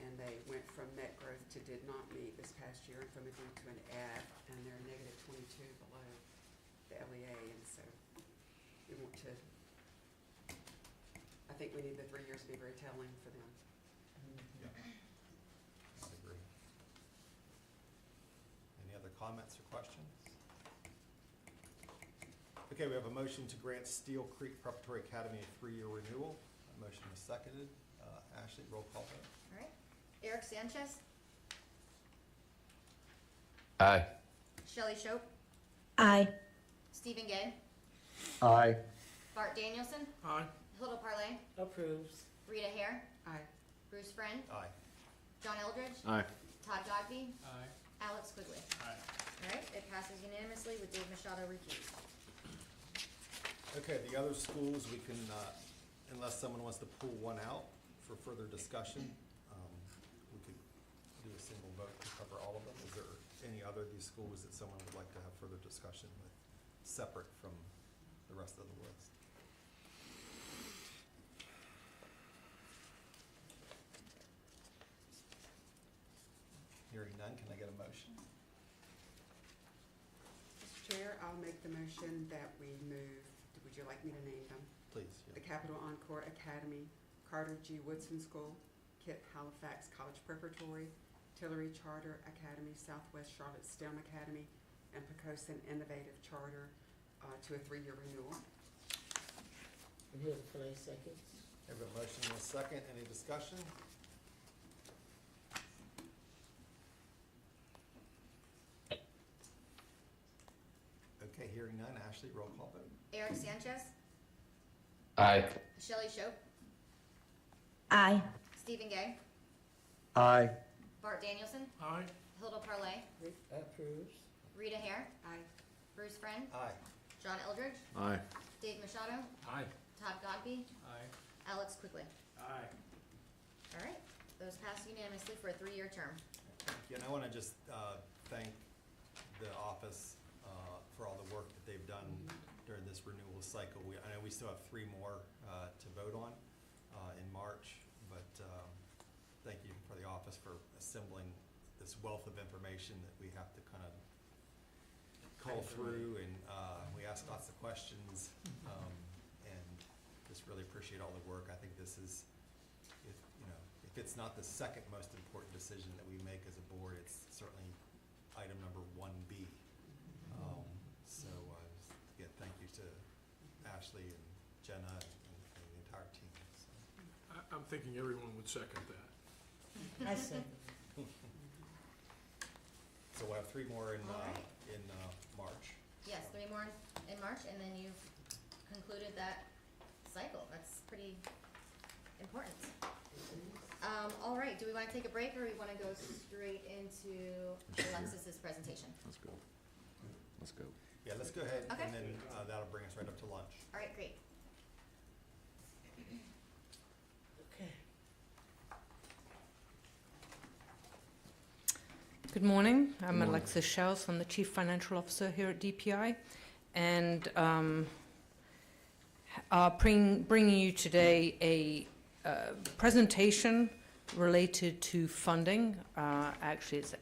And they went from net growth to did not meet this past year, and from a D to an F, and they're -22 below the LEA, and so we want to, I think we need the 3 years to be very telling for them. Yeah. I agree. Any other comments or questions? Okay, we have a motion to grant Steel Creek Preparatory Academy a 3-year renewal. A motion is seconded. Ashley, roll call vote. All right. Eric Sanchez, Aye. Shelley Shope, Aye. Stephen Gay, Aye. Bart Danielson, Aye. Hilda Parlay, Approves. Rita Hare, Aye. Bruce Friend, Aye. John Eldridge, Aye. Todd Godby, Aye. Alex Quigley. Aye. All right, it passes unanimously with Dave Machado recused. Okay, the other schools, we can, unless someone wants to pull one out for further discussion, we could do a single vote to cover all of them. Is there any other of these schools that someone would like to have further discussion with, separate from the rest of the list? Hearing none, can I get a motion? Mr. Chair, I'll make the motion that we move, would you like me to name them? Please. The Capital Encore Academy, Carter G. Woodson School, KIPP Halifax College Preparatory, Tillery Charter Academy, Southwest Charlotte STEM Academy, and Pocosin Innovative Charter to a 3-year renewal. And here's the play seconds. I have a motion and a second. Any discussion? Okay, hearing none. Ashley, roll call vote. Eric Sanchez, Aye. Shelley Shope, Aye. Stephen Gay, Aye. Bart Danielson, Aye. Hilda Parlay, Approves. Rita Hare, Aye. Bruce Friend, Aye. John Eldridge, Aye. Dave Machado, Aye. Todd Godby, Aye. Alex Quigley. Aye. All right, those pass unanimously for a 3-year term. Thank you. And I want to just thank the office for all the work that they've done during this renewal cycle. I know we still have 3 more to vote on in March, but thank you for the office for assembling this wealth of information that we have to kind of call through, and we ask lots of questions, and just really appreciate all the work. I think this is, if it's not the second most important decision that we make as a board, it's certainly item number 1B. So again, thank you to Ashley and Jenna and the entire team. So. I'm thinking everyone would second that. I see. So we'll have 3 more in March. Yes, 3 more in March, and then you've concluded that cycle. That's pretty important. All right, do we want to take a break, or we want to go straight into Alexis's presentation? Let's go. Let's go. Yeah, let's go ahead, Okay. and then that'll bring us right up to lunch. All right, great. Okay. Good morning. I'm Alexis Schaus. I'm the Chief Financial Officer here at DPI, and bringing you today a presentation related to funding. Actually, it's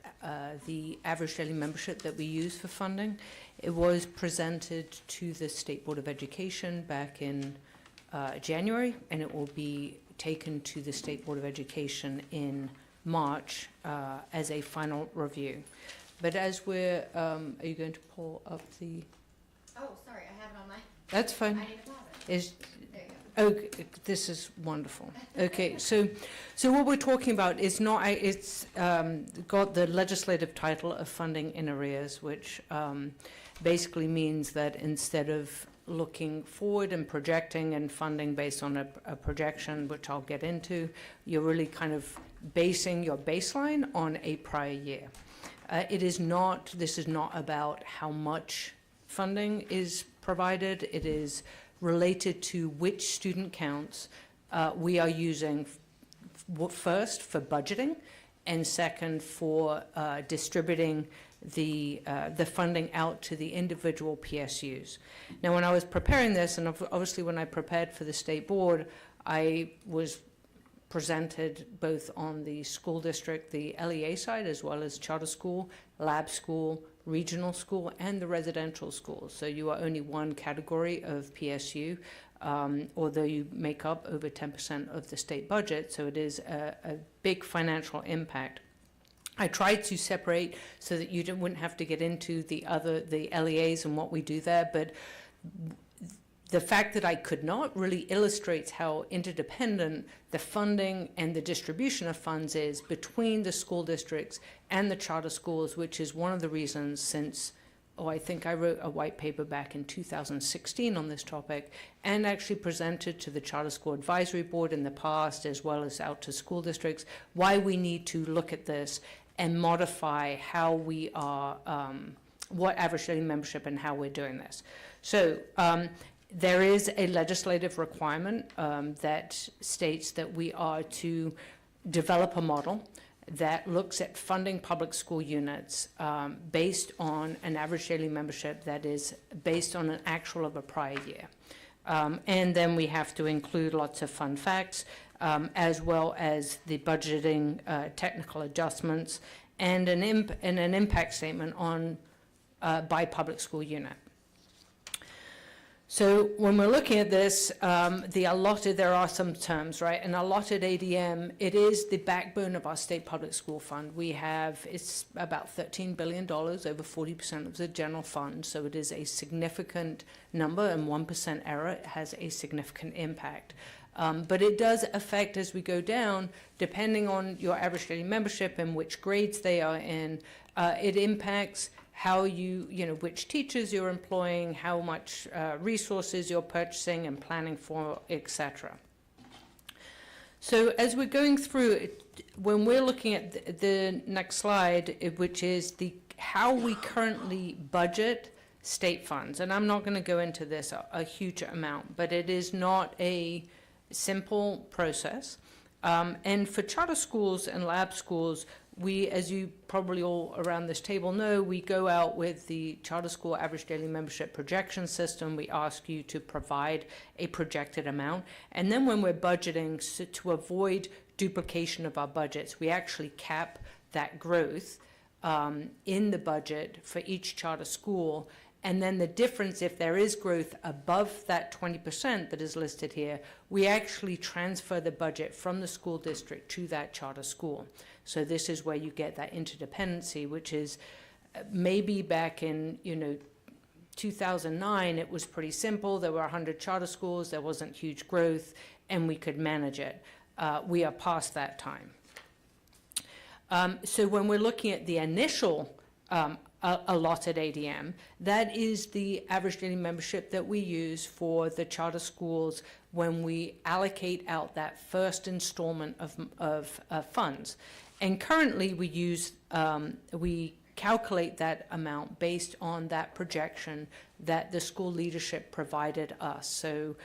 the average daily membership that we use for funding. It was presented to the State Board of Education back in January, and it will be taken to the State Board of Education in March as a final review. But as we're, are you going to pull up the? Oh, sorry, I have it on my. That's fine. I need to pause it. Is, There you go. okay, this is wonderful. Okay, so what we're talking about is not, it's got the legislative title of funding in arrears, which basically means that instead of looking forward and projecting and funding based on a projection, which I'll get into, you're really kind of basing your baseline on a prior year. This is not about how much funding is provided. It is related to which student counts we are using first for budgeting, and second for distributing the funding out to the individual PSUs. Now, when I was preparing this, and obviously when I prepared for the state board, I was presented both on the school district, the LEA side, as well as charter school, lab school, regional school, and the residential schools. So you are only one category of PSU, although you make up over 10% of the state budget, so it is a big financial impact. I tried to separate so that you wouldn't have to get into the LEAs and what we do there, but the fact that I could not really illustrates how interdependent the funding and the distribution of funds is between the school districts and the charter schools, which is one of the reasons since, I think I wrote a white paper back in 2016 on this topic, and actually presented to the Charter School Advisory Board in the past, as well as out to school districts, why we need to look at this and modify how we are, what average daily membership and how we're doing this. So there is a legislative requirement that states that we are to develop a model that looks at funding public school units based on an average daily membership that is based on an actual of a prior year. And then we have to include lots of fun facts, as well as the budgeting technical adjustments and an impact statement on by public school unit. So when we're looking at this, there are some terms, right? An allotted ADM, it is the backbone of our state public school fund. It's about $13 billion, over 40% of the general fund. So it is a significant number, and 1% error has a significant impact. But it does affect, as we go down, depending on your average daily membership and which grades they are in, it impacts how which teachers you're employing, how much resources you're purchasing and planning for, etc. So as we're going through it, when we're looking at the next slide, which is how we currently budget state funds, and I'm not going to go into this a huge amount, but it is not a simple process. And for charter schools and lab schools, we, as you probably all around this table know, we go out with the charter school average daily membership projection system. We ask you to provide a projected amount. And then when we're budgeting, so to avoid duplication of our budgets, we actually cap that growth in the budget for each charter school. And then the difference, if there is growth above that 20% that is listed here, we actually transfer the budget from the school district to that charter school. So this is where you get that interdependency, which is maybe back in, 2009, it was pretty simple. There were 100 charter schools, there wasn't huge growth, and we could manage it. We are past that time. So when we're looking at the initial allotted ADM, that is the average daily membership that we use for the charter schools when we allocate out that first installment of funds. And currently we calculate that amount based on that projection that the school leadership provided us. So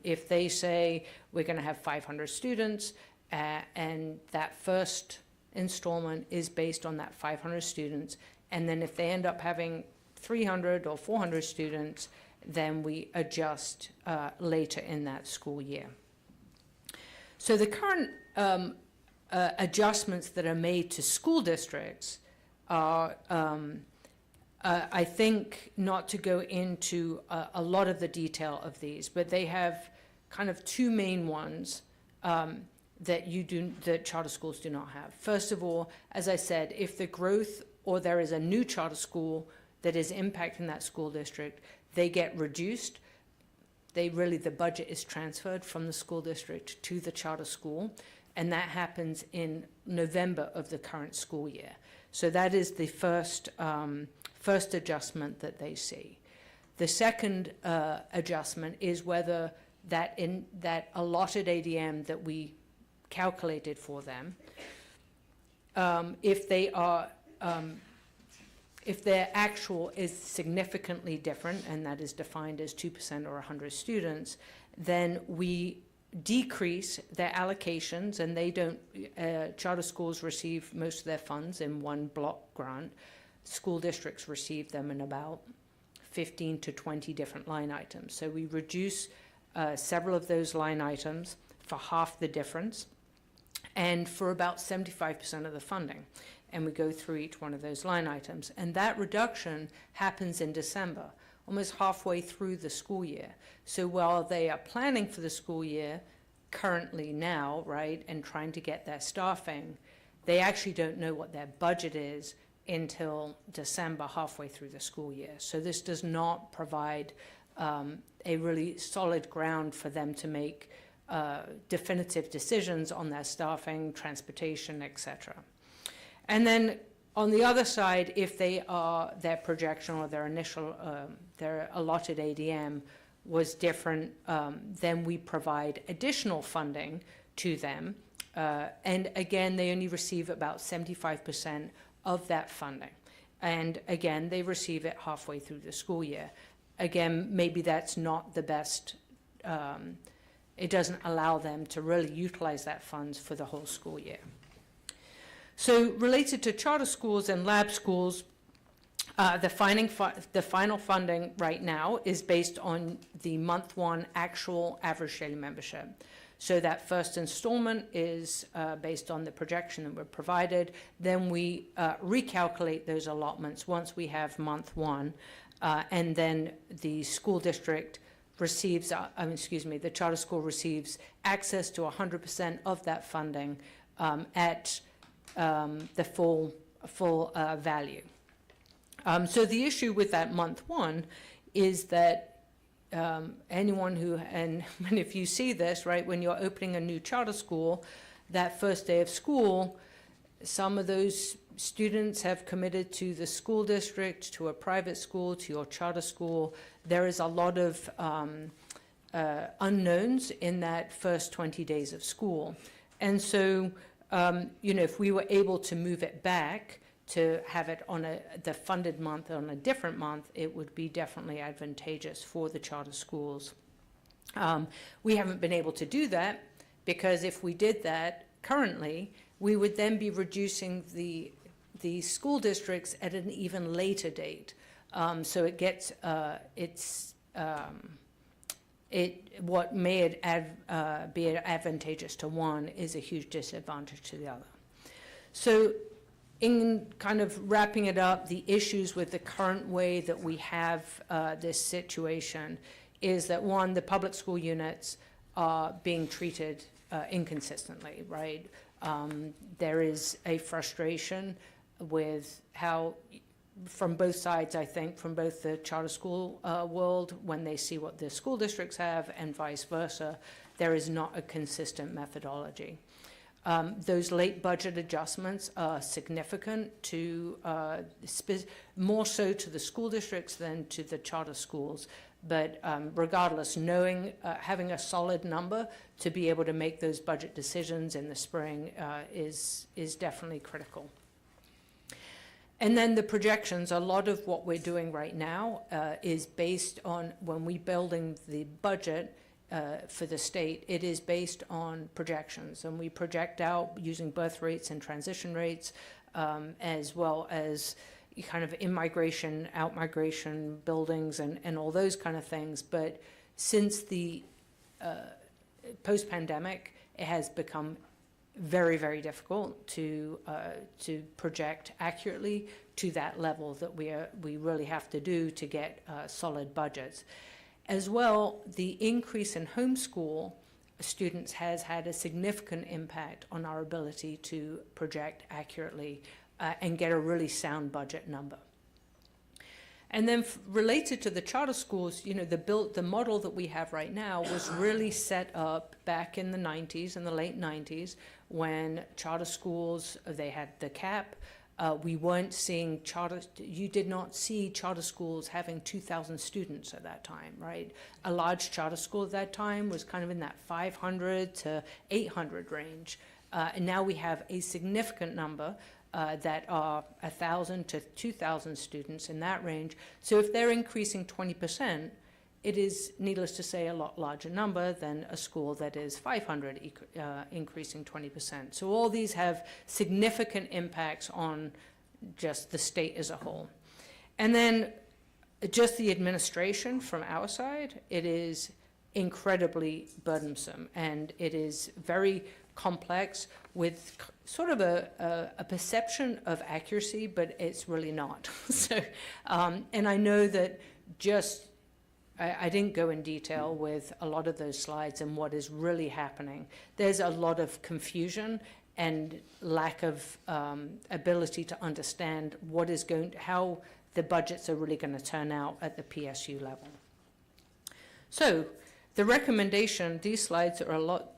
if they say we're going to have 500 students and that first installment is based on that 500 students, and then if they end up having 300 or 400 students, then we adjust later in that school year. So the current adjustments that are made to school districts are, I think, not to go into a lot of the detail of these, but they have kind of two main ones that charter schools do not have. First of all, as I said, if the growth or there is a new charter school that is impacting that school district, they get reduced. The budget is transferred from the school district to the charter school, and that happens in November of the current school year. So that is the first adjustment that they see. The second adjustment is whether that allotted ADM that we calculated for them, if their actual is significantly different, and that is defined as 2% or 100 students, then we decrease their allocations, and they don't, charter schools receive most of their funds in one block grant. School districts receive them in about 15 to 20 different line items. So we reduce several of those line items for half the difference and for about 75% of the funding. And we go through each one of those line items. And that reduction happens in December, almost halfway through the school year. So while they are planning for the school year currently now, right, and trying to get their staffing, they actually don't know what their budget is until December, halfway through the school year. So this does not provide a really solid ground for them to make definitive decisions on their staffing, transportation, etc. And then on the other side, if their projection or their initial, their allotted ADM was different, then we provide additional funding to them. And again, they only receive about 75% of that funding. And again, they receive it halfway through the school year. Again, maybe that's not the best, it doesn't allow them to really utilize that funds for the whole school year. So related to charter schools and lab schools, the final funding right now is based on the month one actual average daily membership. So that first installment is based on the projection that we're provided. Then we recalculate those allotments once we have month one, and then the school district receives, the charter school receives access to 100% of that funding at the full value. So the issue with that month one is that anyone who, and if you see this, right, when you're opening a new charter school, that first day of school, some of those students have committed to the school district, to a private school, to your charter school. There is a lot of unknowns in that first 20 days of school. And so, if we were able to move it back to have it on the funded month on a different month, it would be definitely advantageous for the charter schools. We haven't been able to do that because if we did that currently, we would then be reducing the school districts at an even later date. So it gets, what may be advantageous to one is a huge disadvantage to the other. So in kind of wrapping it up, the issues with the current way that we have this situation is that, one, the public school units are being treated inconsistently, right? There is a frustration with how, from both sides, I think, from both the charter school world, when they see what the school districts have, and vice versa, there is not a consistent methodology. Those late budget adjustments are significant to, more so to the school districts than to the charter schools. But regardless, knowing, having a solid number to be able to make those budget decisions in the spring is definitely critical. And then the projections, a lot of what we're doing right now is based on, when we're building the budget for the state, it is based on projections. And we project out using birth rates and transition rates, as well as kind of in-migration, out-migration buildings and all those kind of things. But since the post-pandemic, it has become very, very difficult to project accurately to that level that we really have to do to get solid budgets. As well, the increase in homeschool students has had a significant impact on our ability to project accurately and get a really sound budget number. And then related to the charter schools, you know, the model that we have right now was really set up back in the 90s, in the late 90s, when charter schools, they had the cap. We weren't seeing you did not see charter schools having 2,000 students at that time, right? A large charter school at that time was kind of in that 500 to 800 range. And now we have a significant number that are 1,000 to 2,000 students in that range. So if they're increasing 20%, it is, needless to say, a lot larger number than a school that is 500 increasing 20%. So all these have significant impacts on just the state as a whole. And then just the administration from our side, it is incredibly burdensome, and it is very complex with sort of a perception of accuracy, but it's really not. So, and I know that I didn't go in detail with a lot of those slides and what is really happening. There's a lot of confusion and lack of ability to understand how the budgets are really going to turn out at the PSU level. So the recommendation, these slides are a lot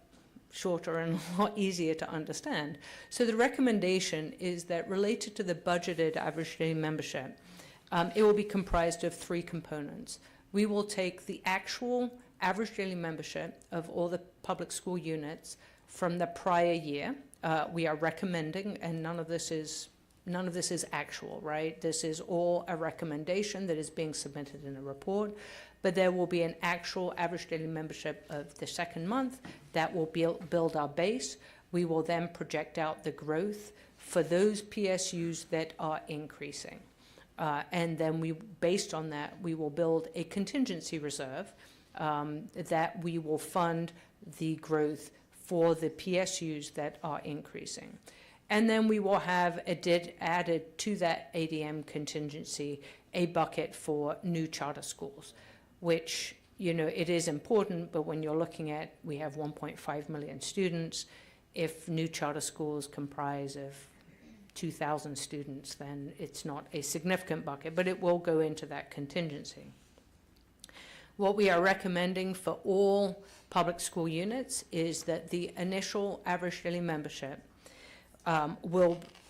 shorter and a lot easier to understand. So the recommendation is that related to the budgeted average daily membership, it will be comprised of 3 components. We will take the actual average daily membership of all the public school units from the prior year. We are recommending, and none of this is actual, right? This is all a recommendation that is being submitted in a report, but there will be an actual average daily membership of the second month that will build our base. We will then project out the growth for those PSUs that are increasing. And then based on that, we will build a contingency reserve that we will fund the growth for the PSUs that are increasing. And then we will have added to that ADM contingency a bucket for new charter schools, which, you know, it is important, but when you're looking at, we have 1.5 million students. If new charter schools comprise of 2,000 students, then it's not a significant bucket, but it will go into that contingency. What we are recommending for all public school units is that the initial average daily membership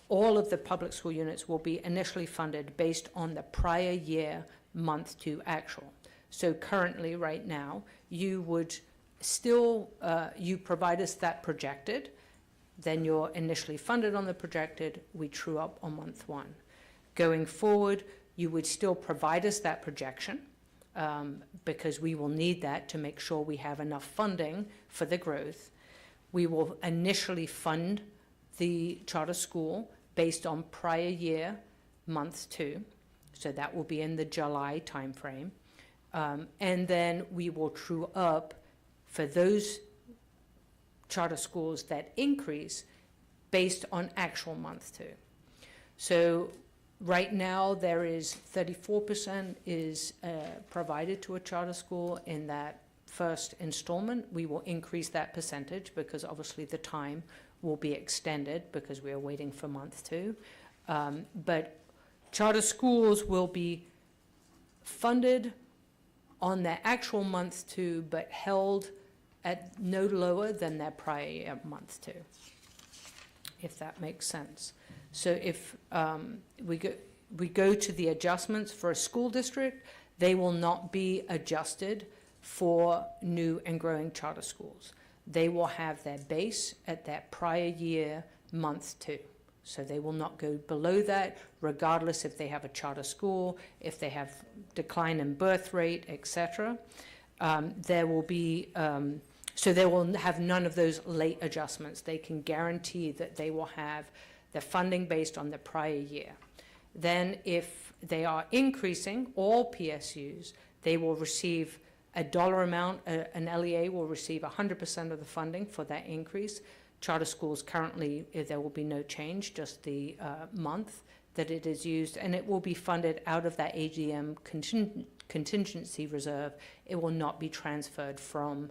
all of the public school units will be initially funded based on the prior year month to actual. So currently, right now, you would still, you provide us that projected, then you're initially funded on the projected, we true up on month 1. Going forward, you would still provide us that projection because we will need that to make sure we have enough funding for the growth. We will initially fund the charter school based on prior year month 2, so that will be in the July timeframe. And then we will true up for those charter schools that increase based on actual month 2. So right now, there is 34% is provided to a charter school in that first installment. We will increase that percentage because obviously the time will be extended because we are waiting for month 2. But charter schools will be funded on their actual month 2, but held at no lower than their prior year month 2, if that makes sense. So if we go to the adjustments for a school district, they will not be adjusted for new and growing charter schools. They will have their base at that prior year month 2. So they will not go below that, regardless if they have a charter school, if they have decline in birth rate, etc. There will be, so they will have none of those late adjustments. They can guarantee that they will have the funding based on the prior year. Then if they are increasing all PSUs, they will receive a dollar amount. An LEA will receive 100% of the funding for that increase. Charter schools currently, there will be no change, just the month that it is used, and it will be funded out of that AGM contingency reserve. It will not be transferred from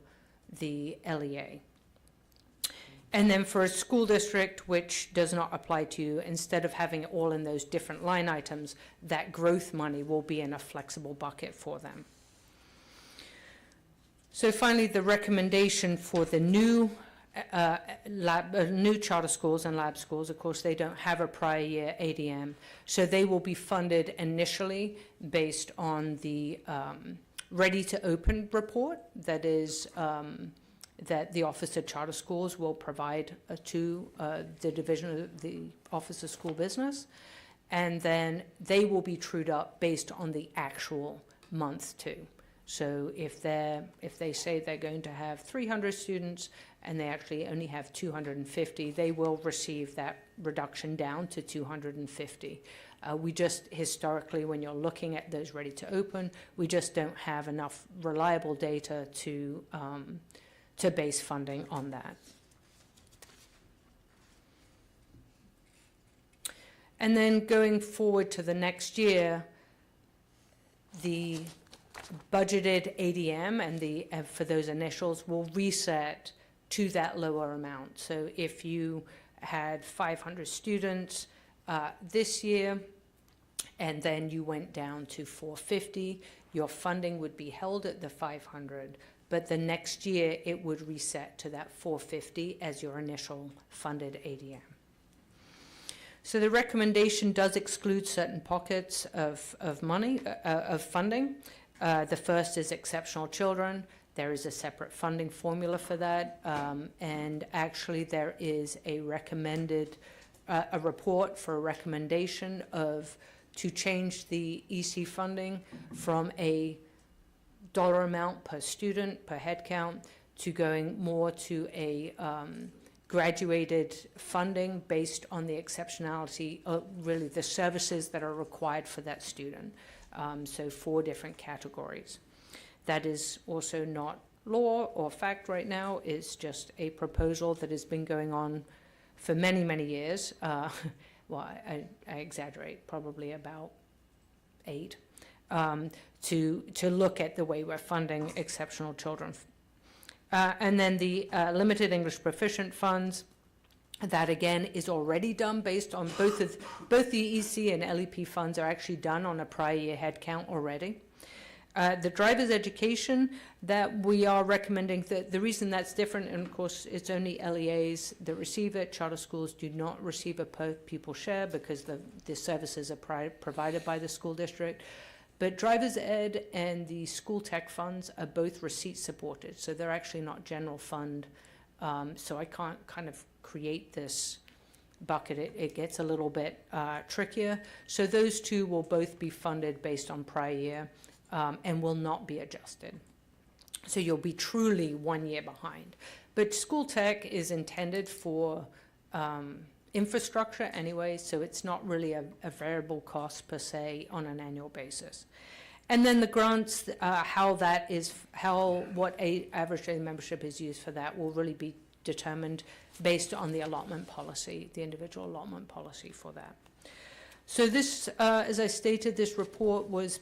the LEA. And then for a school district which does not apply to you, instead of having it all in those different line items, that growth money will be in a flexible bucket for them. So finally, the recommendation for the new new charter schools and lab schools, of course, they don't have a prior year ADM, so they will be funded initially based on the Ready to Open report that is that the Office of Charter Schools will provide to the Division of the Office of School Business, and then they will be trued up based on the actual month 2. So if they say they're going to have 300 students and they actually only have 250, they will receive that reduction down to 250. We just historically, when you're looking at those Ready to Open, we just don't have enough reliable data to base funding on that. And then going forward to the next year, the budgeted ADM and for those initials will reset to that lower amount. So if you had 500 students this year, and then you went down to 450, your funding would be held at the 500, but the next year it would reset to that 450 as your initial funded ADM. So the recommendation does exclude certain pockets of money, of funding. The first is exceptional children. There is a separate funding formula for that, and actually there is a recommended, a report for a recommendation to change the EC funding from a dollar amount per student, per head count, to going more to a graduated funding based on the exceptionality of really the services that are required for that student. So 4 different categories. That is also not law or fact right now. It's just a proposal that has been going on for many, many years. Well, I exaggerate, probably about 8, to look at the way we're funding exceptional children. And then the limited English proficient funds, that again is already done based on both the EC and LEP funds are actually done on a prior year head count already. The driver's education that we are recommending, that the reason that's different, and of course it's only LEAs that receive it. Charter schools do not receive a per pupil share because the services are provided by the school district. But driver's ed and the school tech funds are both receipt supported, so they're actually not general fund. So I can't kind of create this bucket. It gets a little bit trickier. So those 2 will both be funded based on prior year. And will not be adjusted. So you'll be truly 1 year behind. But school tech is intended for infrastructure anyway, so it's not really a variable cost per se on an annual basis. And then the grants, what average daily membership is used for that will really be determined based on the allotment policy, the individual allotment policy for that. So this, as I stated, this report was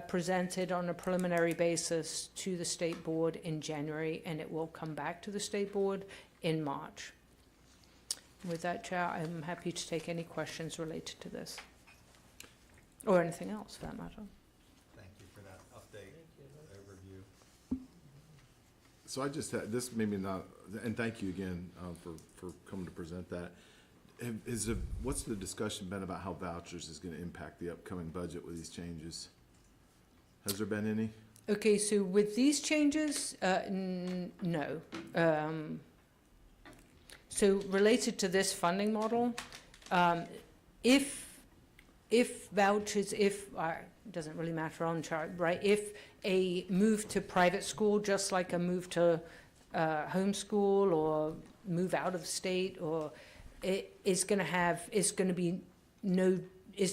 presented on a preliminary basis to the state board in January, and it will come back to the state board in March. With that, Chair, I'm happy to take any questions related to this, or anything else for that matter. Thank you for that update, overview. So I just had, this maybe not, and thank you again for coming to present that. What's the discussion been about how vouchers is going to impact the upcoming budget with these changes? Has there been any? Okay, so with these changes, no. So related to this funding model, if vouchers, it doesn't really matter on chart, right? If a move to private school, just like a move to homeschool or move out of state, or it's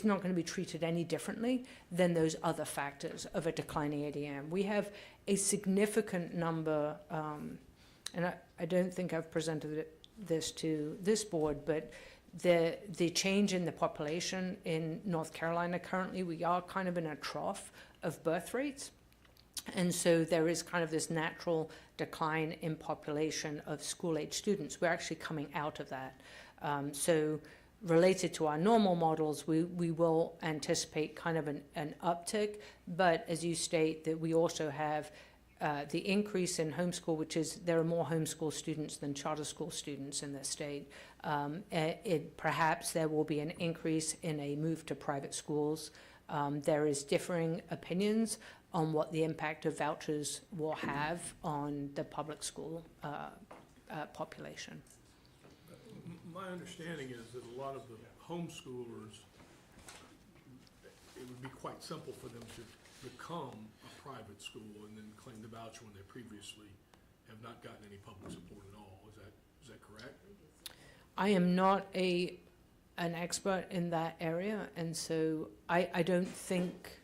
not going to be treated any differently than those other factors of a declining ADM. We have a significant number, and I don't think I've presented this to this board, but the change in the population in North Carolina currently, we are kind of in a trough of birth rates. And so there is kind of this natural decline in population of school-age students. We're actually coming out of that. So related to our normal models, we will anticipate kind of an uptick, but as you state, that we also have the increase in homeschool, which is there are more homeschool students than charter school students in this state. Perhaps there will be an increase in a move to private schools. There is differing opinions on what the impact of vouchers will have on the public school population. My understanding is that a lot of the homeschoolers, it would be quite simple for them to become a private school and then claim the voucher when they previously have not gotten any public support at all. Is that correct? I am not an expert in that area, and so I don't think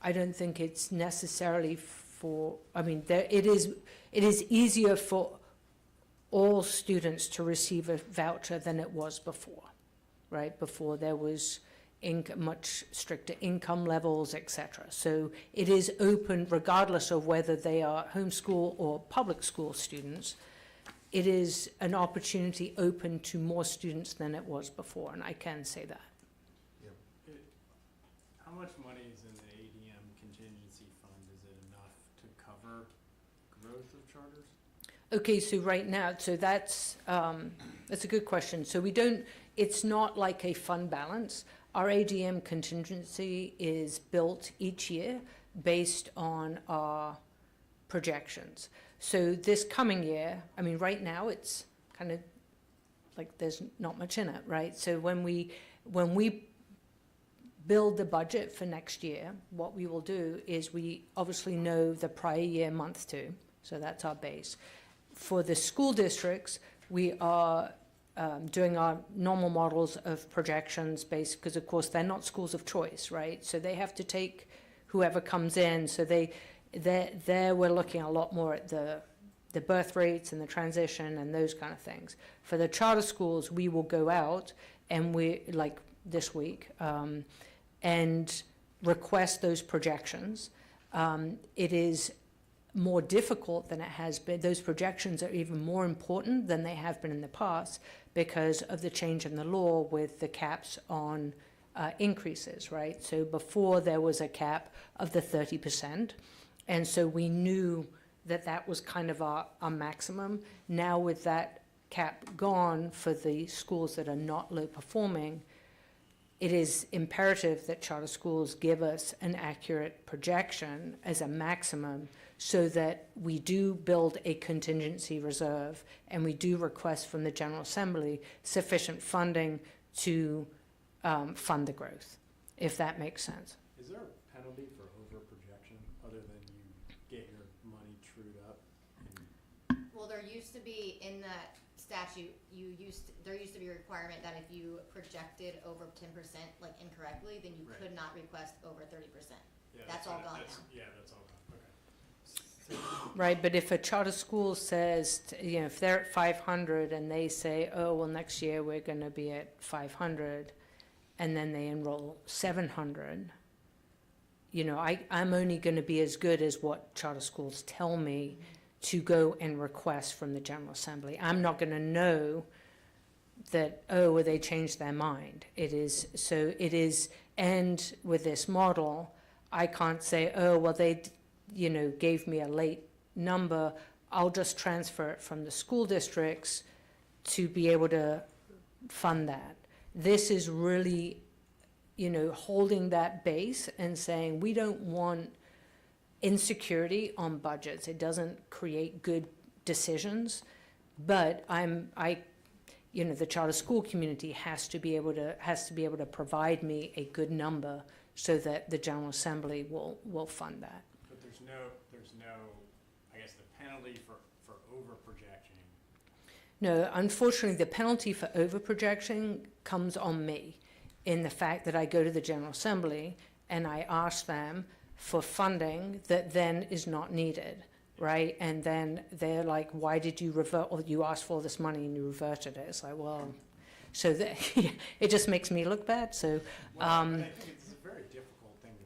it's necessarily for. I mean, it is easier for all students to receive a voucher than it was before, right? Before there was much stricter income levels, etc. So it is open regardless of whether they are homeschool or public school students. It is an opportunity open to more students than it was before, and I can say that. How much money is in the ADM contingency fund? Is it enough to cover growth of charters? Okay, so right now, so that's a good question. So it's not like a fund balance. Our ADM contingency is built each year based on our projections. So this coming year, I mean, right now it's kind of like there's not much in it, right? So when we build the budget for next year, what we will do is we obviously know the prior year month two, so that's our base. For the school districts, we are doing our normal models of projections based, because of course they're not schools of choice, right? So they have to take whoever comes in. So there we're looking a lot more at the birth rates and the transition and those kind of things. For the charter schools, we will go out and we, like this week, and request those projections. It is more difficult than it has been. Those projections are even more important than they have been in the past because of the change in the law with the caps on increases, right? So before there was a cap of the 30%, and so we knew that that was kind of our maximum. Now with that cap gone for the schools that are not low performing, it is imperative that charter schools give us an accurate projection as a maximum so that we do build a contingency reserve and we do request from the General Assembly sufficient funding to fund the growth, if that makes sense. Is there a penalty for over-projection other than you get your money trued up? Well, there used to be in that statute, there used to be a requirement that if you projected over 10% like incorrectly, then you could not request over 30%. Yeah, that's all gone now. Yeah, that's all gone. Right, but if a charter school says, if they're at 500 and they say, oh, well, next year we're going to be at 500, and then they enroll 700, you know, I'm only going to be as good as what charter schools tell me to go and request from the General Assembly. I'm not going to know that, oh, well, they changed their mind. It is, and with this model, I can't say, oh, well, they, you know, gave me a late number. I'll just transfer it from the school districts to be able to fund that. This is really, you know, holding that base and saying we don't want insecurity on budgets. It doesn't create good decisions. But you know, the charter school community has to be able to provide me a good number so that the General Assembly will fund that. But there's no, I guess, the penalty for over-projecting. No, unfortunately, the penalty for over-projection comes on me in the fact that I go to the General Assembly and I ask them for funding that then is not needed, right? And then they're like, why did you revert, or you asked for all this money and you reverted it? It's like, well, so that, it just makes me look bad. So, I think it's a very difficult thing to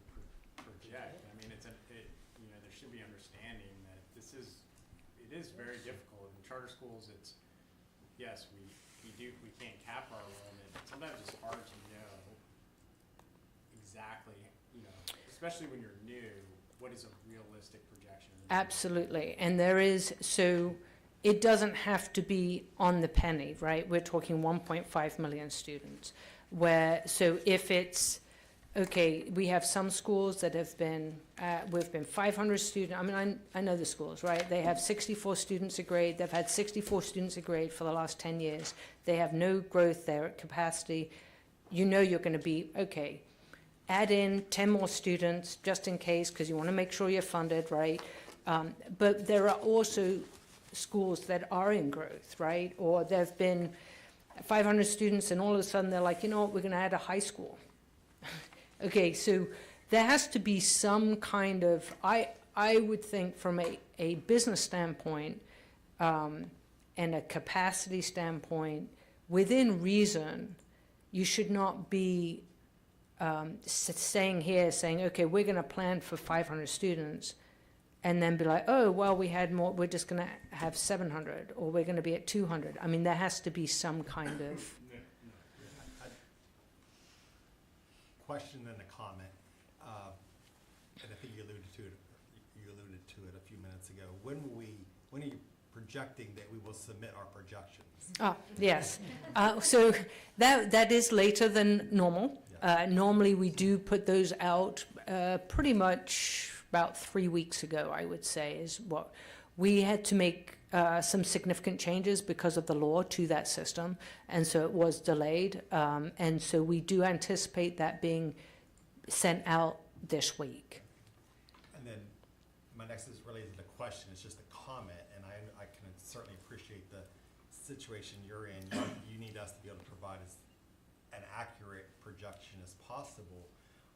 project. I mean, you know, there should be understanding that it is very difficult. In charter schools, it's, yes, we can't cap our enrollment. Sometimes it's hard to know exactly, you know, especially when you're new, what is a realistic projection? absolutely. And there is, so it doesn't have to be on the penny, right? We're talking 1.5 million students. So if it's, okay, we have some schools that have been, we've been 500 students. I mean, I know the schools, right? They have 64 students a grade. They've had 64 students a grade for the last 10 years. They have no growth there at capacity. You know you're going to be, okay, add in 10 more students just in case, because you want to make sure you're funded, right? But there are also schools that are in growth, right? Or there have been 500 students and all of a sudden they're like, you know what, we're going to add a high school. Okay, so there has to be some kind of, I would think from a business standpoint and a capacity standpoint, within reason, you should not be staying here saying, okay, we're going to plan for 500 students and then be like, oh, well, we had more, we're just going to have 700 or we're going to be at 200. I mean, there has to be some kind of... Question and a comment, and I think you alluded to it a few minutes ago. When are you projecting that we will submit our projections? Oh, yes. So that is later than normal. Normally we do put those out pretty much about 3 weeks ago, I would say, is what we had to make some significant changes because of the law to that system, and so it was delayed. And so we do anticipate that being sent out this week. And then my next is related to the question, it's just a comment, and I can certainly appreciate the situation you're in. You need us to be able to provide an accurate projection as possible.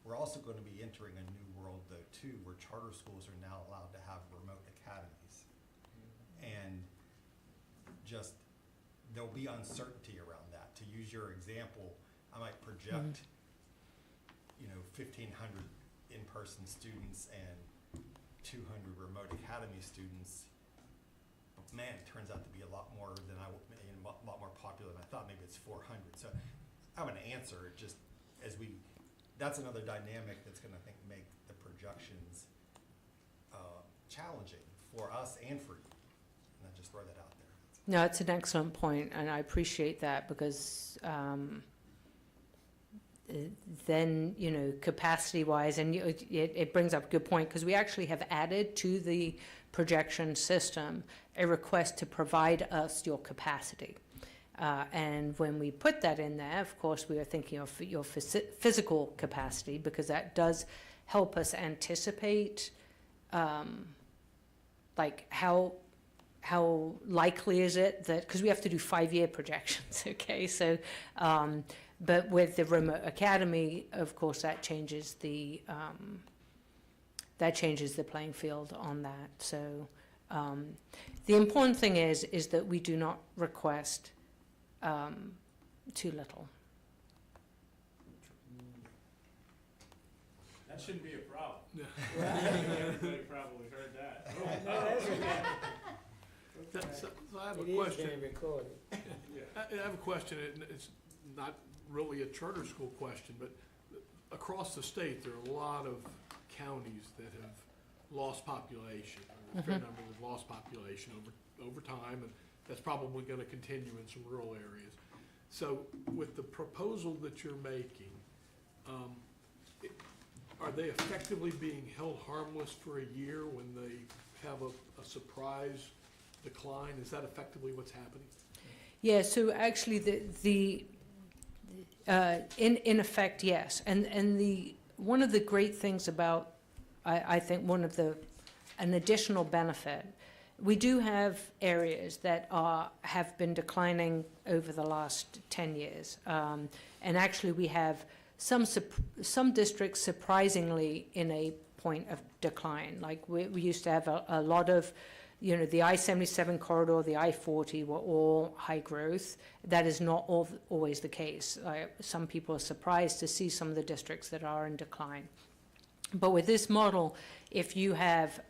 We're also going to be entering a new world, though, too, where charter schools are now allowed to have remote academies. And just, there'll be uncertainty around that. To use your example, I might project, 1,500 in-person students and 200 remote academy students. But man, it turns out to be a lot more than a lot more popular than I thought. Maybe it's 400. So I have an answer. Just that's another dynamic that's going to, I think, make the projections challenging for us and for you. And I just throw that out there. No, it's an excellent point, and I appreciate that because then, capacity-wise, and it brings up a good point, because we actually have added to the projection system a request to provide us your capacity. And when we put that in there, of course, we are thinking of your physical capacity, because that does help us anticipate, like how likely is it that, because we have to do 5-year projections, okay? So, but with the remote academy, of course, that changes the playing field on that. So, the important thing is that we do not request too little. That shouldn't be a problem. Yeah. Everybody probably heard that. So I have a It is question. being recorded. I have a question, and it's not really a charter school question, but across the state, there are a lot of counties that have lost population, or a fair number have lost population over time, and that's probably gonna continue in some rural areas. So with the proposal that you're making, are they effectively being held harmless for a year when they have a surprise decline? Is that effectively what's happening? Yeah, so actually in effect, yes. And one of the great things about, I think an additional benefit, we do have areas that have been declining over the last 10 years. And actually we have some districts surprisingly in a point of decline. Like we used to have a lot of, the I-77 corridor, the I-40 were all high growth. That is not always the case. Some people are surprised to see some of the districts that are in decline. But with this model, if you have,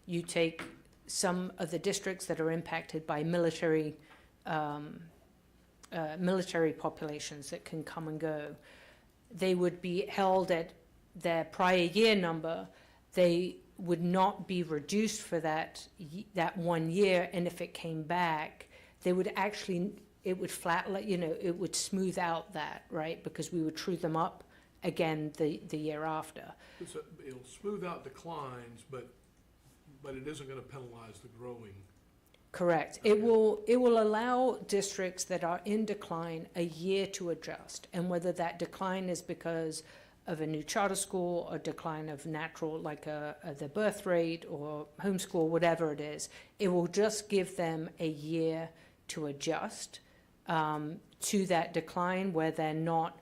you take some of the districts that are impacted by military populations that can come and go, they would be held at their prior year number. They would not be reduced for that 1 year, and if it came back, they would actually, it would it would smooth out that, right? Because we would true them up again the year after. So it'll smooth out declines, but it isn't gonna penalize the growing. Correct. Okay. It will allow districts that are in decline a year to adjust, and whether that decline is because of a new charter school, a decline of natural, like the birth rate or homeschool, whatever it is, it will just give them a year to adjust to that decline, where they're not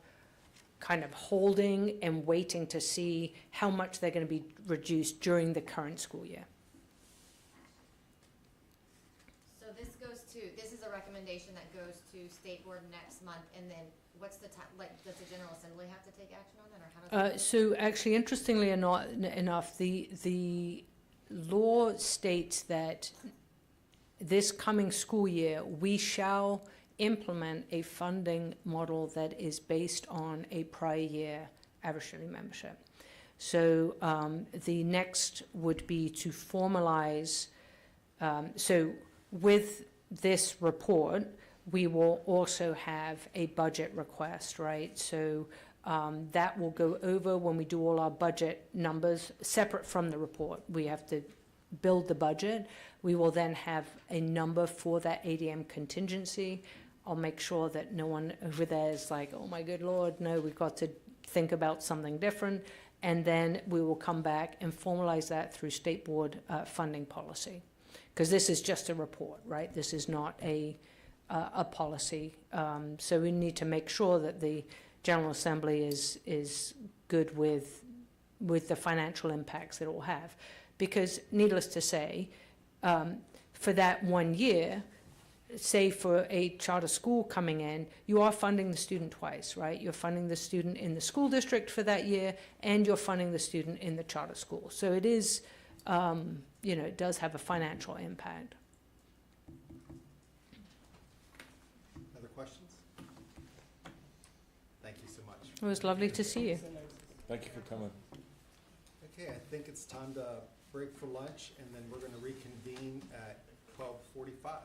kind of holding and waiting to see how much they're going to be reduced during the current school year. So this is a recommendation that goes to state board next month, and then what's the time, does the General Assembly have to take action on that, or how does that? So actually, interestingly enough, the law states that this coming school year, we shall implement a funding model that is based on a prior year average daily membership. So the next would be to formalize, so with this report, we will also have a budget request, right? So that will go over when we do all our budget numbers, separate from the report. We have to build the budget. We will then have a number for that ADM contingency. I'll make sure that no one over there is like, oh my good Lord, no, we've got to think about something different. And then we will come back and formalize that through state board funding policy. Because this is just a report, right? This is not a policy. So we need to make sure that the General Assembly is good with the financial impacts that it will have. Because needless to say, for that 1 year, say for a charter school coming in, you are funding the student twice, right? You're funding the student in the school district for that year, and you're funding the student in the charter school. So it is, it does have a financial impact. Other questions? Thank you so much. It was lovely to see you. Thank you for coming. Okay, I think it's time to break for lunch, and then we're going to reconvene at 12:45.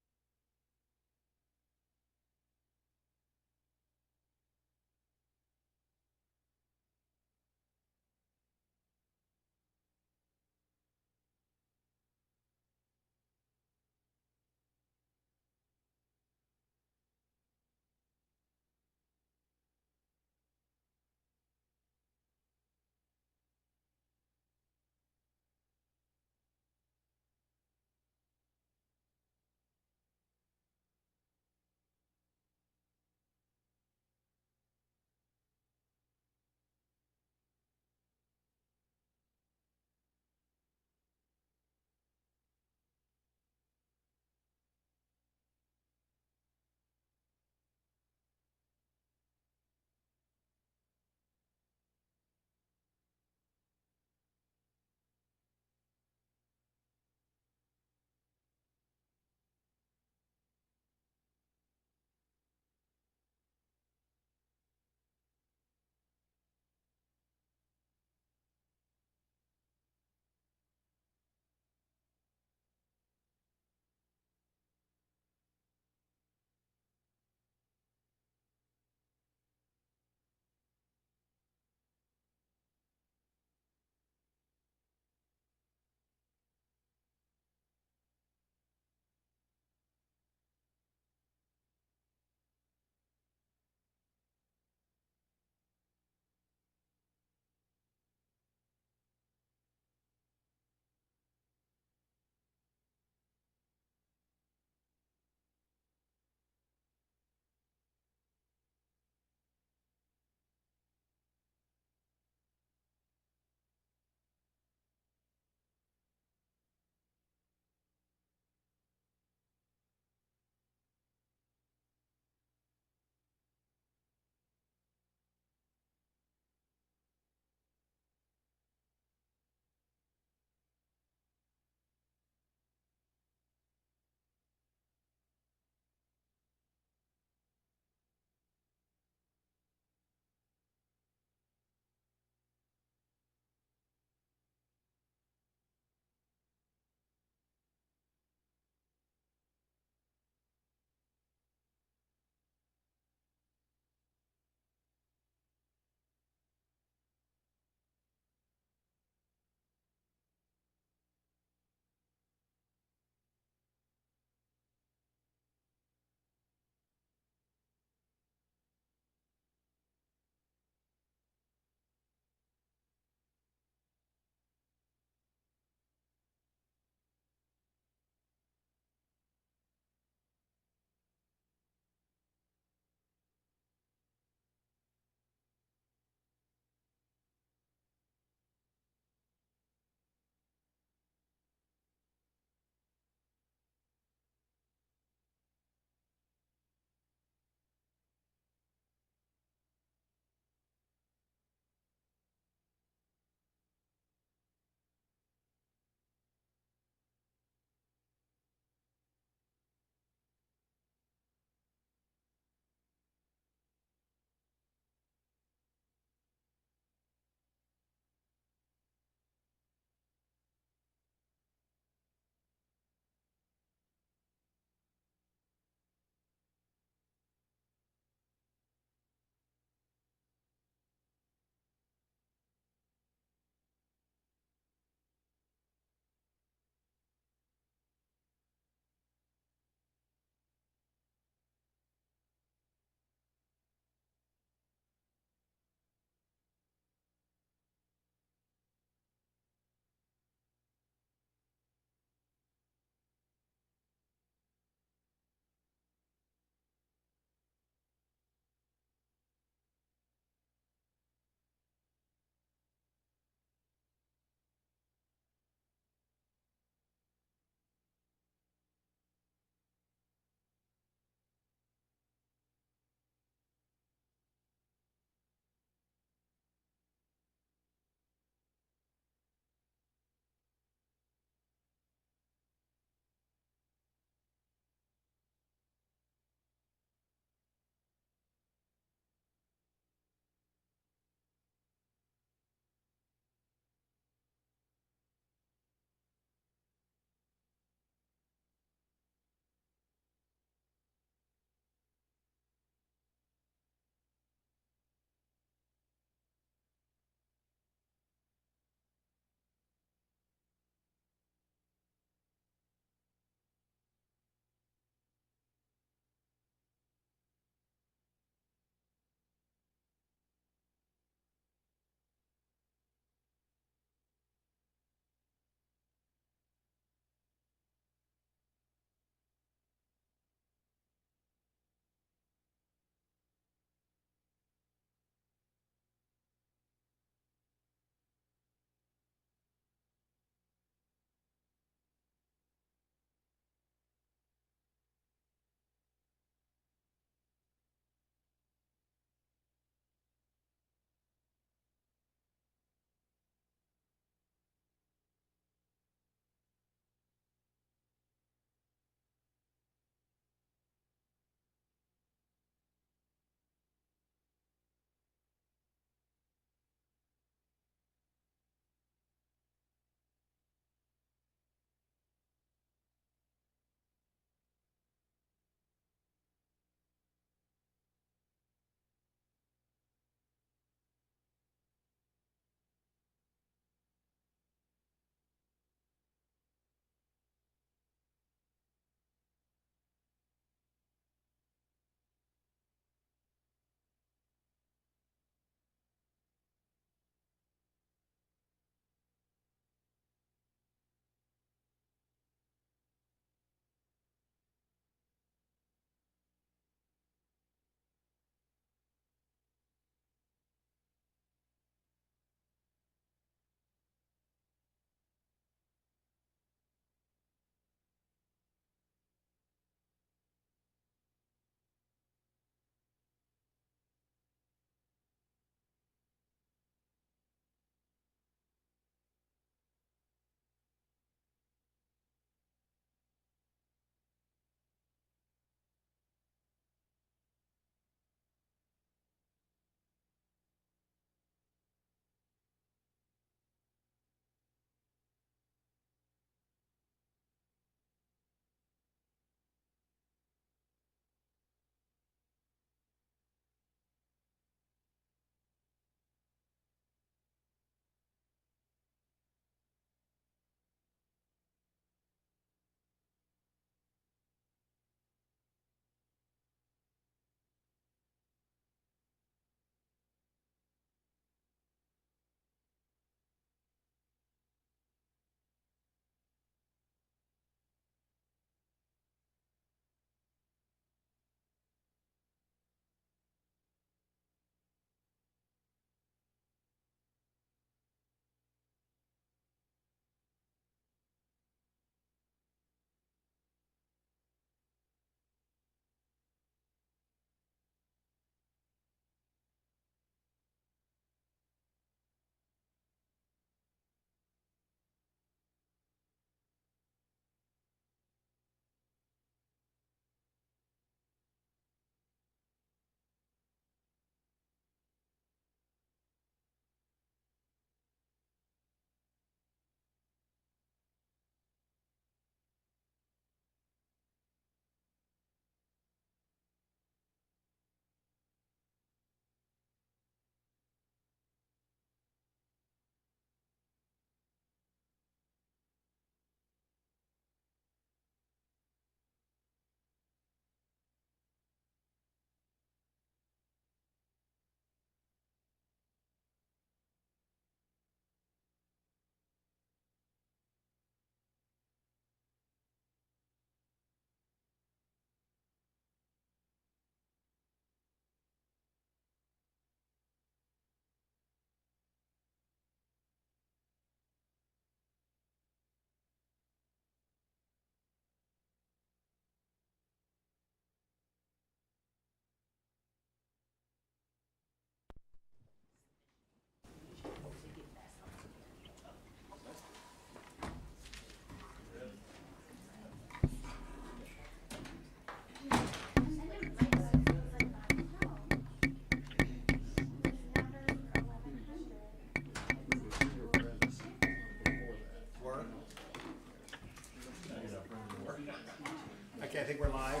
I think we're live.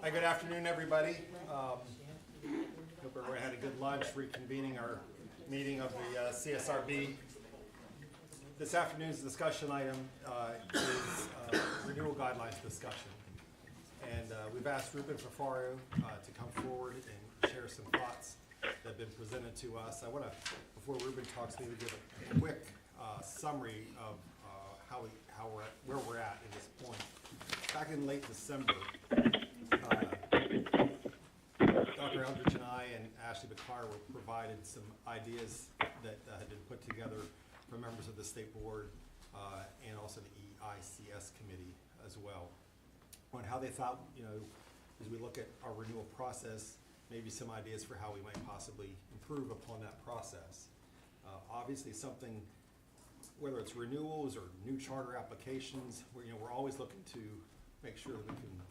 Hi, good afternoon, everybody. Hope everyone had a good lunch, reconvening our meeting of the CSRB. This afternoon's discussion item is renewal guidelines discussion. And we've asked Ruben Fafario to come forward and share some thoughts that have been presented to us. I want to, before Ruben talks, maybe give a quick summary of where we're at this point. Back in late December, Dr. Eldridge and I and Ashley Bakar were provided some ideas that had been put together from members of the state board and also the EICS committee as well, on how they thought, as we look at our renewal process, maybe some ideas for how we might possibly improve upon that process. Obviously something, whether it's renewals or new charter applications, we're always looking to make sure that we can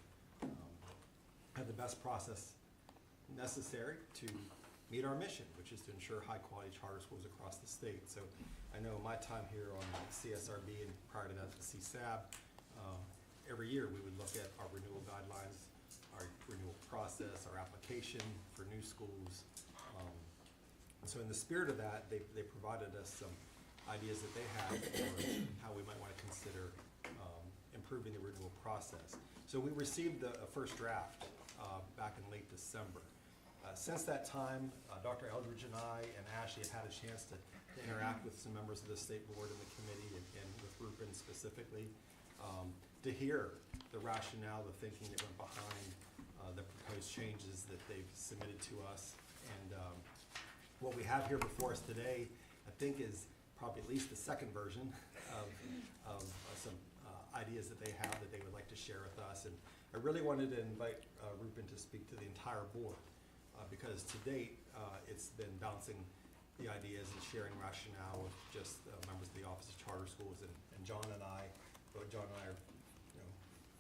have the best process necessary to meet our mission, which is to ensure high-quality charter schools across the state. So I know my time here on the CSRB and prior to that the CSAB, every year we would look at our renewal guidelines, our renewal process, our application for new schools. So in the spirit of that, they provided us some ideas that they had for how we might want to consider improving the renewal process. So we received a first draft back in late December. Since that time, Dr. Eldridge and I and Ashley have had a chance to interact with some members of the state board and the committee and with Ruben specifically to hear the rationale, the thinking that went behind the proposed changes that they've submitted to us. And what we have here before us today, I think, is probably at least the second version of some ideas that they have that they would like to share with us. And I really wanted to invite Ruben to speak to the entire board because to date it's been bouncing the ideas and sharing rationale with just members of the Office of Charter Schools and John and I. But John and I are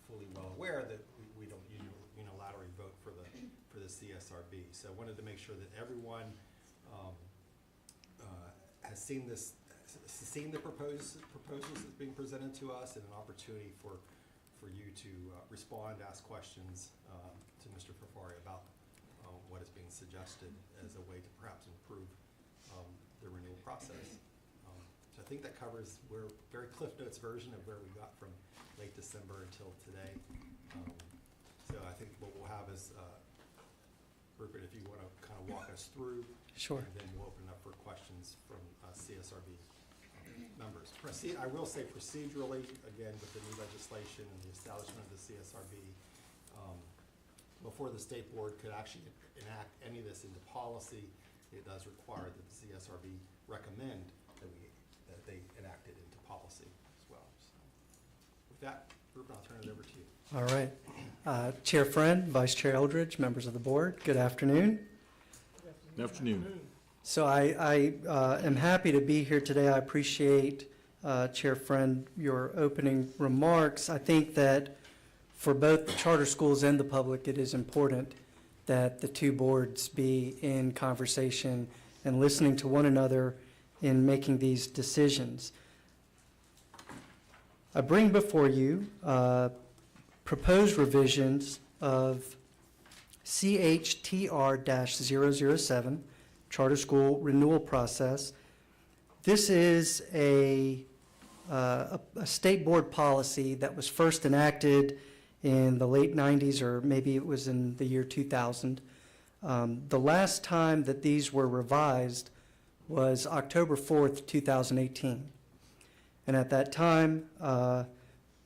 fully well aware that we don't unilaterally vote for the CSRB. So I wanted to make sure that everyone has seen the proposals that's being presented to us, and an opportunity for you to respond, ask questions to Mr. Fafario about what is being suggested as a way to perhaps improve the renewal process. So I think that covers very Cliff Notes version of where we got from late December until today. So I think what we'll have is, Rupert, if you want to kind of walk us through. Sure. And then we'll open up for questions from CSRB members. I will say procedurally, again, with the new legislation and the establishment of the CSRB, before the state board could actually enact any of this into policy, it does require that the CSRB recommend that they enact it into policy as well. So with that, Ruben, I'll turn it over to you. All right. Chair Friend, Vice Chair Eldridge, members of the board, good afternoon. Good afternoon. So I am happy to be here today. I appreciate, Chair Friend, your opening remarks. I think that for both the charter schools and the public, it is important that the two boards be in conversation and listening to one another in making these decisions. I bring before you proposed revisions of CHTR-007, Charter School Renewal Process. This is a state board policy that was first enacted in the late 90s, or maybe it was in the year 2000. The last time that these were revised was October 4th, 2018. And at that time,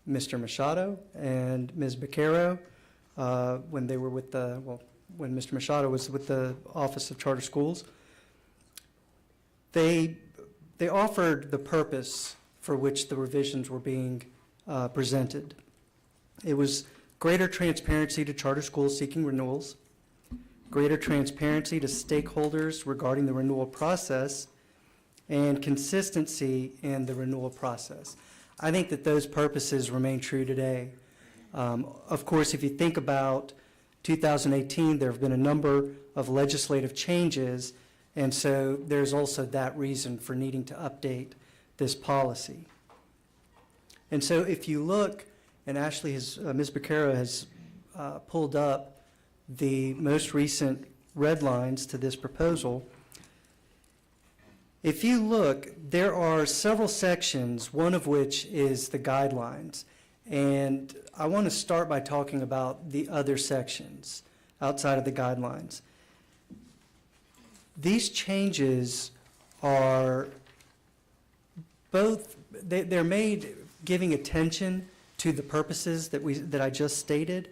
Mr. Machado and Ms. Beccaro, when they were with when Mr. Machado was with the Office of Charter Schools, they offered the purpose for which the revisions were being presented. It was greater transparency to charter schools seeking renewals, greater transparency to stakeholders regarding the renewal process, and consistency in the renewal process. I think that those purposes remain true today. Of course, if you think about 2018, there have been a number of legislative changes, and so there's also that reason for needing to update this policy. And so if you look, and Ashley has, Ms. Beccaro has pulled up the most recent red lines to this proposal. If you look, there are several sections, one of which is the guidelines. And I want to start by talking about the other sections outside of the guidelines. These changes are both, they're made giving attention to the purposes that I just stated,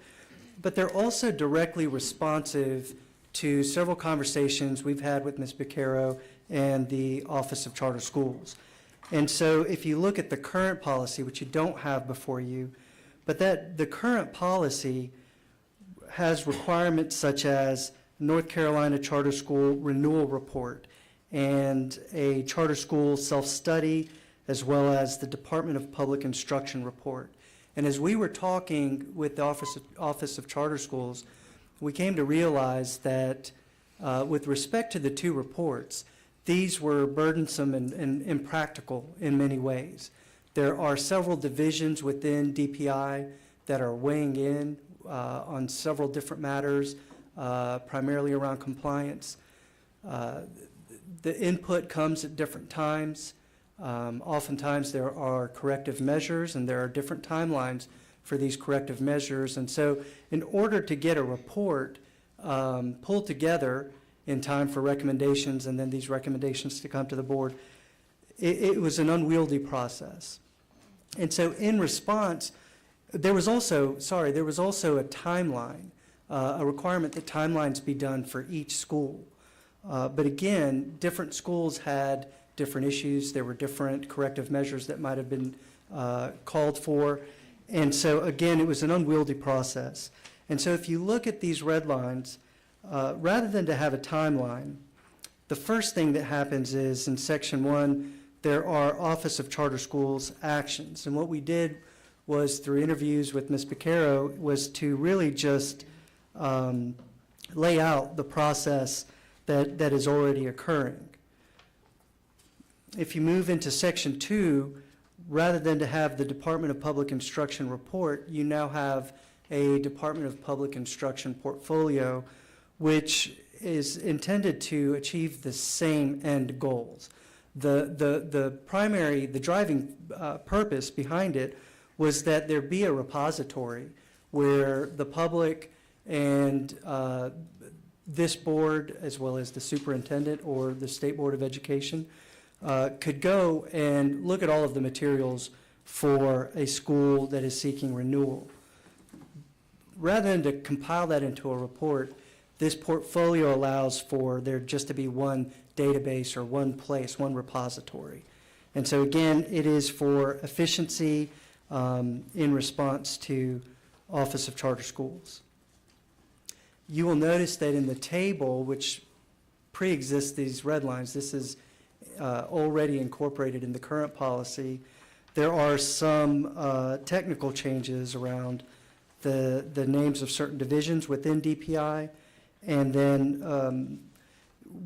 but they're also directly responsive to several conversations we've had with Ms. Beccaro and the Office of Charter Schools. And so if you look at the current policy, which you don't have before you, but that the current policy has requirements such as North Carolina Charter School Renewal Report and a charter school self-study, as well as the Department of Public Instruction report. And as we were talking with the Office of Charter Schools, we came to realize that with respect to the two reports, these were burdensome and impractical in many ways. There are several divisions within DPI that are weighing in on several different matters, primarily around compliance. The input comes at different times. Oftentimes there are corrective measures and there are different timelines for these corrective measures. And so in order to get a report pulled together in time for recommendations and then these recommendations to come to the board, it was an unwieldy process. And so in response, there was also a timeline, a requirement that timelines be done for each school. But again, different schools had different issues. There were different corrective measures that might have been called for. And so again, it was an unwieldy process. And so if you look at these red lines, rather than to have a timeline, the first thing that happens is in section 1, there are Office of Charter Schools actions. And what we did was through interviews with Ms. Beccaro was to really just lay out the process that is already occurring. If you move into section 2, rather than to have the Department of Public Instruction report, you now have a Department of Public Instruction portfolio, which is intended to achieve the same end goals. The driving purpose behind it was that there be a repository where the public and this board, as well as the superintendent or the State Board of Education, could go and look at all of the materials for a school that is seeking renewal. Rather than to compile that into a report, this portfolio allows for there just to be one database or one place, one repository. And so again, it is for efficiency in response to Office of Charter Schools. You will notice that in the table, which pre-exists these red lines, this is already incorporated in the current policy. There are some technical changes around the names of certain divisions within DPI, and then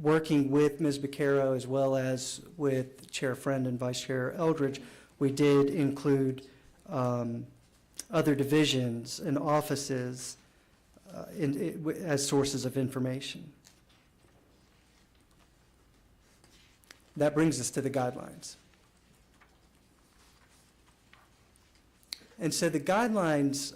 working with Ms. Beccaro as well as with Chair Friend and Vice Chair Eldridge, we did include other divisions and offices as sources of information. That brings us to the guidelines. And so the guidelines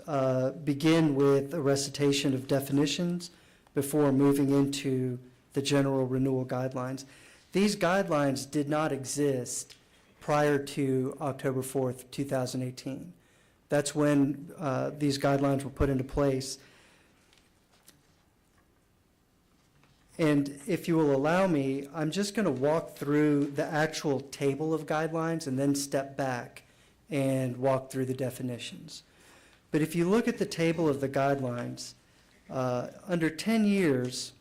begin with a recitation of definitions before moving into the general renewal guidelines. These guidelines did not exist prior to October 4th, 2018. That's when these guidelines were put into place. And if you will allow me, I'm just going to walk through the actual table of guidelines and then step back and walk through the definitions. But if you look at the table of the guidelines, under 10 years,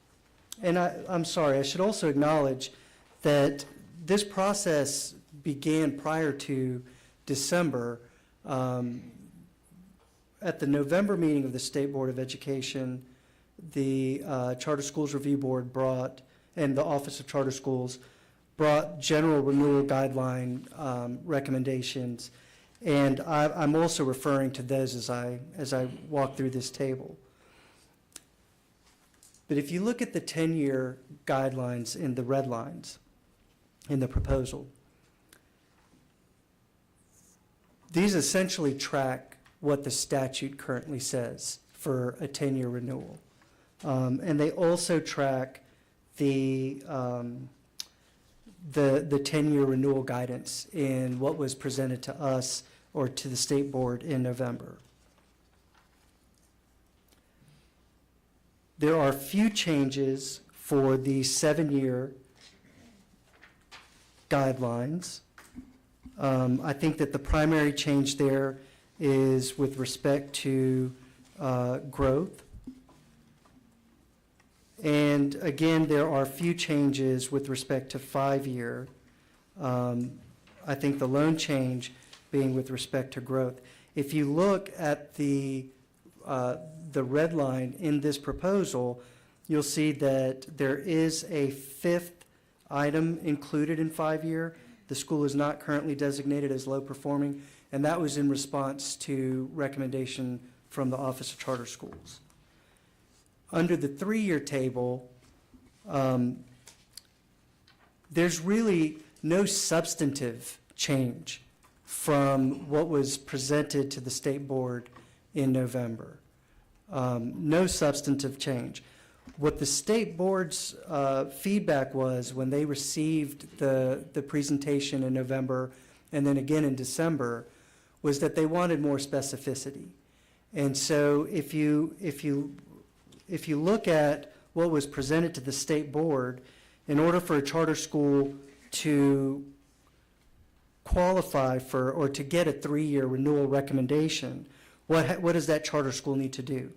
and I'm sorry, I should also acknowledge that this process began prior to December. At the November meeting of the State Board of Education, the Charter Schools Review Board brought, and the Office of Charter Schools brought general renewal guideline recommendations, and I'm also referring to those as I walk through this table. But if you look at the 10-year guidelines in the red lines in the proposal, these essentially track what the statute currently says for a 10-year renewal. And they also track the 10-year renewal guidance in what was presented to us or to the state board in November. There are few changes for the 7-year guidelines. I think that the primary change there is with respect to growth. And again, there are few changes with respect to 5-year. I think the lone change being with respect to growth. If you look at the red line in this proposal, you'll see that there is a 5th item included in 5-year. The school is not currently designated as low performing, and that was in response to recommendation from the Office of Charter Schools. Under the 3-year table, there's really no substantive change from what was presented to the state board in November. No substantive change. What the state board's feedback was when they received the presentation in November and then again in December was that they wanted more specificity. And so if you look at what was presented to the state board, in order for a charter school to qualify for or to get a 3-year renewal recommendation, what does that charter school need to do?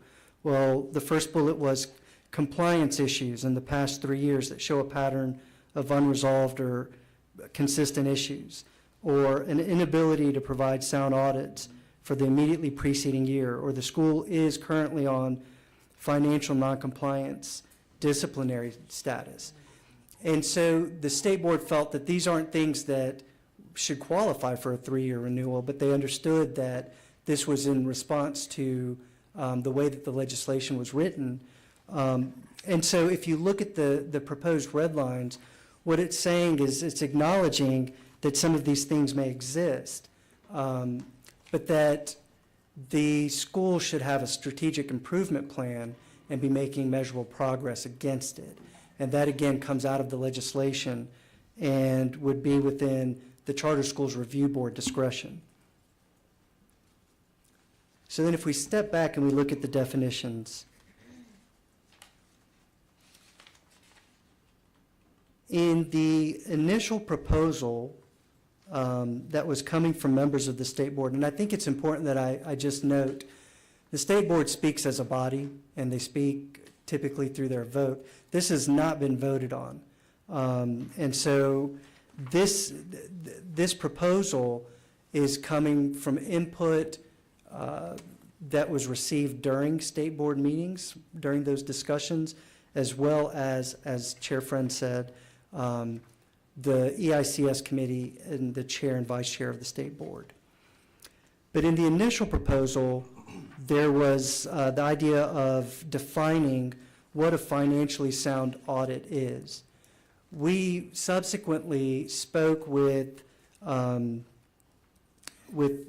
Well, the first bullet was compliance issues in the past 3 years that show a pattern of unresolved or consistent issues, or an inability to provide sound audits for the immediately preceding year, or the school is currently on financial noncompliance disciplinary status. And so the state board felt that these aren't things that should qualify for a 3-year renewal, but they understood that this was in response to the way that the legislation was written. And so if you look at the proposed red lines, what it's saying is it's acknowledging that some of these things may exist, but that the school should have a strategic improvement plan and be making measurable progress against it. And that, again, comes out of the legislation and would be within the Charter Schools Review Board discretion. So then if we step back and we look at the definitions, in the initial proposal that was coming from members of the state board, and I think it's important that I just note, the state board speaks as a body, and they speak typically through their vote. This has not been voted on. And so this proposal is coming from input that was received during state board meetings, during those discussions, as well as Chair Friend said, the EICS committee and the chair and vice chair of the state board. But in the initial proposal, there was the idea of defining what a financially sound audit is. We subsequently spoke with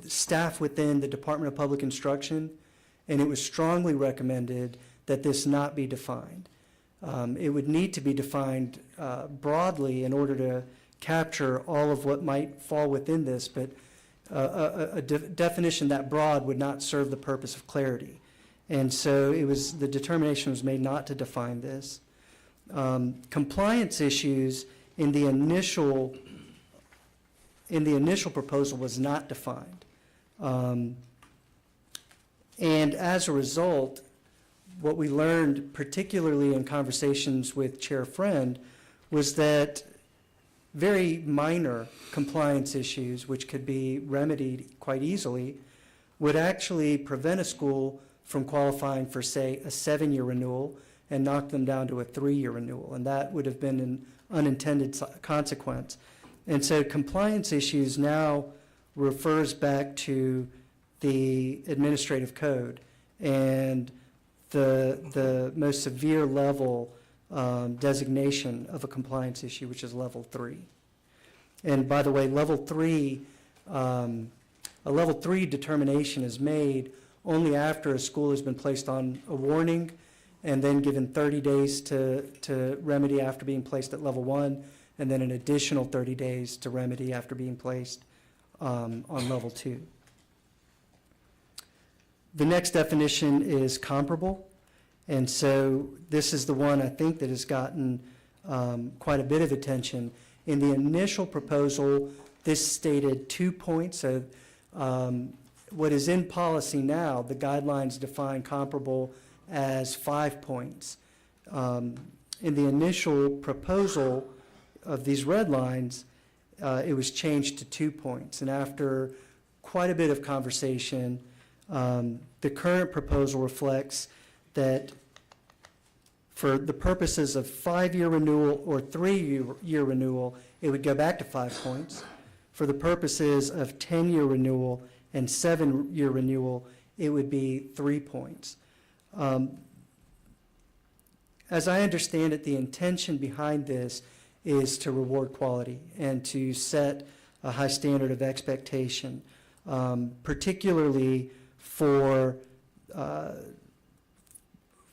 staff within the Department of Public Instruction, and it was strongly recommended that this not be defined. It would need to be defined broadly in order to capture all of what might fall within this, but a definition that broad would not serve the purpose of clarity. And so the determination was made not to define this. Compliance issues in the initial proposal was not defined. And as a result, what we learned, particularly in conversations with Chair Friend, was that very minor compliance issues, which could be remedied quite easily, would actually prevent a school from qualifying for, say, a 7-year renewal and knock them down to a 3-year renewal. And that would have been in unintended consequence. And so compliance issues now refers back to the administrative code and the most severe level designation of a compliance issue, which is level 3. And by the way, level 3, a level 3 determination is made only after a school has been placed on a warning and then given 30 days to remedy after being placed at level 1, and then an additional 30 days to remedy after being placed on level 2. The next definition is comparable, and so this is the one I think that has gotten quite a bit of attention. In the initial proposal, this stated 2 points. So what is in policy now, the guidelines define comparable as 5 points. In the initial proposal of these red lines, it was changed to 2 points. And after quite a bit of conversation, the current proposal reflects that for the purposes of 5-year renewal or 3-year renewal, it would go back to 5 points. For the purposes of 10-year renewal and 7-year renewal, it would be 3 points. As I understand it, the intention behind this is to reward quality and to set a high standard of expectation, particularly for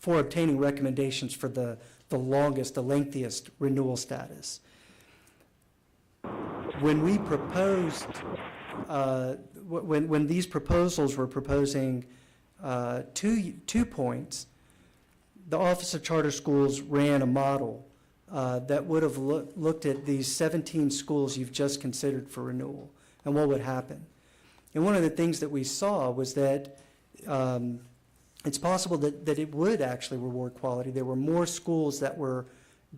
obtaining recommendations for the longest, the lengthiest renewal status. When we proposed, when these proposals were proposing 2 points, the Office of Charter Schools ran a model that would have looked at these 17 schools you've just considered for renewal and what would happen. And one of the things that we saw was that it's possible that it would actually reward quality. There were more schools that would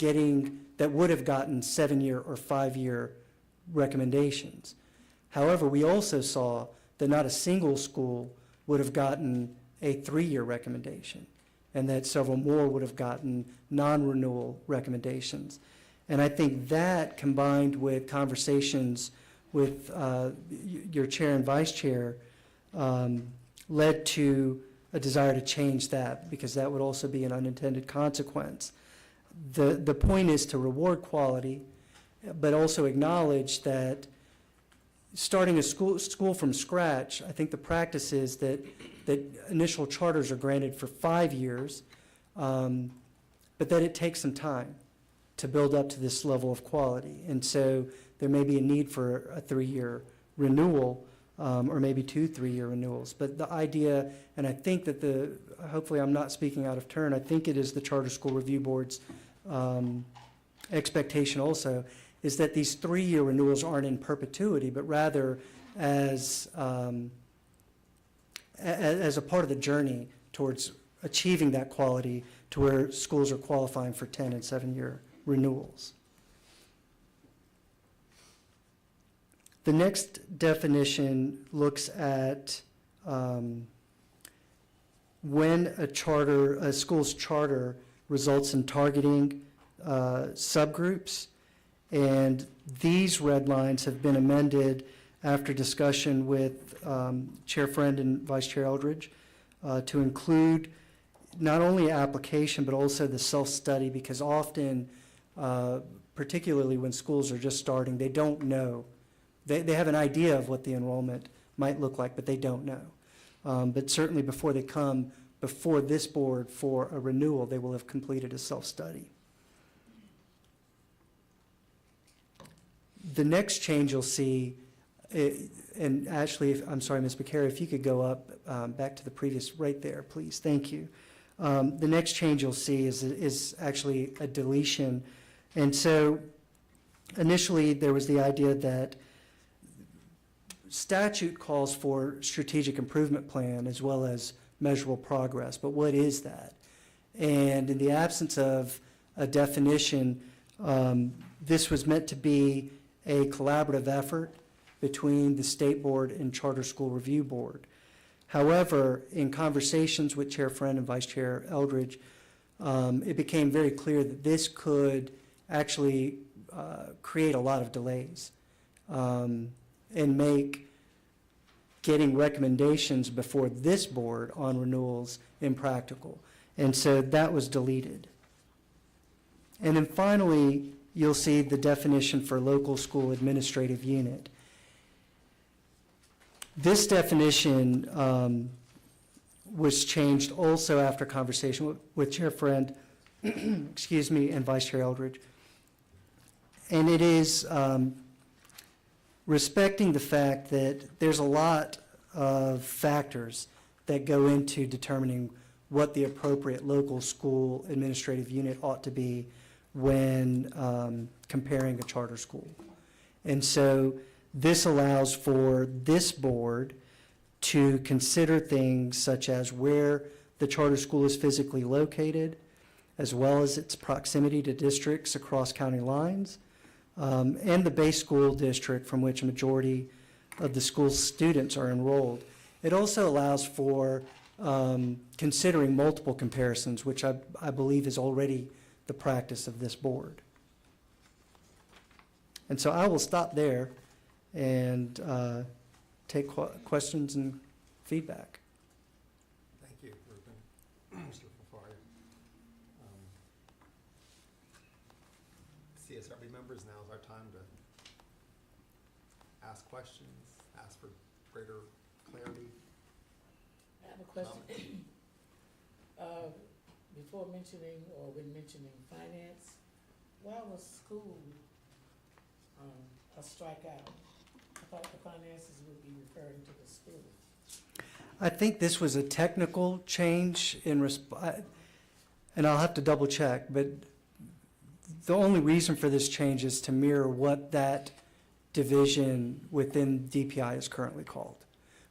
have gotten 7-year or 5-year recommendations. However, we also saw that not a single school would have gotten a 3-year recommendation, and that several more would have gotten non-renewal recommendations. And I think that, combined with conversations with your chair and vice chair, led to a desire to change that, because that would also be an unintended consequence. The point is to reward quality, but also acknowledge that starting a school from scratch, I think the practice is that initial charters are granted for 5 years, but that it takes some time to build up to this level of quality. And so there may be a need for a 3-year renewal, or maybe 2 3-year renewals. But the idea, and I think that hopefully I'm not speaking out of turn, I think it is the Charter School Review Board's expectation also, is that these 3-year renewals aren't in perpetuity, but rather as a part of the journey towards achieving that quality to where schools are qualifying for 10 and 7-year renewals. The next definition looks at when a school's charter results in targeting subgroups, and these red lines have been amended after discussion with Chair Friend and Vice Chair Eldridge to include not only application but also the self-study, because often, particularly when schools are just starting, they don't know. They have an idea of what the enrollment might look like, but they don't know. But certainly before they come before this board for a renewal, they will have completed a self-study. The next change you'll see, and actually, I'm sorry, Ms. McCary, if you could go up back to the previous, right there, please. Thank you. The next change you'll see is actually a deletion. And so initially there was the idea that statute calls for strategic improvement plan as well as measurable progress, but what is that? And in the absence of a definition, this was meant to be a collaborative effort between the State Board and Charter School Review Board. However, in conversations with Chair Friend and Vice Chair Eldridge, it became very clear that this could actually create a lot of delays and make getting recommendations before this board on renewals impractical. And so that was deleted. And then finally, you'll see the definition for local school administrative unit. This definition was changed also after conversation with Chair Friend, excuse me, and Vice Chair Eldridge. And it is respecting the fact that there's a lot of factors that go into determining what the appropriate local school administrative unit ought to be when comparing a charter school. And so this allows for this board to consider things such as where the charter school is physically located, as well as its proximity to districts across county lines, and the base school district from which a majority of the school's students are enrolled. It also allows for considering multiple comparisons, which I believe is already the practice of this board. And so I will stop there and take questions and feedback. Thank you, Ruben. Mr. Fafari. CSRB members, now is our time to ask questions, ask for greater clarity. I have a question. Before mentioning, or when mentioning finance, why was school a strikeout? I thought the finances would be referring to the school. I think this was a technical change in and I'll have to double check, but the only reason for this change is to mirror what that division within DPI is currently called.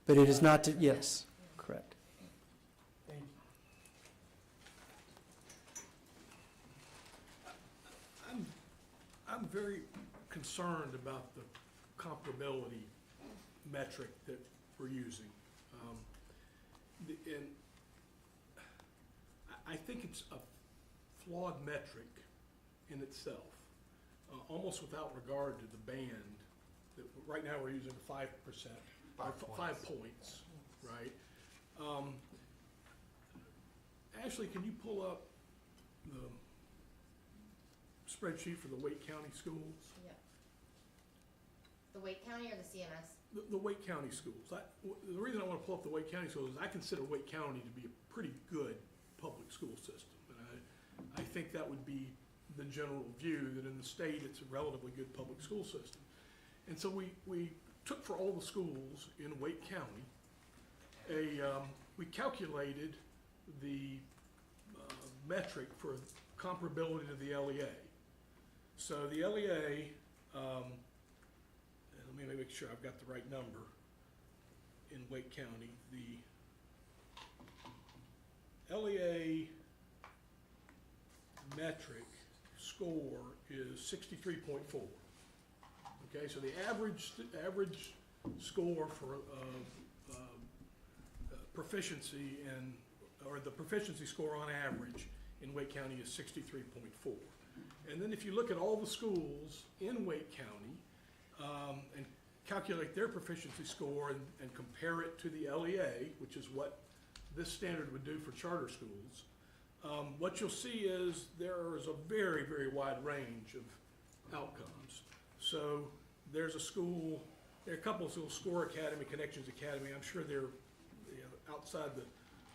But it is not to, yes, correct. Thank you. I'm very concerned about the comparability metric that we're using. And I think it's a flawed metric in itself, almost without regard to the band. That right now we're using 5%, 5 points, right? Ashley, can you pull up the spreadsheet for the Wake County schools? Yep. The Wake County or the CMS? The Wake County schools. The reason I want to pull up the Wake County schools is I consider Wake County to be a pretty good public school system. And I think that would be the general view, that in the state it's a relatively good public school system. And so we took for all the schools in Wake County, we calculated the metric for comparability to the LEA. So the LEA, let me make sure I've got the right number in Wake County. The LEA metric score is 63.4. Okay, so the average score for proficiency or the proficiency score on average in Wake County is 63.4. And then if you look at all the schools in Wake County and calculate their proficiency score and compare it to the LEA, which is what this standard would do for charter schools, what you'll see is there is a very, very wide range of outcomes. So there's a school, there are a couple of schools, Score Academy, Connections Academy, I'm sure they're outside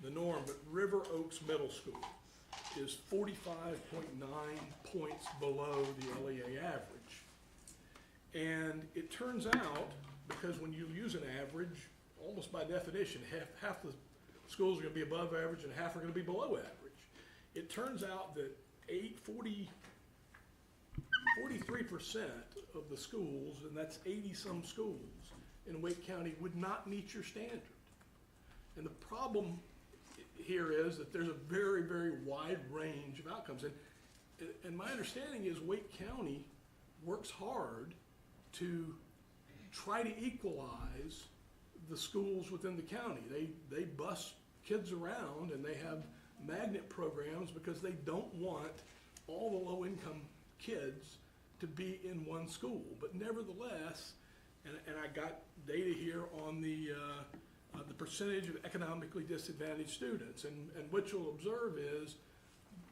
the norm, but River Oaks Middle School is 45.9 points below the LEA average. And it turns out, because when you use an average, almost by definition, half the schools are going to be above average and half are going to be below average. It turns out that 43% of the schools, and that's 80-some schools in Wake County, would not meet your standard. And the problem here is that there's a very, very wide range of outcomes. And my understanding is Wake County works hard to try to equalize the schools within the county. They bus kids around and they have magnet programs because they don't want all the low-income kids to be in one school. But nevertheless, and I got data here on the percentage of economically disadvantaged students. And what you'll observe is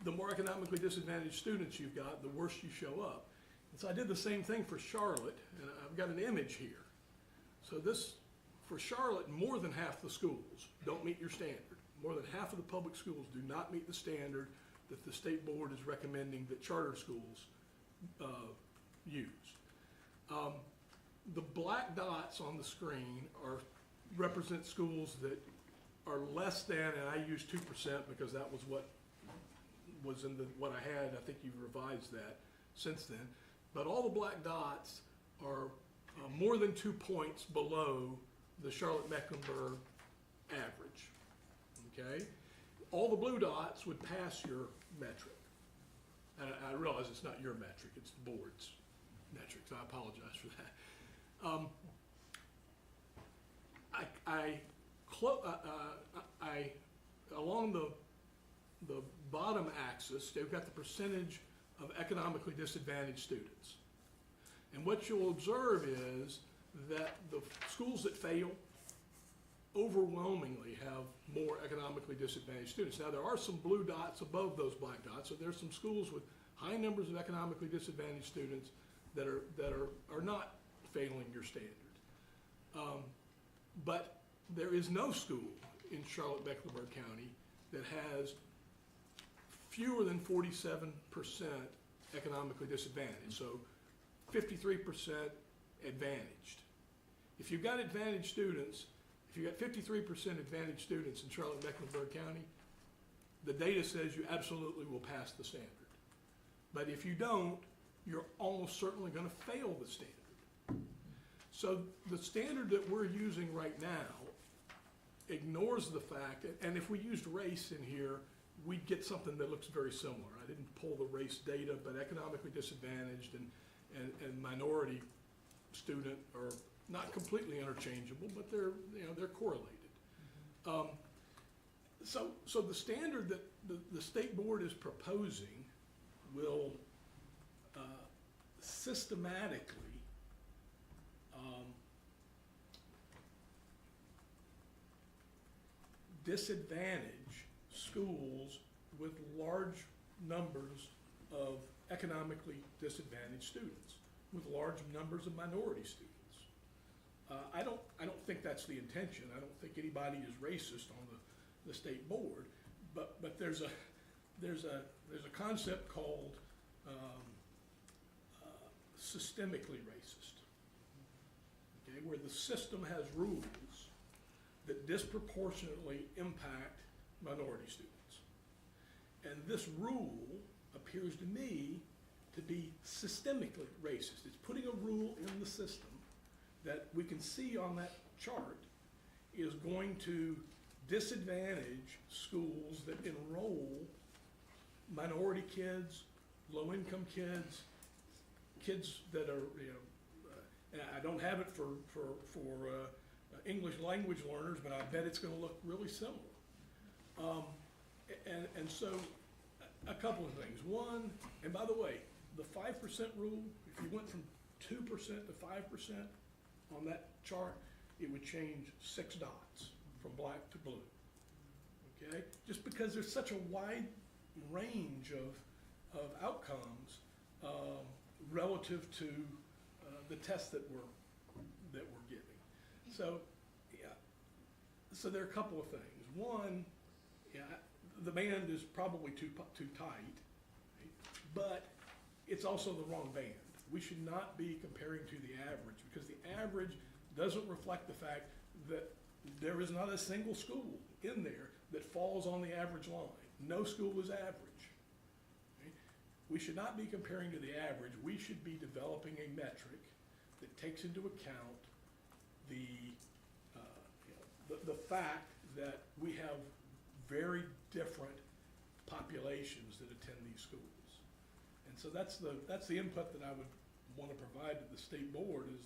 the more economically disadvantaged students you've got, the worse you show up. And so I did the same thing for Charlotte, and I've got an image here. So this, for Charlotte, more than half the schools don't meet your standard. More than half of the public schools do not meet the standard that the state board is recommending that charter schools use. The black dots on the screen represent schools that are less than, and I use 2% because that was what was in what I had. I think you've revised that since then. But all the black dots are more than 2 points below the Charlotte-Mecklenburg average, okay? All the blue dots would pass your metric. And I realize it's not your metric, it's the board's metric, so I apologize for that. Along the bottom axis, they've got the percentage of economically disadvantaged students. And what you'll observe is that the schools that fail overwhelmingly have more economically disadvantaged students. Now, there are some blue dots above those black dots, so there's some schools with high numbers of economically disadvantaged students that are not failing your standard. But there is no school in Charlotte-Mecklenburg County that has fewer than 47% economically disadvantaged, so 53% advantaged. If you've got advantaged students, if you've got 53% advantaged students in Charlotte-Mecklenburg County, the data says you absolutely will pass the standard. But if you don't, you're almost certainly going to fail the standard. So the standard that we're using right now ignores the fact, and if we used race in here, we'd get something that looks very similar. I didn't pull the race data, but economically disadvantaged and minority student are not completely interchangeable, but they're correlated. So the standard that the state board is proposing will systematically disadvantage schools with large numbers of economically disadvantaged students, with large numbers of minority students. I don't think that's the intention. I don't think anybody is racist on the state board, but there's a concept called systemically racist, okay, where the system has rules that disproportionately impact minority students. And this rule appears to me to be systemically racist. It's putting a rule in the system that we can see on that chart is going to disadvantage schools that enroll minority kids, low-income kids, kids that are, and I don't have it for English language learners, but I bet it's going to look really similar. And so a couple of things. One, and by the way, the 5% rule, if you went from 2% to 5% on that chart, it would change 6 dots from black to blue. Okay? Just because there's such a wide range of outcomes relative to the tests that we're giving. So, yeah. So there are a couple of things. One, yeah, the band is probably too tight, right? But it's also the wrong band. We should not be comparing to the average, because the average doesn't reflect the fact that there is not a single school in there that falls on the average line. No school is average. Okay? We should not be comparing to the average. We should be developing a metric that takes into account the fact that we have very different populations that attend these schools. And so that's the input that I would want to provide to the state board is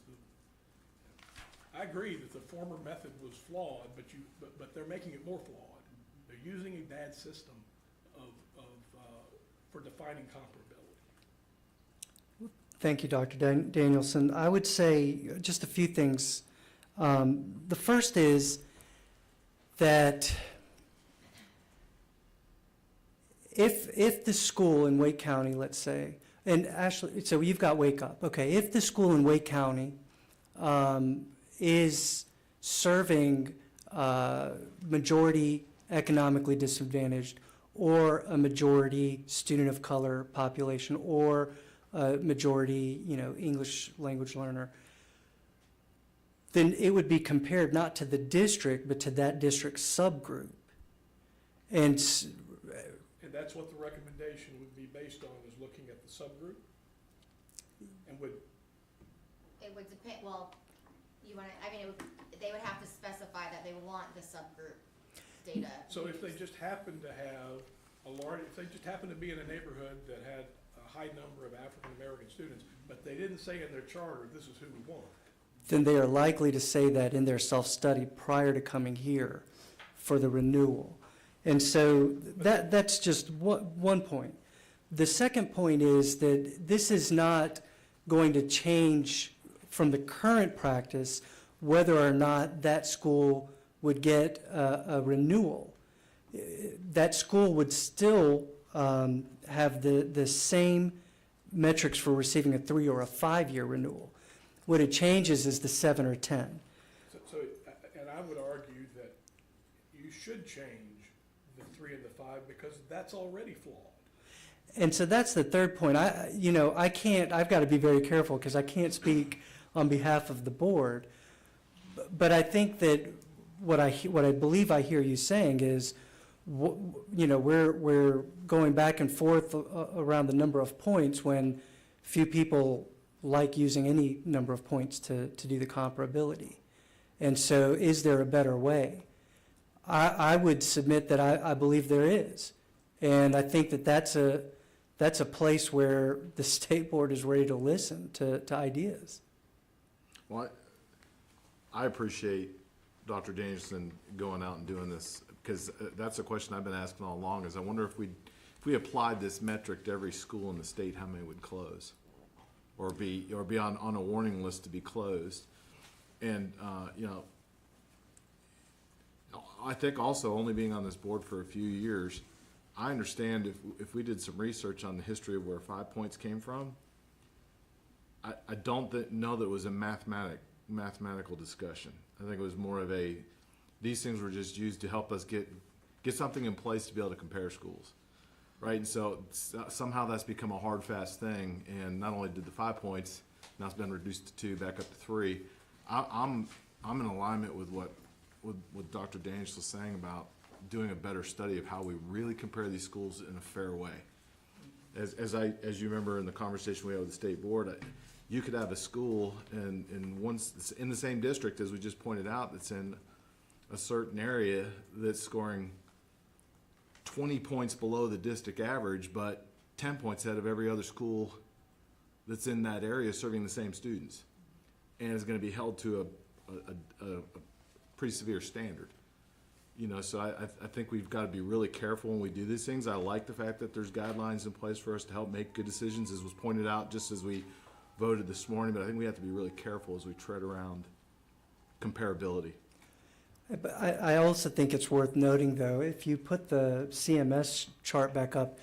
I agree that the former method was flawed, but they're making it more flawed. They're using a bad system for defining comparability. Thank you, Dr. Danielson. I would say just a few things. The first is that if the school in Wake County, let's say, and actually, so you've got Wake Up, okay, if the school in Wake County is serving majority economically disadvantaged, or a majority student of color population, or a majority, English language learner, then it would be compared not to the district, but to that district subgroup. And that's what the recommendation would be based on, is looking at the subgroup? And would... It would depend, well, you want to, they would have to specify that they want the subgroup data. So if they just happen to have if they just happen to be in a neighborhood that had a high number of African-American students, but they didn't say in their charter, this is who we want, then they are likely to say that in their self-study prior to coming here for the renewal. And so that's just one point. The second point is that this is not going to change from the current practice whether or not that school would get a renewal. That school would still have the same metrics for receiving a 3 or a 5-year renewal. What it changes is the 7 or 10. And I would argue that you should change the 3 and the 5 because that's already flawed. And so that's the third point. I've got to be very careful because I can't speak on behalf of the board. But I think that what I believe I hear you saying is, we're going back and forth around the number of points when few people like using any number of points to do the comparability. And so is there a better way? I would submit that I believe there is. And I think that that's a place where the state board is ready to listen to ideas. Well, I appreciate Dr. Danielson going out and doing this, because that's a question I've been asking all along, is I wonder if we applied this metric to every school in the state, how many would close? Or be on a warning list to be closed. And, I think also only being on this board for a few years, I understand if we did some research on the history of where 5 points came from, I don't know that it was a mathematical discussion. I think it was more of these things were just used to help us get something in place to be able to compare schools, right? And so somehow that's become a hard, fast thing. And not only did the 5 points, now it's been reduced to 2, back up to 3. I'm in alignment with what Dr. Daniels was saying about doing a better study of how we really compare these schools in a fair way. As you remember in the conversation we had with the state board, you could have a school in the same district, as we just pointed out, that's in a certain area that's scoring 20 points below the district average, but 10 points ahead of every other school that's in that area serving the same students, and is going to be held to a pretty severe standard. So I think we've got to be really careful when we do these things. I like the fact that there's guidelines in place for us to help make good decisions, as was pointed out just as we voted this morning, but I think we have to be really careful as we tread around comparability. But I also think it's worth noting, though, if you put the CMS chart back up,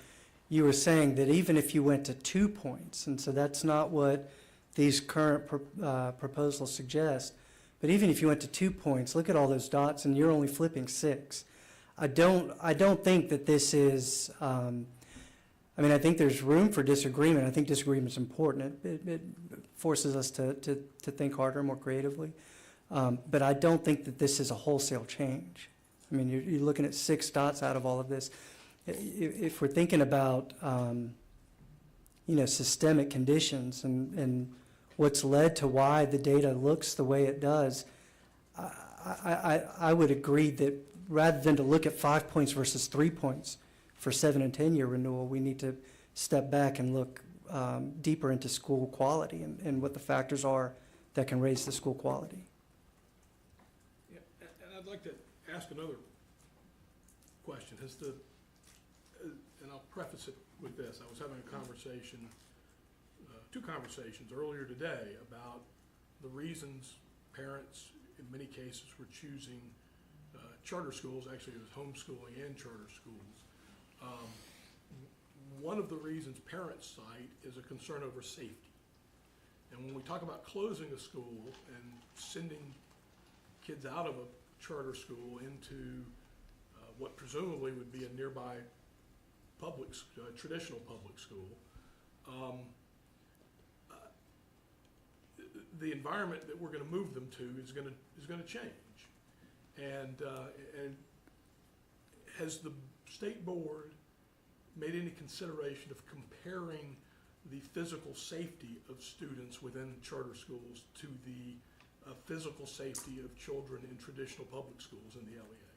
you were saying that even if you went to 2 points, and so that's not what these current proposals suggest, but even if you went to 2 points, look at all those dots, and you're only flipping 6. I don't think that this is. I think there's room for disagreement. I think disagreement's important. It forces us to think harder, more creatively. But I don't think that this is a wholesale change. You're looking at 6 dots out of all of this. If we're thinking about, systemic conditions and what's led to why the data looks the way it does, I would agree that rather than to look at 5 points versus 3 points for 7 and 10-year renewal, we need to step back and look deeper into school quality and what the factors are that can raise the school quality. Yeah, and I'd like to ask another question. And I'll preface it with this. I was having a conversation two conversations earlier today about the reasons parents, in many cases, were choosing charter schools. Actually, it was homeschooling and charter schools. One of the reasons parents cite is a concern over safety. And when we talk about closing a school and sending kids out of a charter school into what presumably would be a nearby traditional public school, the environment that we're going to move them to is going to change. And has the state board made any consideration of comparing the physical safety of students within charter schools to the physical safety of children in traditional public schools in the LEA?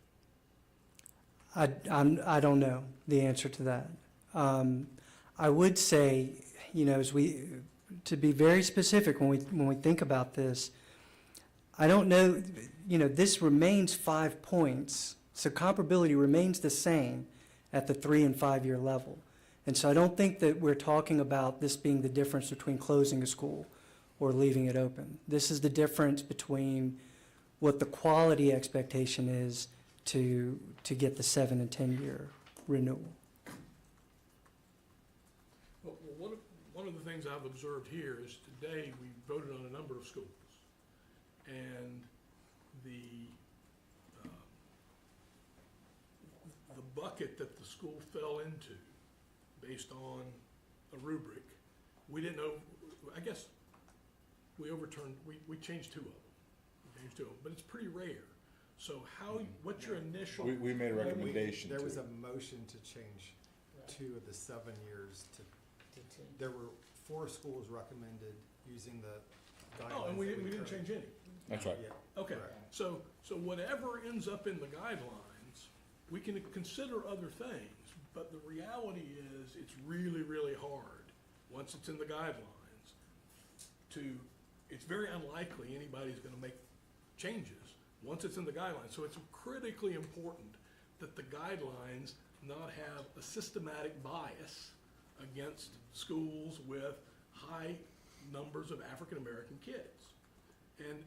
I don't know the answer to that. I would say, you know, to be very specific when we think about this, I don't know, you know, this remains 5 points, so comparability remains the same at the 3 and 5 year level. And so I don't think that we're talking about this being the difference between closing a school or leaving it open. This is the difference between what the quality expectation is to get the 7 and 10 year renewal. Well, one of the things I've observed here is today we voted on a number of schools, and the bucket that the school fell into based on a rubric, we didn't know, I guess we overturned, we changed 2 of them. But it's pretty rare. So what's your initial? We made a recommendation. There was a motion to change 2 of the 7 years to 10. There were 4 schools recommended using the guidelines. Oh, and we didn't change any. That's right. Yeah. Okay, so whatever ends up in the guidelines, we can consider other things, but the reality is it's really, really hard, once it's in the guidelines, it's very unlikely anybody's gonna make changes once it's in the guidelines. So it's critically important that the guidelines not have a systematic bias against schools with high numbers of African-American kids.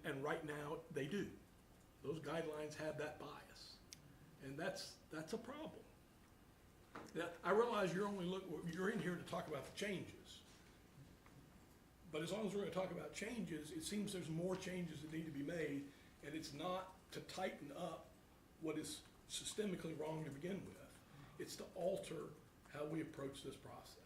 And right now, they do. Those guidelines have that bias. And that's a problem. Now, I realize you're in here to talk about the changes. But as long as we're gonna talk about changes, it seems there's more changes that need to be made, and it's not to tighten up what is systemically wrong to begin with. It's to alter how we approach this process.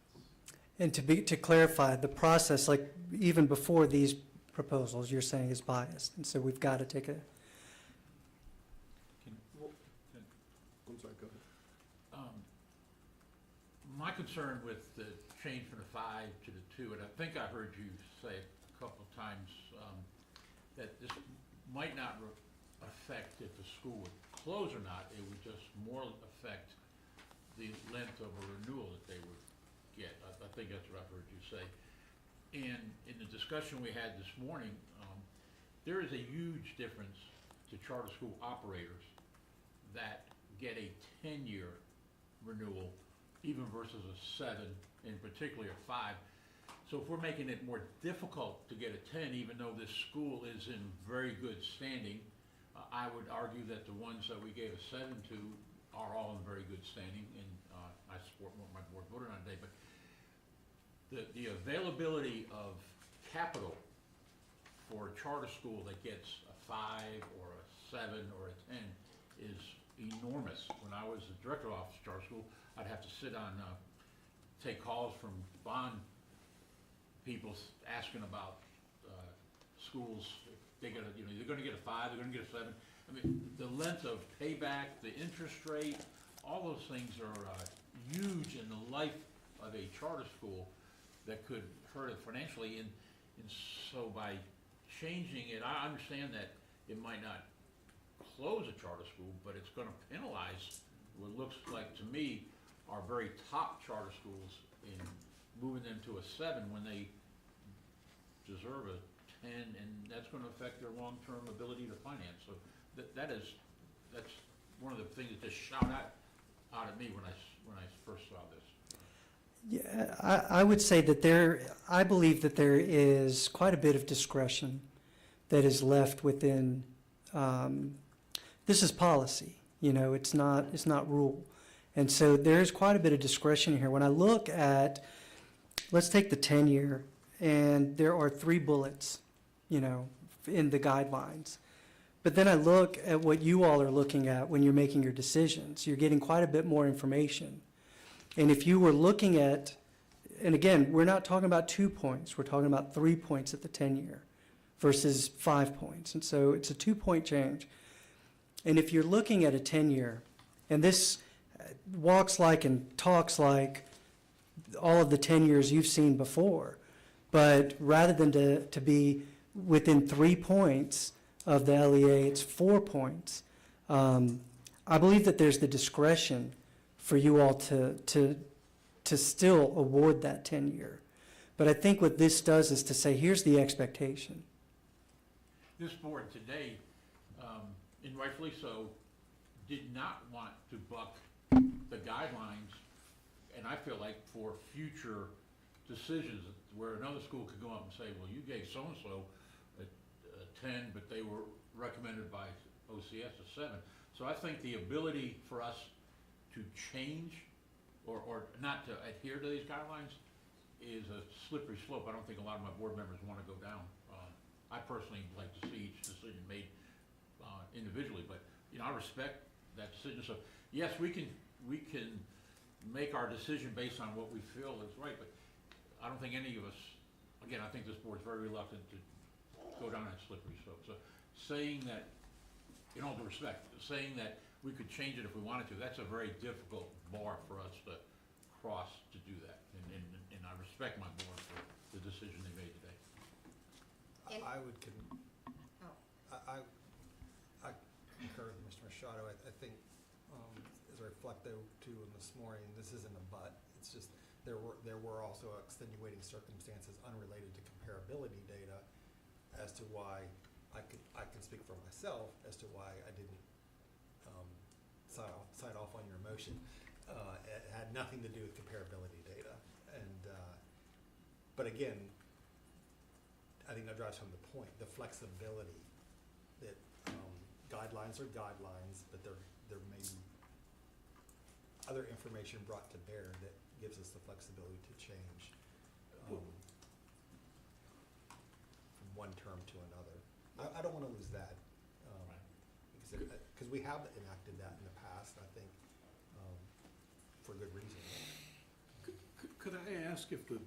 And to clarify, the process, like even before these proposals, you're saying is biased, and so we've got to take a. I'm sorry, go ahead. My concern with the change from the 5 to the 2, and I think I heard you say a couple of times that this might not affect if the school would close or not. It would just more affect the length of a renewal that they would get. I think that's what I heard you say. And in the discussion we had this morning, there is a huge difference to charter school operators that get a 10-year renewal, even versus a 7, and particularly a 5. So if we're making it more difficult to get a 10, even though this school is in very good standing, I would argue that the ones that we gave a 7 to are all in very good standing, and I support what my board voted on today. But the availability of capital for a charter school that gets a 5 or a 7 or a 10 is enormous. When I was the director of office of charter school, I'd have to sit on, take calls from bond people asking about schools. They're gonna get a 5, they're gonna get a 7. I mean, the length of payback, the interest rate, all those things are huge in the life of a charter school that could hurt it financially. And so by changing it, I understand that it might not close a charter school, but it's going to penalize what looks like to me our very top charter schools in moving them to a 7 when they deserve a 10, and that's going to affect their long-term ability to finance. So that's one of the things that just shot out at me when I first saw this. Yeah, I would say that I believe that there is quite a bit of discretion that is left within, this is policy, it's not rule. And so there's quite a bit of discretion here. When I look at, let's take the 10-year, and there are 3 bullets, in the guidelines. But then I look at what you all are looking at when you're making your decisions. You're getting quite a bit more information. And if you were looking at, and again, we're not talking about 2 points, we're talking about 3 points at the 10-year versus 5 points. And so it's a 2-point change. And if you're looking at a 10-year, and this walks like and talks like all of the 10 years you've seen before, but rather than to be within 3 points of the LEA, it's 4 points. I believe that there's the discretion for you all to still award that 10-year. But I think what this does is to say, here's the expectation. This board today, and rightfully so, did not want to buck the guidelines, and I feel like for future decisions, where another school could go up and say, well, you gave so-and-so a 10, but they were recommended by OCS a 7. So I think the ability for us to change or not to adhere to these guidelines is a slippery slope. I don't think a lot of my board members want to go down. I personally like to see each decision made individually, but I respect that decision. So yes, we can make our decision based on what we feel is right, but I don't think any of us, again, I think this board's very reluctant to go down that slippery slope. So saying that, in all due respect, saying that we could change it if we wanted to, that's a very difficult bar for us to cross to do that. And I respect my board for the decision they made today. I concur with Mr. Machado. I think, as I reflect though too in this morning, this isn't a but. It's just there were also extenuating circumstances unrelated to comparability data as to why I can speak for myself as to why I didn't sign off on your motion. It had nothing to do with comparability data, and but again, I think that drives home the point: the flexibility that guidelines are guidelines, but there may be other information brought to bear that gives us the flexibility to change from one term to another. I don't want to lose that because we have enacted that in the past, I think, for good reason. Could I ask if the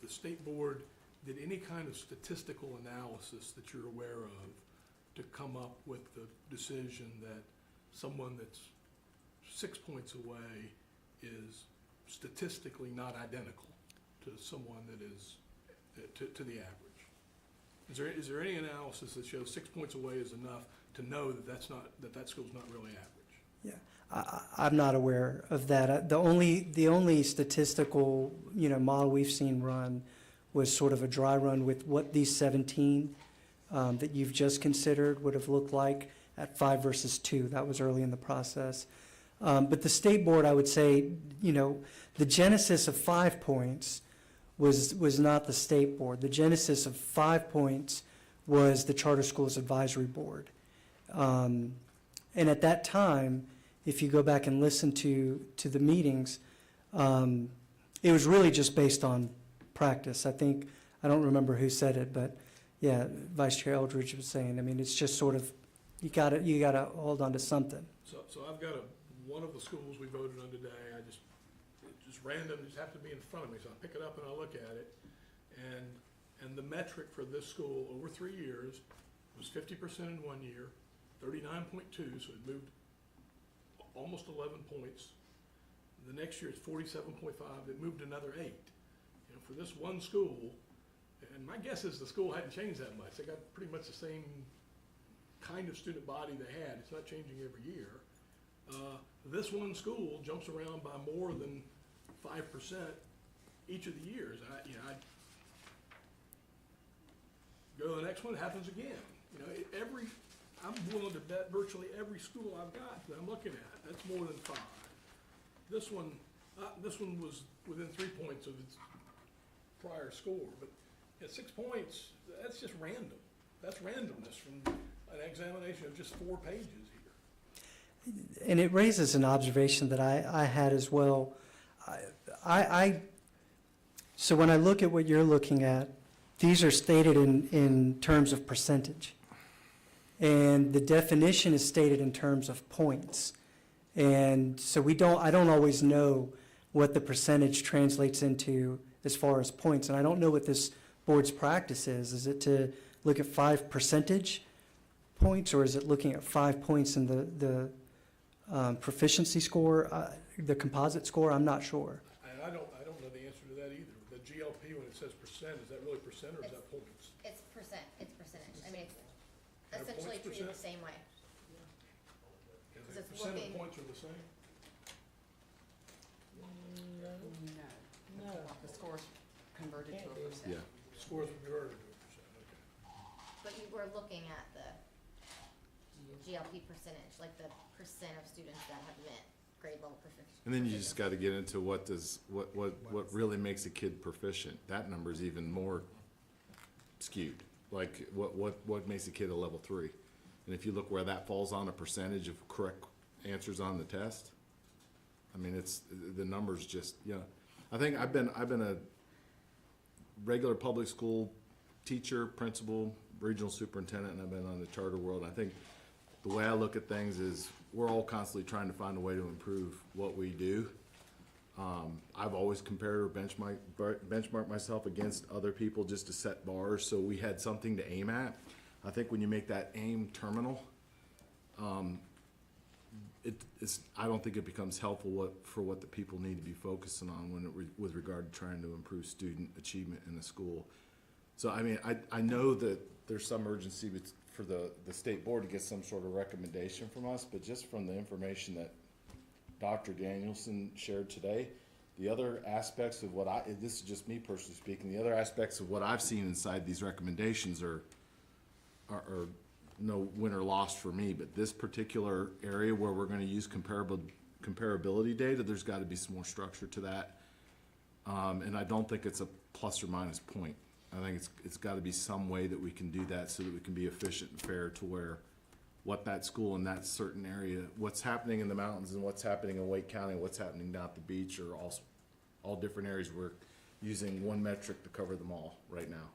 state board did any kind of statistical analysis that you're aware of to come up with the decision that someone that's 6 points away is statistically not identical to someone that is to the average? Is there any analysis that shows 6 points away is enough to know that that school's not really average? Yeah, I'm not aware of that. The only statistical model we've seen run was sort of a dry run with what these 17 that you've just considered would have looked like at 5 versus 2. That was early in the process. But the state board, I would say, the genesis of 5 points was not the state board. The genesis of 5 points was the Charter Schools Advisory Board. And at that time, if you go back and listen to the meetings, it was really just based on practice. I don't remember who said it, but yeah, Vice Chair Eldridge was saying, it's just sort of, you gotta hold on to something. So I've got one of the schools we voted on today. Just random, just have to be in front of me. So I pick it up and I look at it, and the metric for this school over 3 years was 50% in 1 year, 39.2, so it moved almost 11 points. The next year it's 47.5. It moved another 8. For this one school, and my guess is the school hadn't changed that much. They got pretty much the same kind of student body they had. It's not changing every year. This one school jumps around by more than 5% each of the years. I go to the next one, it happens again. I'm willing to bet virtually every school I've got that I'm looking at, that's more than 5. This one This one was within 3 points of its prior score, but at 6 points, that's just random. That's randomness from an examination of just 4 pages here. And it raises an observation that I had as well. So when I look at what you're looking at, these are stated in terms of percentage. And the definition is stated in terms of points. And so I don't always know what the percentage translates into as far as points. And I don't know what this board's practice is. Is it to look at 5 percentage points, or is it looking at 5 points in the proficiency score, the composite score? I'm not sure. And I don't know the answer to that either. The GLP, when it says percent, is that really percent or is that points? It's percentage. I mean, it's Are essentially points treated the percent? same way. Is Because the it's percent looking- of points are the same? No. The score's converted to a percent. Yeah. Scores would be converted to a percent, okay. But you were looking at the GLP percentage, like the percent of students that have met grade level proficiency. And then you just got to get into what really makes a kid proficient. That number is even more skewed. Like what makes a kid a level 3? And if you look where that falls on a percentage of correct answers on the test, I mean, it's the numbers just, you know. I think I've been a regular public school teacher, principal, regional superintendent, and I've been on the charter world. I think the way I look at things is we're all constantly trying to find a way to improve what we do. I've always compared or benchmarked myself against other people just to set bars so we had something to aim at. I think when you make that aim terminal, I don't think it becomes helpful for what the people need to be focusing on with regard to trying to improve student achievement in the school. So I mean, I know that there's some urgency for the state board to get some sort of recommendation from us, but just from the information that Dr. Danielson shared today, the other aspects of this is just me personally speaking, the other aspects of what I've seen inside these recommendations are no win or loss for me, but this particular area where we're going to use comparability data, there's got to be some more structure to that. And I don't think it's a plus or minus point. I think it's got to be some way that we can do that so that we can be efficient and fair to where what that school in that certain area, what's happening in the mountains and what's happening in Wake County, what's happening down at the beach are all different areas. We're using one metric to cover them all right now.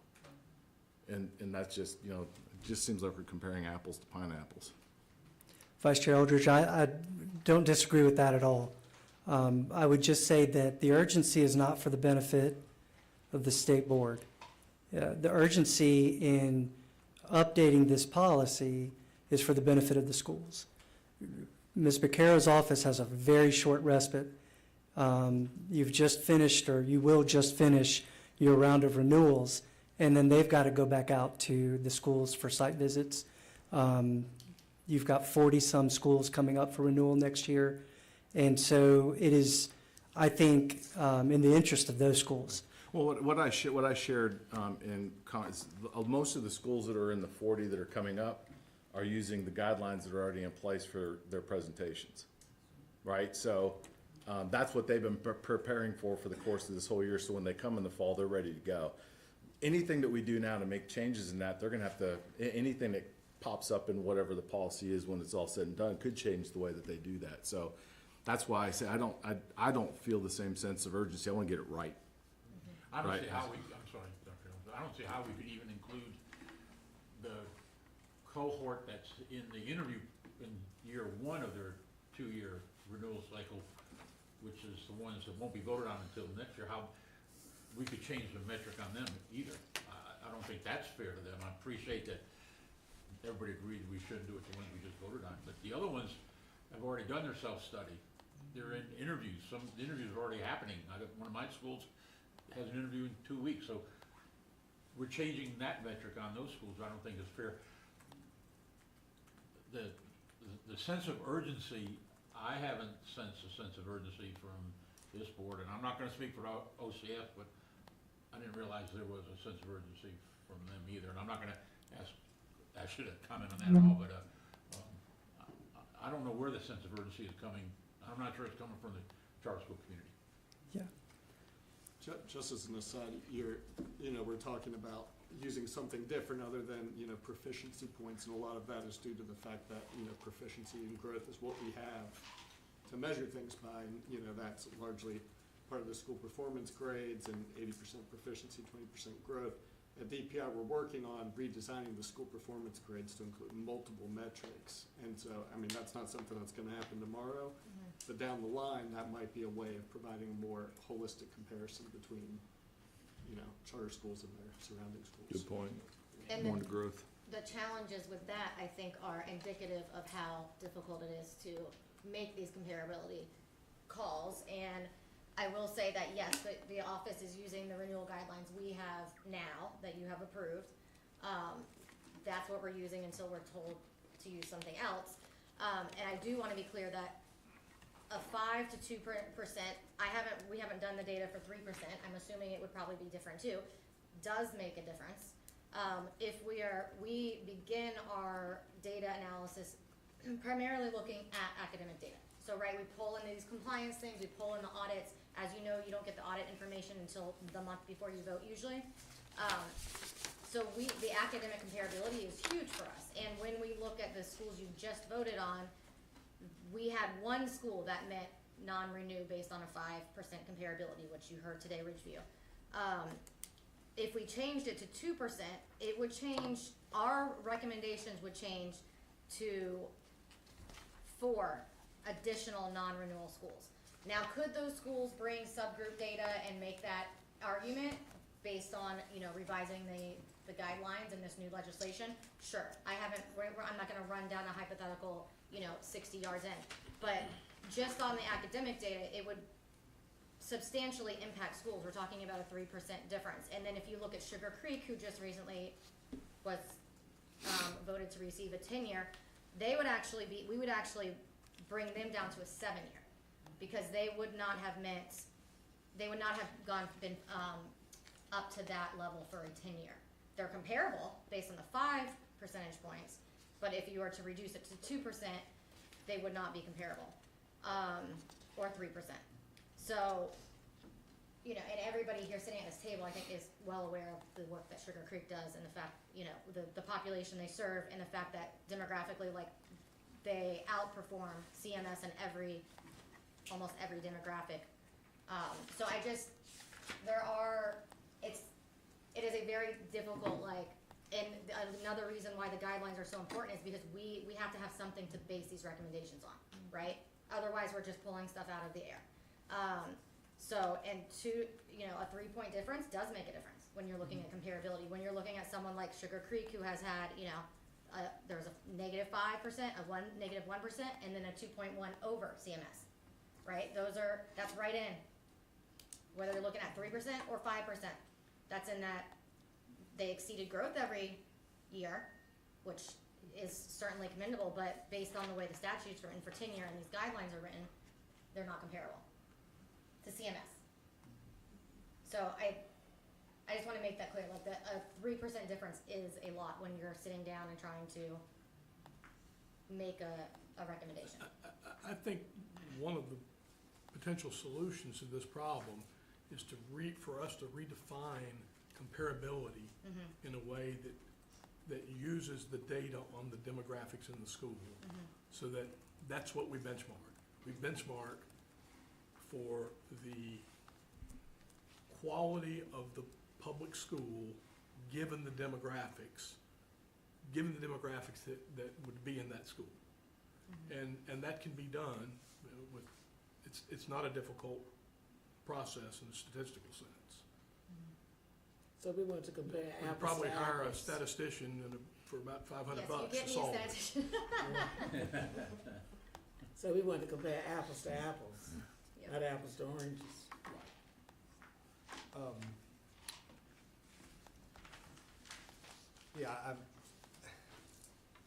And that's just, you know, it just seems like we're comparing apples to pineapples. Vice Chair Eldridge, I don't disagree with that at all. I would just say that the urgency is not for the benefit of the state board. The urgency in updating this policy is for the benefit of the schools. Ms. Becerra's office has a very short respite. You've just finished, or you will just finish, your round of renewals, and then they've got to go back out to the schools for site visits. You've got 40-some schools coming up for renewal next year. And so it is, I think, in the interest of those schools. Well, what I shared most of the schools that are in the 40 that are coming up are using the guidelines that are already in place for their presentations, right? So that's what they've been preparing for the course of this whole year. So when they come in the fall, they're ready to go. Anything that we do now to make changes in that, they're going to have to, anything that pops up in whatever the policy is when it's all said and done could change the way that they do that. So that's why I say I don't feel the same sense of urgency. I want to get it right. I don't see how I'm sorry, Dr. Jones, I don't see how we could even include the cohort that's in the interview in year 1 of their 2-year renewal cycle, which is the ones that won't be voted on until next year, how we could change the metric on them either. I don't think that's fair to them. I appreciate that everybody agrees we shouldn't do it to the ones we just voted on, but the other ones have already done their self-study. They're in interviews. Some of the interviews are already happening. One of my schools has an interview in 2 weeks, so we're changing that metric on those schools. I don't think it's fair. The sense of urgency, I haven't sensed a sense of urgency from this board, and I'm not going to speak for OCS, but I didn't realize there was a sense of urgency from them either, and I'm not going to ask, I should have commented on that at all, but I don't know where the sense of urgency is coming. I'm not sure it's coming from the charter school community. Yeah. Just as an aside, we're talking about using something different other than, proficiency points, and a lot of that is due to the fact that, proficiency and growth is what we have to measure things by, and, that's largely part of the school performance grades and 80% proficiency, 20% growth. At DPI, we're working on redesigning the school performance grades to include multiple metrics. And so, that's not something that's gonna happen tomorrow, but down the line, that might be a way of providing a more holistic comparison between, charter schools and their surrounding schools. Good point. And More then growth. the challenges with that, I think, are indicative of how difficult it is to make these comparability calls. And I will say that, yes, the office is using the renewal guidelines we have now that you have approved. That's what we're using until we're told to use something else. And I do want to be clear that a 5 to 2%, we haven't done the data for 3%, I'm assuming it would probably be different too, does make a difference. If we begin our data analysis primarily looking at academic data. So, right, we pull in these compliance things, we pull in the audits. As you know, you don't get the audit information until the month before you vote usually. So the academic comparability is huge for us. And when we look at the schools you just voted on, we had one school that met non-renew based on a 5% comparability, which you heard today, Ridgeview. If we changed it to 2%, it would change, our recommendations would change to 4 additional non-renewal schools. Now, could those schools bring subgroup data and make that argument based on, revising the guidelines in this new legislation? Sure. I'm not gonna run down a hypothetical, 60 yards in. But just on the academic data, it would substantially impact schools. We're talking about a 3% difference. And then if you look at Sugar Creek, who just recently was voted to receive a 10-year, we would actually bring them down to a 7-year, because they would not have been up to that level for a 10-year. They're comparable based on the 5 percentage points, but if you were to reduce it to 2%, they would not be comparable, or 3%. So, and everybody here sitting at this table, I think, is well aware of the work that Sugar Creek does, and the fact, the population they serve, and the fact that demographically, they outperform CMS in almost every demographic. So it is a very difficult, and another reason why the guidelines are so important is because we have to have something to base these recommendations on, right? Otherwise, we're just pulling stuff out of the air. A 3-point difference does make a difference when you're looking at comparability. When you're looking at someone like Sugar Creek, who has had, there's a -5%, -1%, and then a 2.1 over CMS, right? That's right in. Whether you're looking at 3% or 5%, that's in that they exceeded growth every year, which is certainly commendable, but based on the way the statutes are written for 10-year and these guidelines are written, they're not comparable to CMS. So I just want to make that clear, a 3% difference is a lot when you're sitting down and trying to make a recommendation. I think one of the potential solutions to this problem is for us to redefine comparability in a way that uses the data on the demographics in the school, so that's what we benchmark. We benchmark for the quality of the public school given the demographics that would be in that school. And that can be done with, it's not a difficult process in a statistical sense. So we want to compare apples to apples. We'd probably hire a statistician for about $500 to solve it. So we want to compare apples to apples, not apples to oranges. I'm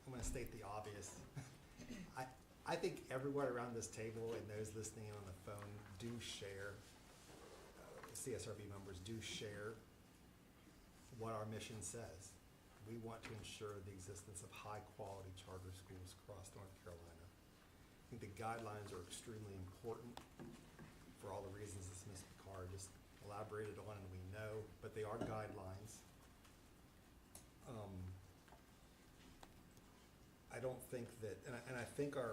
going to state the obvious. I think everyone around this table and those listening on the phone do share, CSRB members do share what our mission says. We want to ensure the existence of high-quality charter schools across North Carolina. I think the guidelines are extremely important for all the reasons this Ms. are just elaborated on and we know, but they are guidelines. I don't think that, and I think at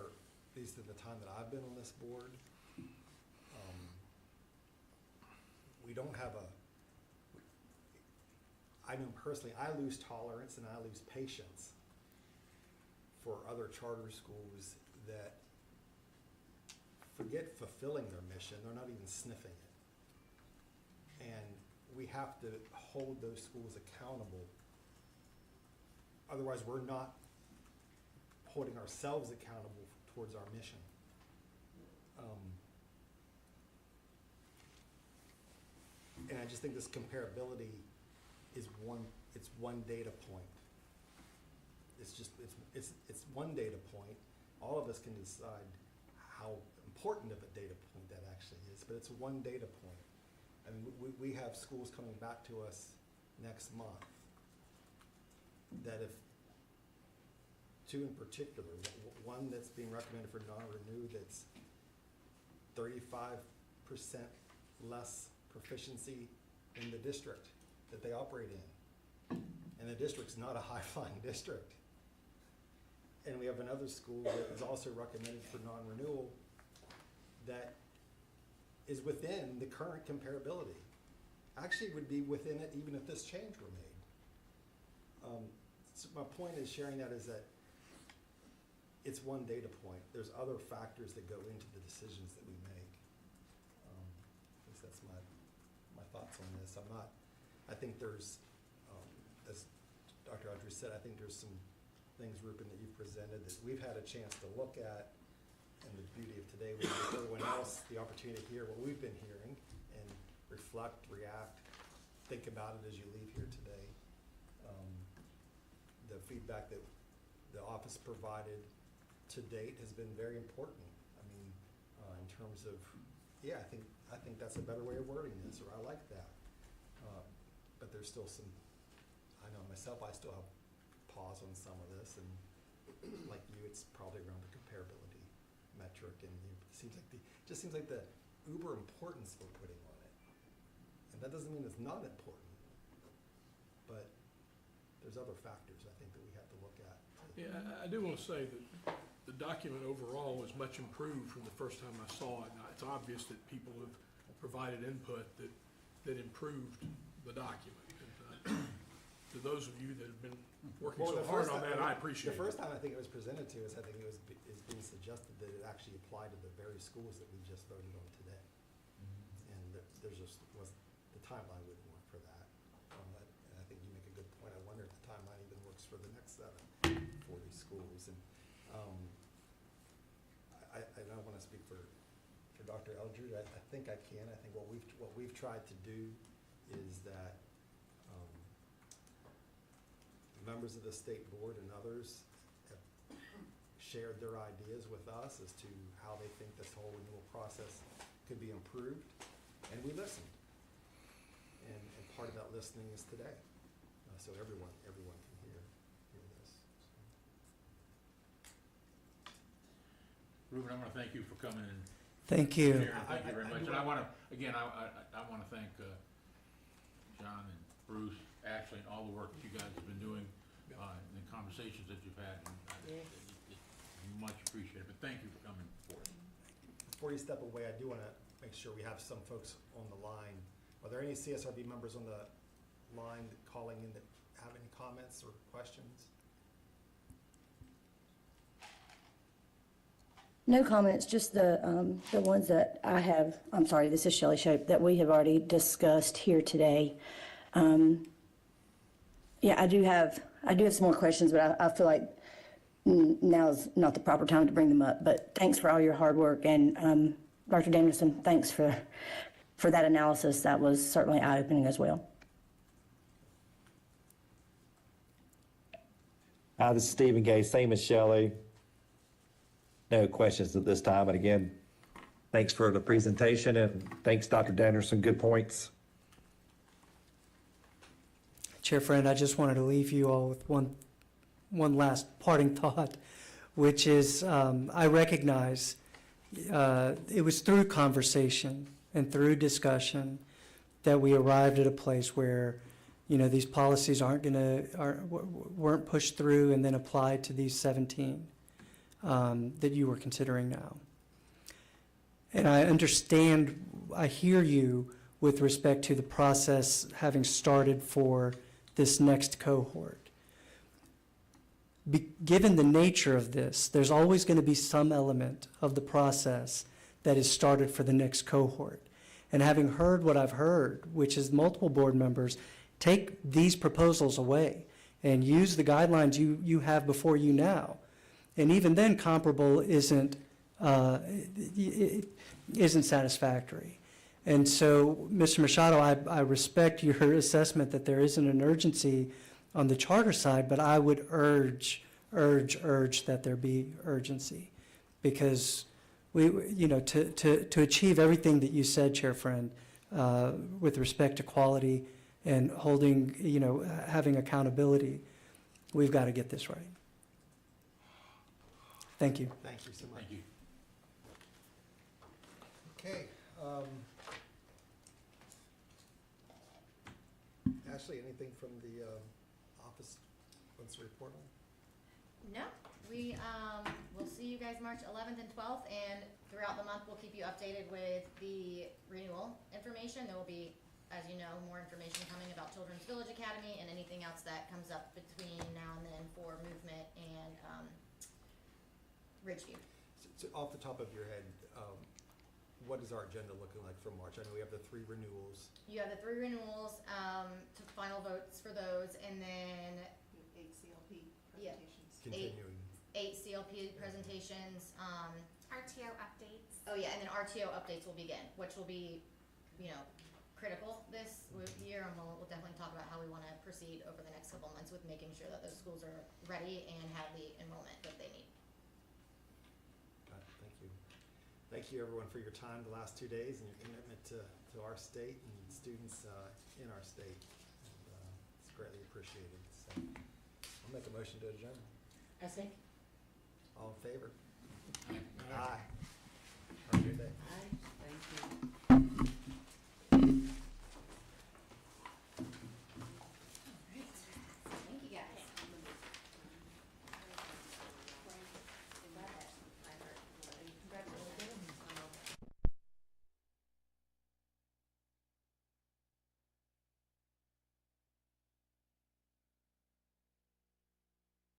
least at the time that I've been on this board, we don't have I know personally, I lose tolerance and I lose patience for other charter schools that forget fulfilling their mission, they're not even sniffing it. And we have to hold those schools accountable. Otherwise, we're not holding ourselves accountable towards our mission. And I just think this comparability is one data point. It's one data point. All of us can decide how important of a data point that actually is, but it's one data point. I mean, we have schools coming back to us next month that if, two in particular, one that's being recommended for non-renew that's 35% less proficiency in the district that they operate in. And the district's not a high-flying district. And we have another school that is also recommended for non-renewal that is within the current comparability. Actually would be within it even if this change were made. So my point is sharing that is that it's one data point. There's other factors that go into the decisions that we make. At least that's my thoughts on this. I think there's, as Dr. Audrey said, I think there's some things, Rupen, that you've presented that we've had a chance to look at, and the beauty of today was give everyone else the opportunity to hear what we've been hearing and reflect, react, think about it as you leave here today. The feedback that the office provided to date has been very important. I mean, in terms of, yeah, I think that's a better way of wording this, or I like that. But there's still some, I know myself, I still have pause on some of this, and like you, it's probably around the comparability metric, and it just seems like the uber importance we're putting on it. And that doesn't mean it's not important, but there's other factors I think that we have to look at. Yeah, I do want to say that the document overall is much improved from the first time I saw it. Now, it's obvious that people have provided input that improved the document. And, to those of you that have been working so hard on that, I appreciate it. The first time I think it was presented to us, I think it was being suggested that it actually applied to the very schools that we just voted on today. And there's just the timeline wouldn't work for that. And I think you make a good point. I wonder if the timeline even works for the next 40 schools. And I don't want to speak for Dr. Eldred. I think I can. I think what we've tried to do is that members of the state board and others have shared their ideas with us as to how they think this whole renewal process could be improved, and we listened. And part of that listening is today, so everyone can hear this. Ruben, I want to thank you for coming and Thank you. sharing. Thank you very much. And I want to, again, I want to thank John and Bruce, Ashley, and all the work that you guys have been doing, and the conversations that you've had. And it's much appreciated. But thank you for coming forward. Before you step away, I do want to make sure we have some folks on the line. Are there any CSRB members on the line calling in that have any comments or questions? No comments, just the ones that I have. I'm sorry, this is Shelley Shope, that we have already discussed here today. Yeah, I do have some more questions, but I feel like now's not the proper time to bring them up. But thanks for all your hard work, and Dr. Danielson, thanks for that analysis. That was certainly eye-opening as well. Hi, this is Stephen Gay, same as Shelley. No questions at this time. And again, thanks for the presentation, and thanks, Dr. Danielson. Good points. Chair Friend, I just wanted to leave you all with one last parting thought, which is I recognize it was through conversation and through discussion that we arrived at a place where, these policies weren't pushed through and then applied to these 17 that you were considering now. And I hear you with respect to the process having started for this next cohort. Given the nature of this, there's always going to be some element of the process that is started for the next cohort. And having heard what I've heard, which is multiple board members, take these proposals away and use the guidelines you have before you now. And even then, comparable isn't satisfactory. And so, Mr. Machado, I respect your assessment that there isn't an urgency on the charter side, but I would urge that there be urgency, because to achieve everything that you said, Chair Friend, with respect to quality and holding, having accountability, we've got to get this right. Thank you. Thank you so much. Thank you. Okay. Ashley, anything from the office wants to report on? No, we will see you guys March 11th and 12th, and throughout the month we'll keep you updated with the renewal information. There will be, as you know, more information coming about Children's Village Academy and anything else that comes up between now and then for movement and Ridgeview. So off the top of your head, what is our agenda looking like for March? I know we have the 3 renewals. You have the 3 renewals, to final votes for those, and then 8 CLP Yeah. presentations. Continuing. 8 CLP presentations. RTO updates. Oh yeah, and then RTO updates will begin, which will be, critical this year, and we'll definitely talk about how we want to proceed over the next couple months with making sure that those schools are ready and have the enrollment that they need. Got it. Thank you. Thank you, everyone, for your time the last 2 days and your commitment to our state and students in our state. And, it's greatly appreciated. So I'll make a motion to adjourn. I think. All in favor?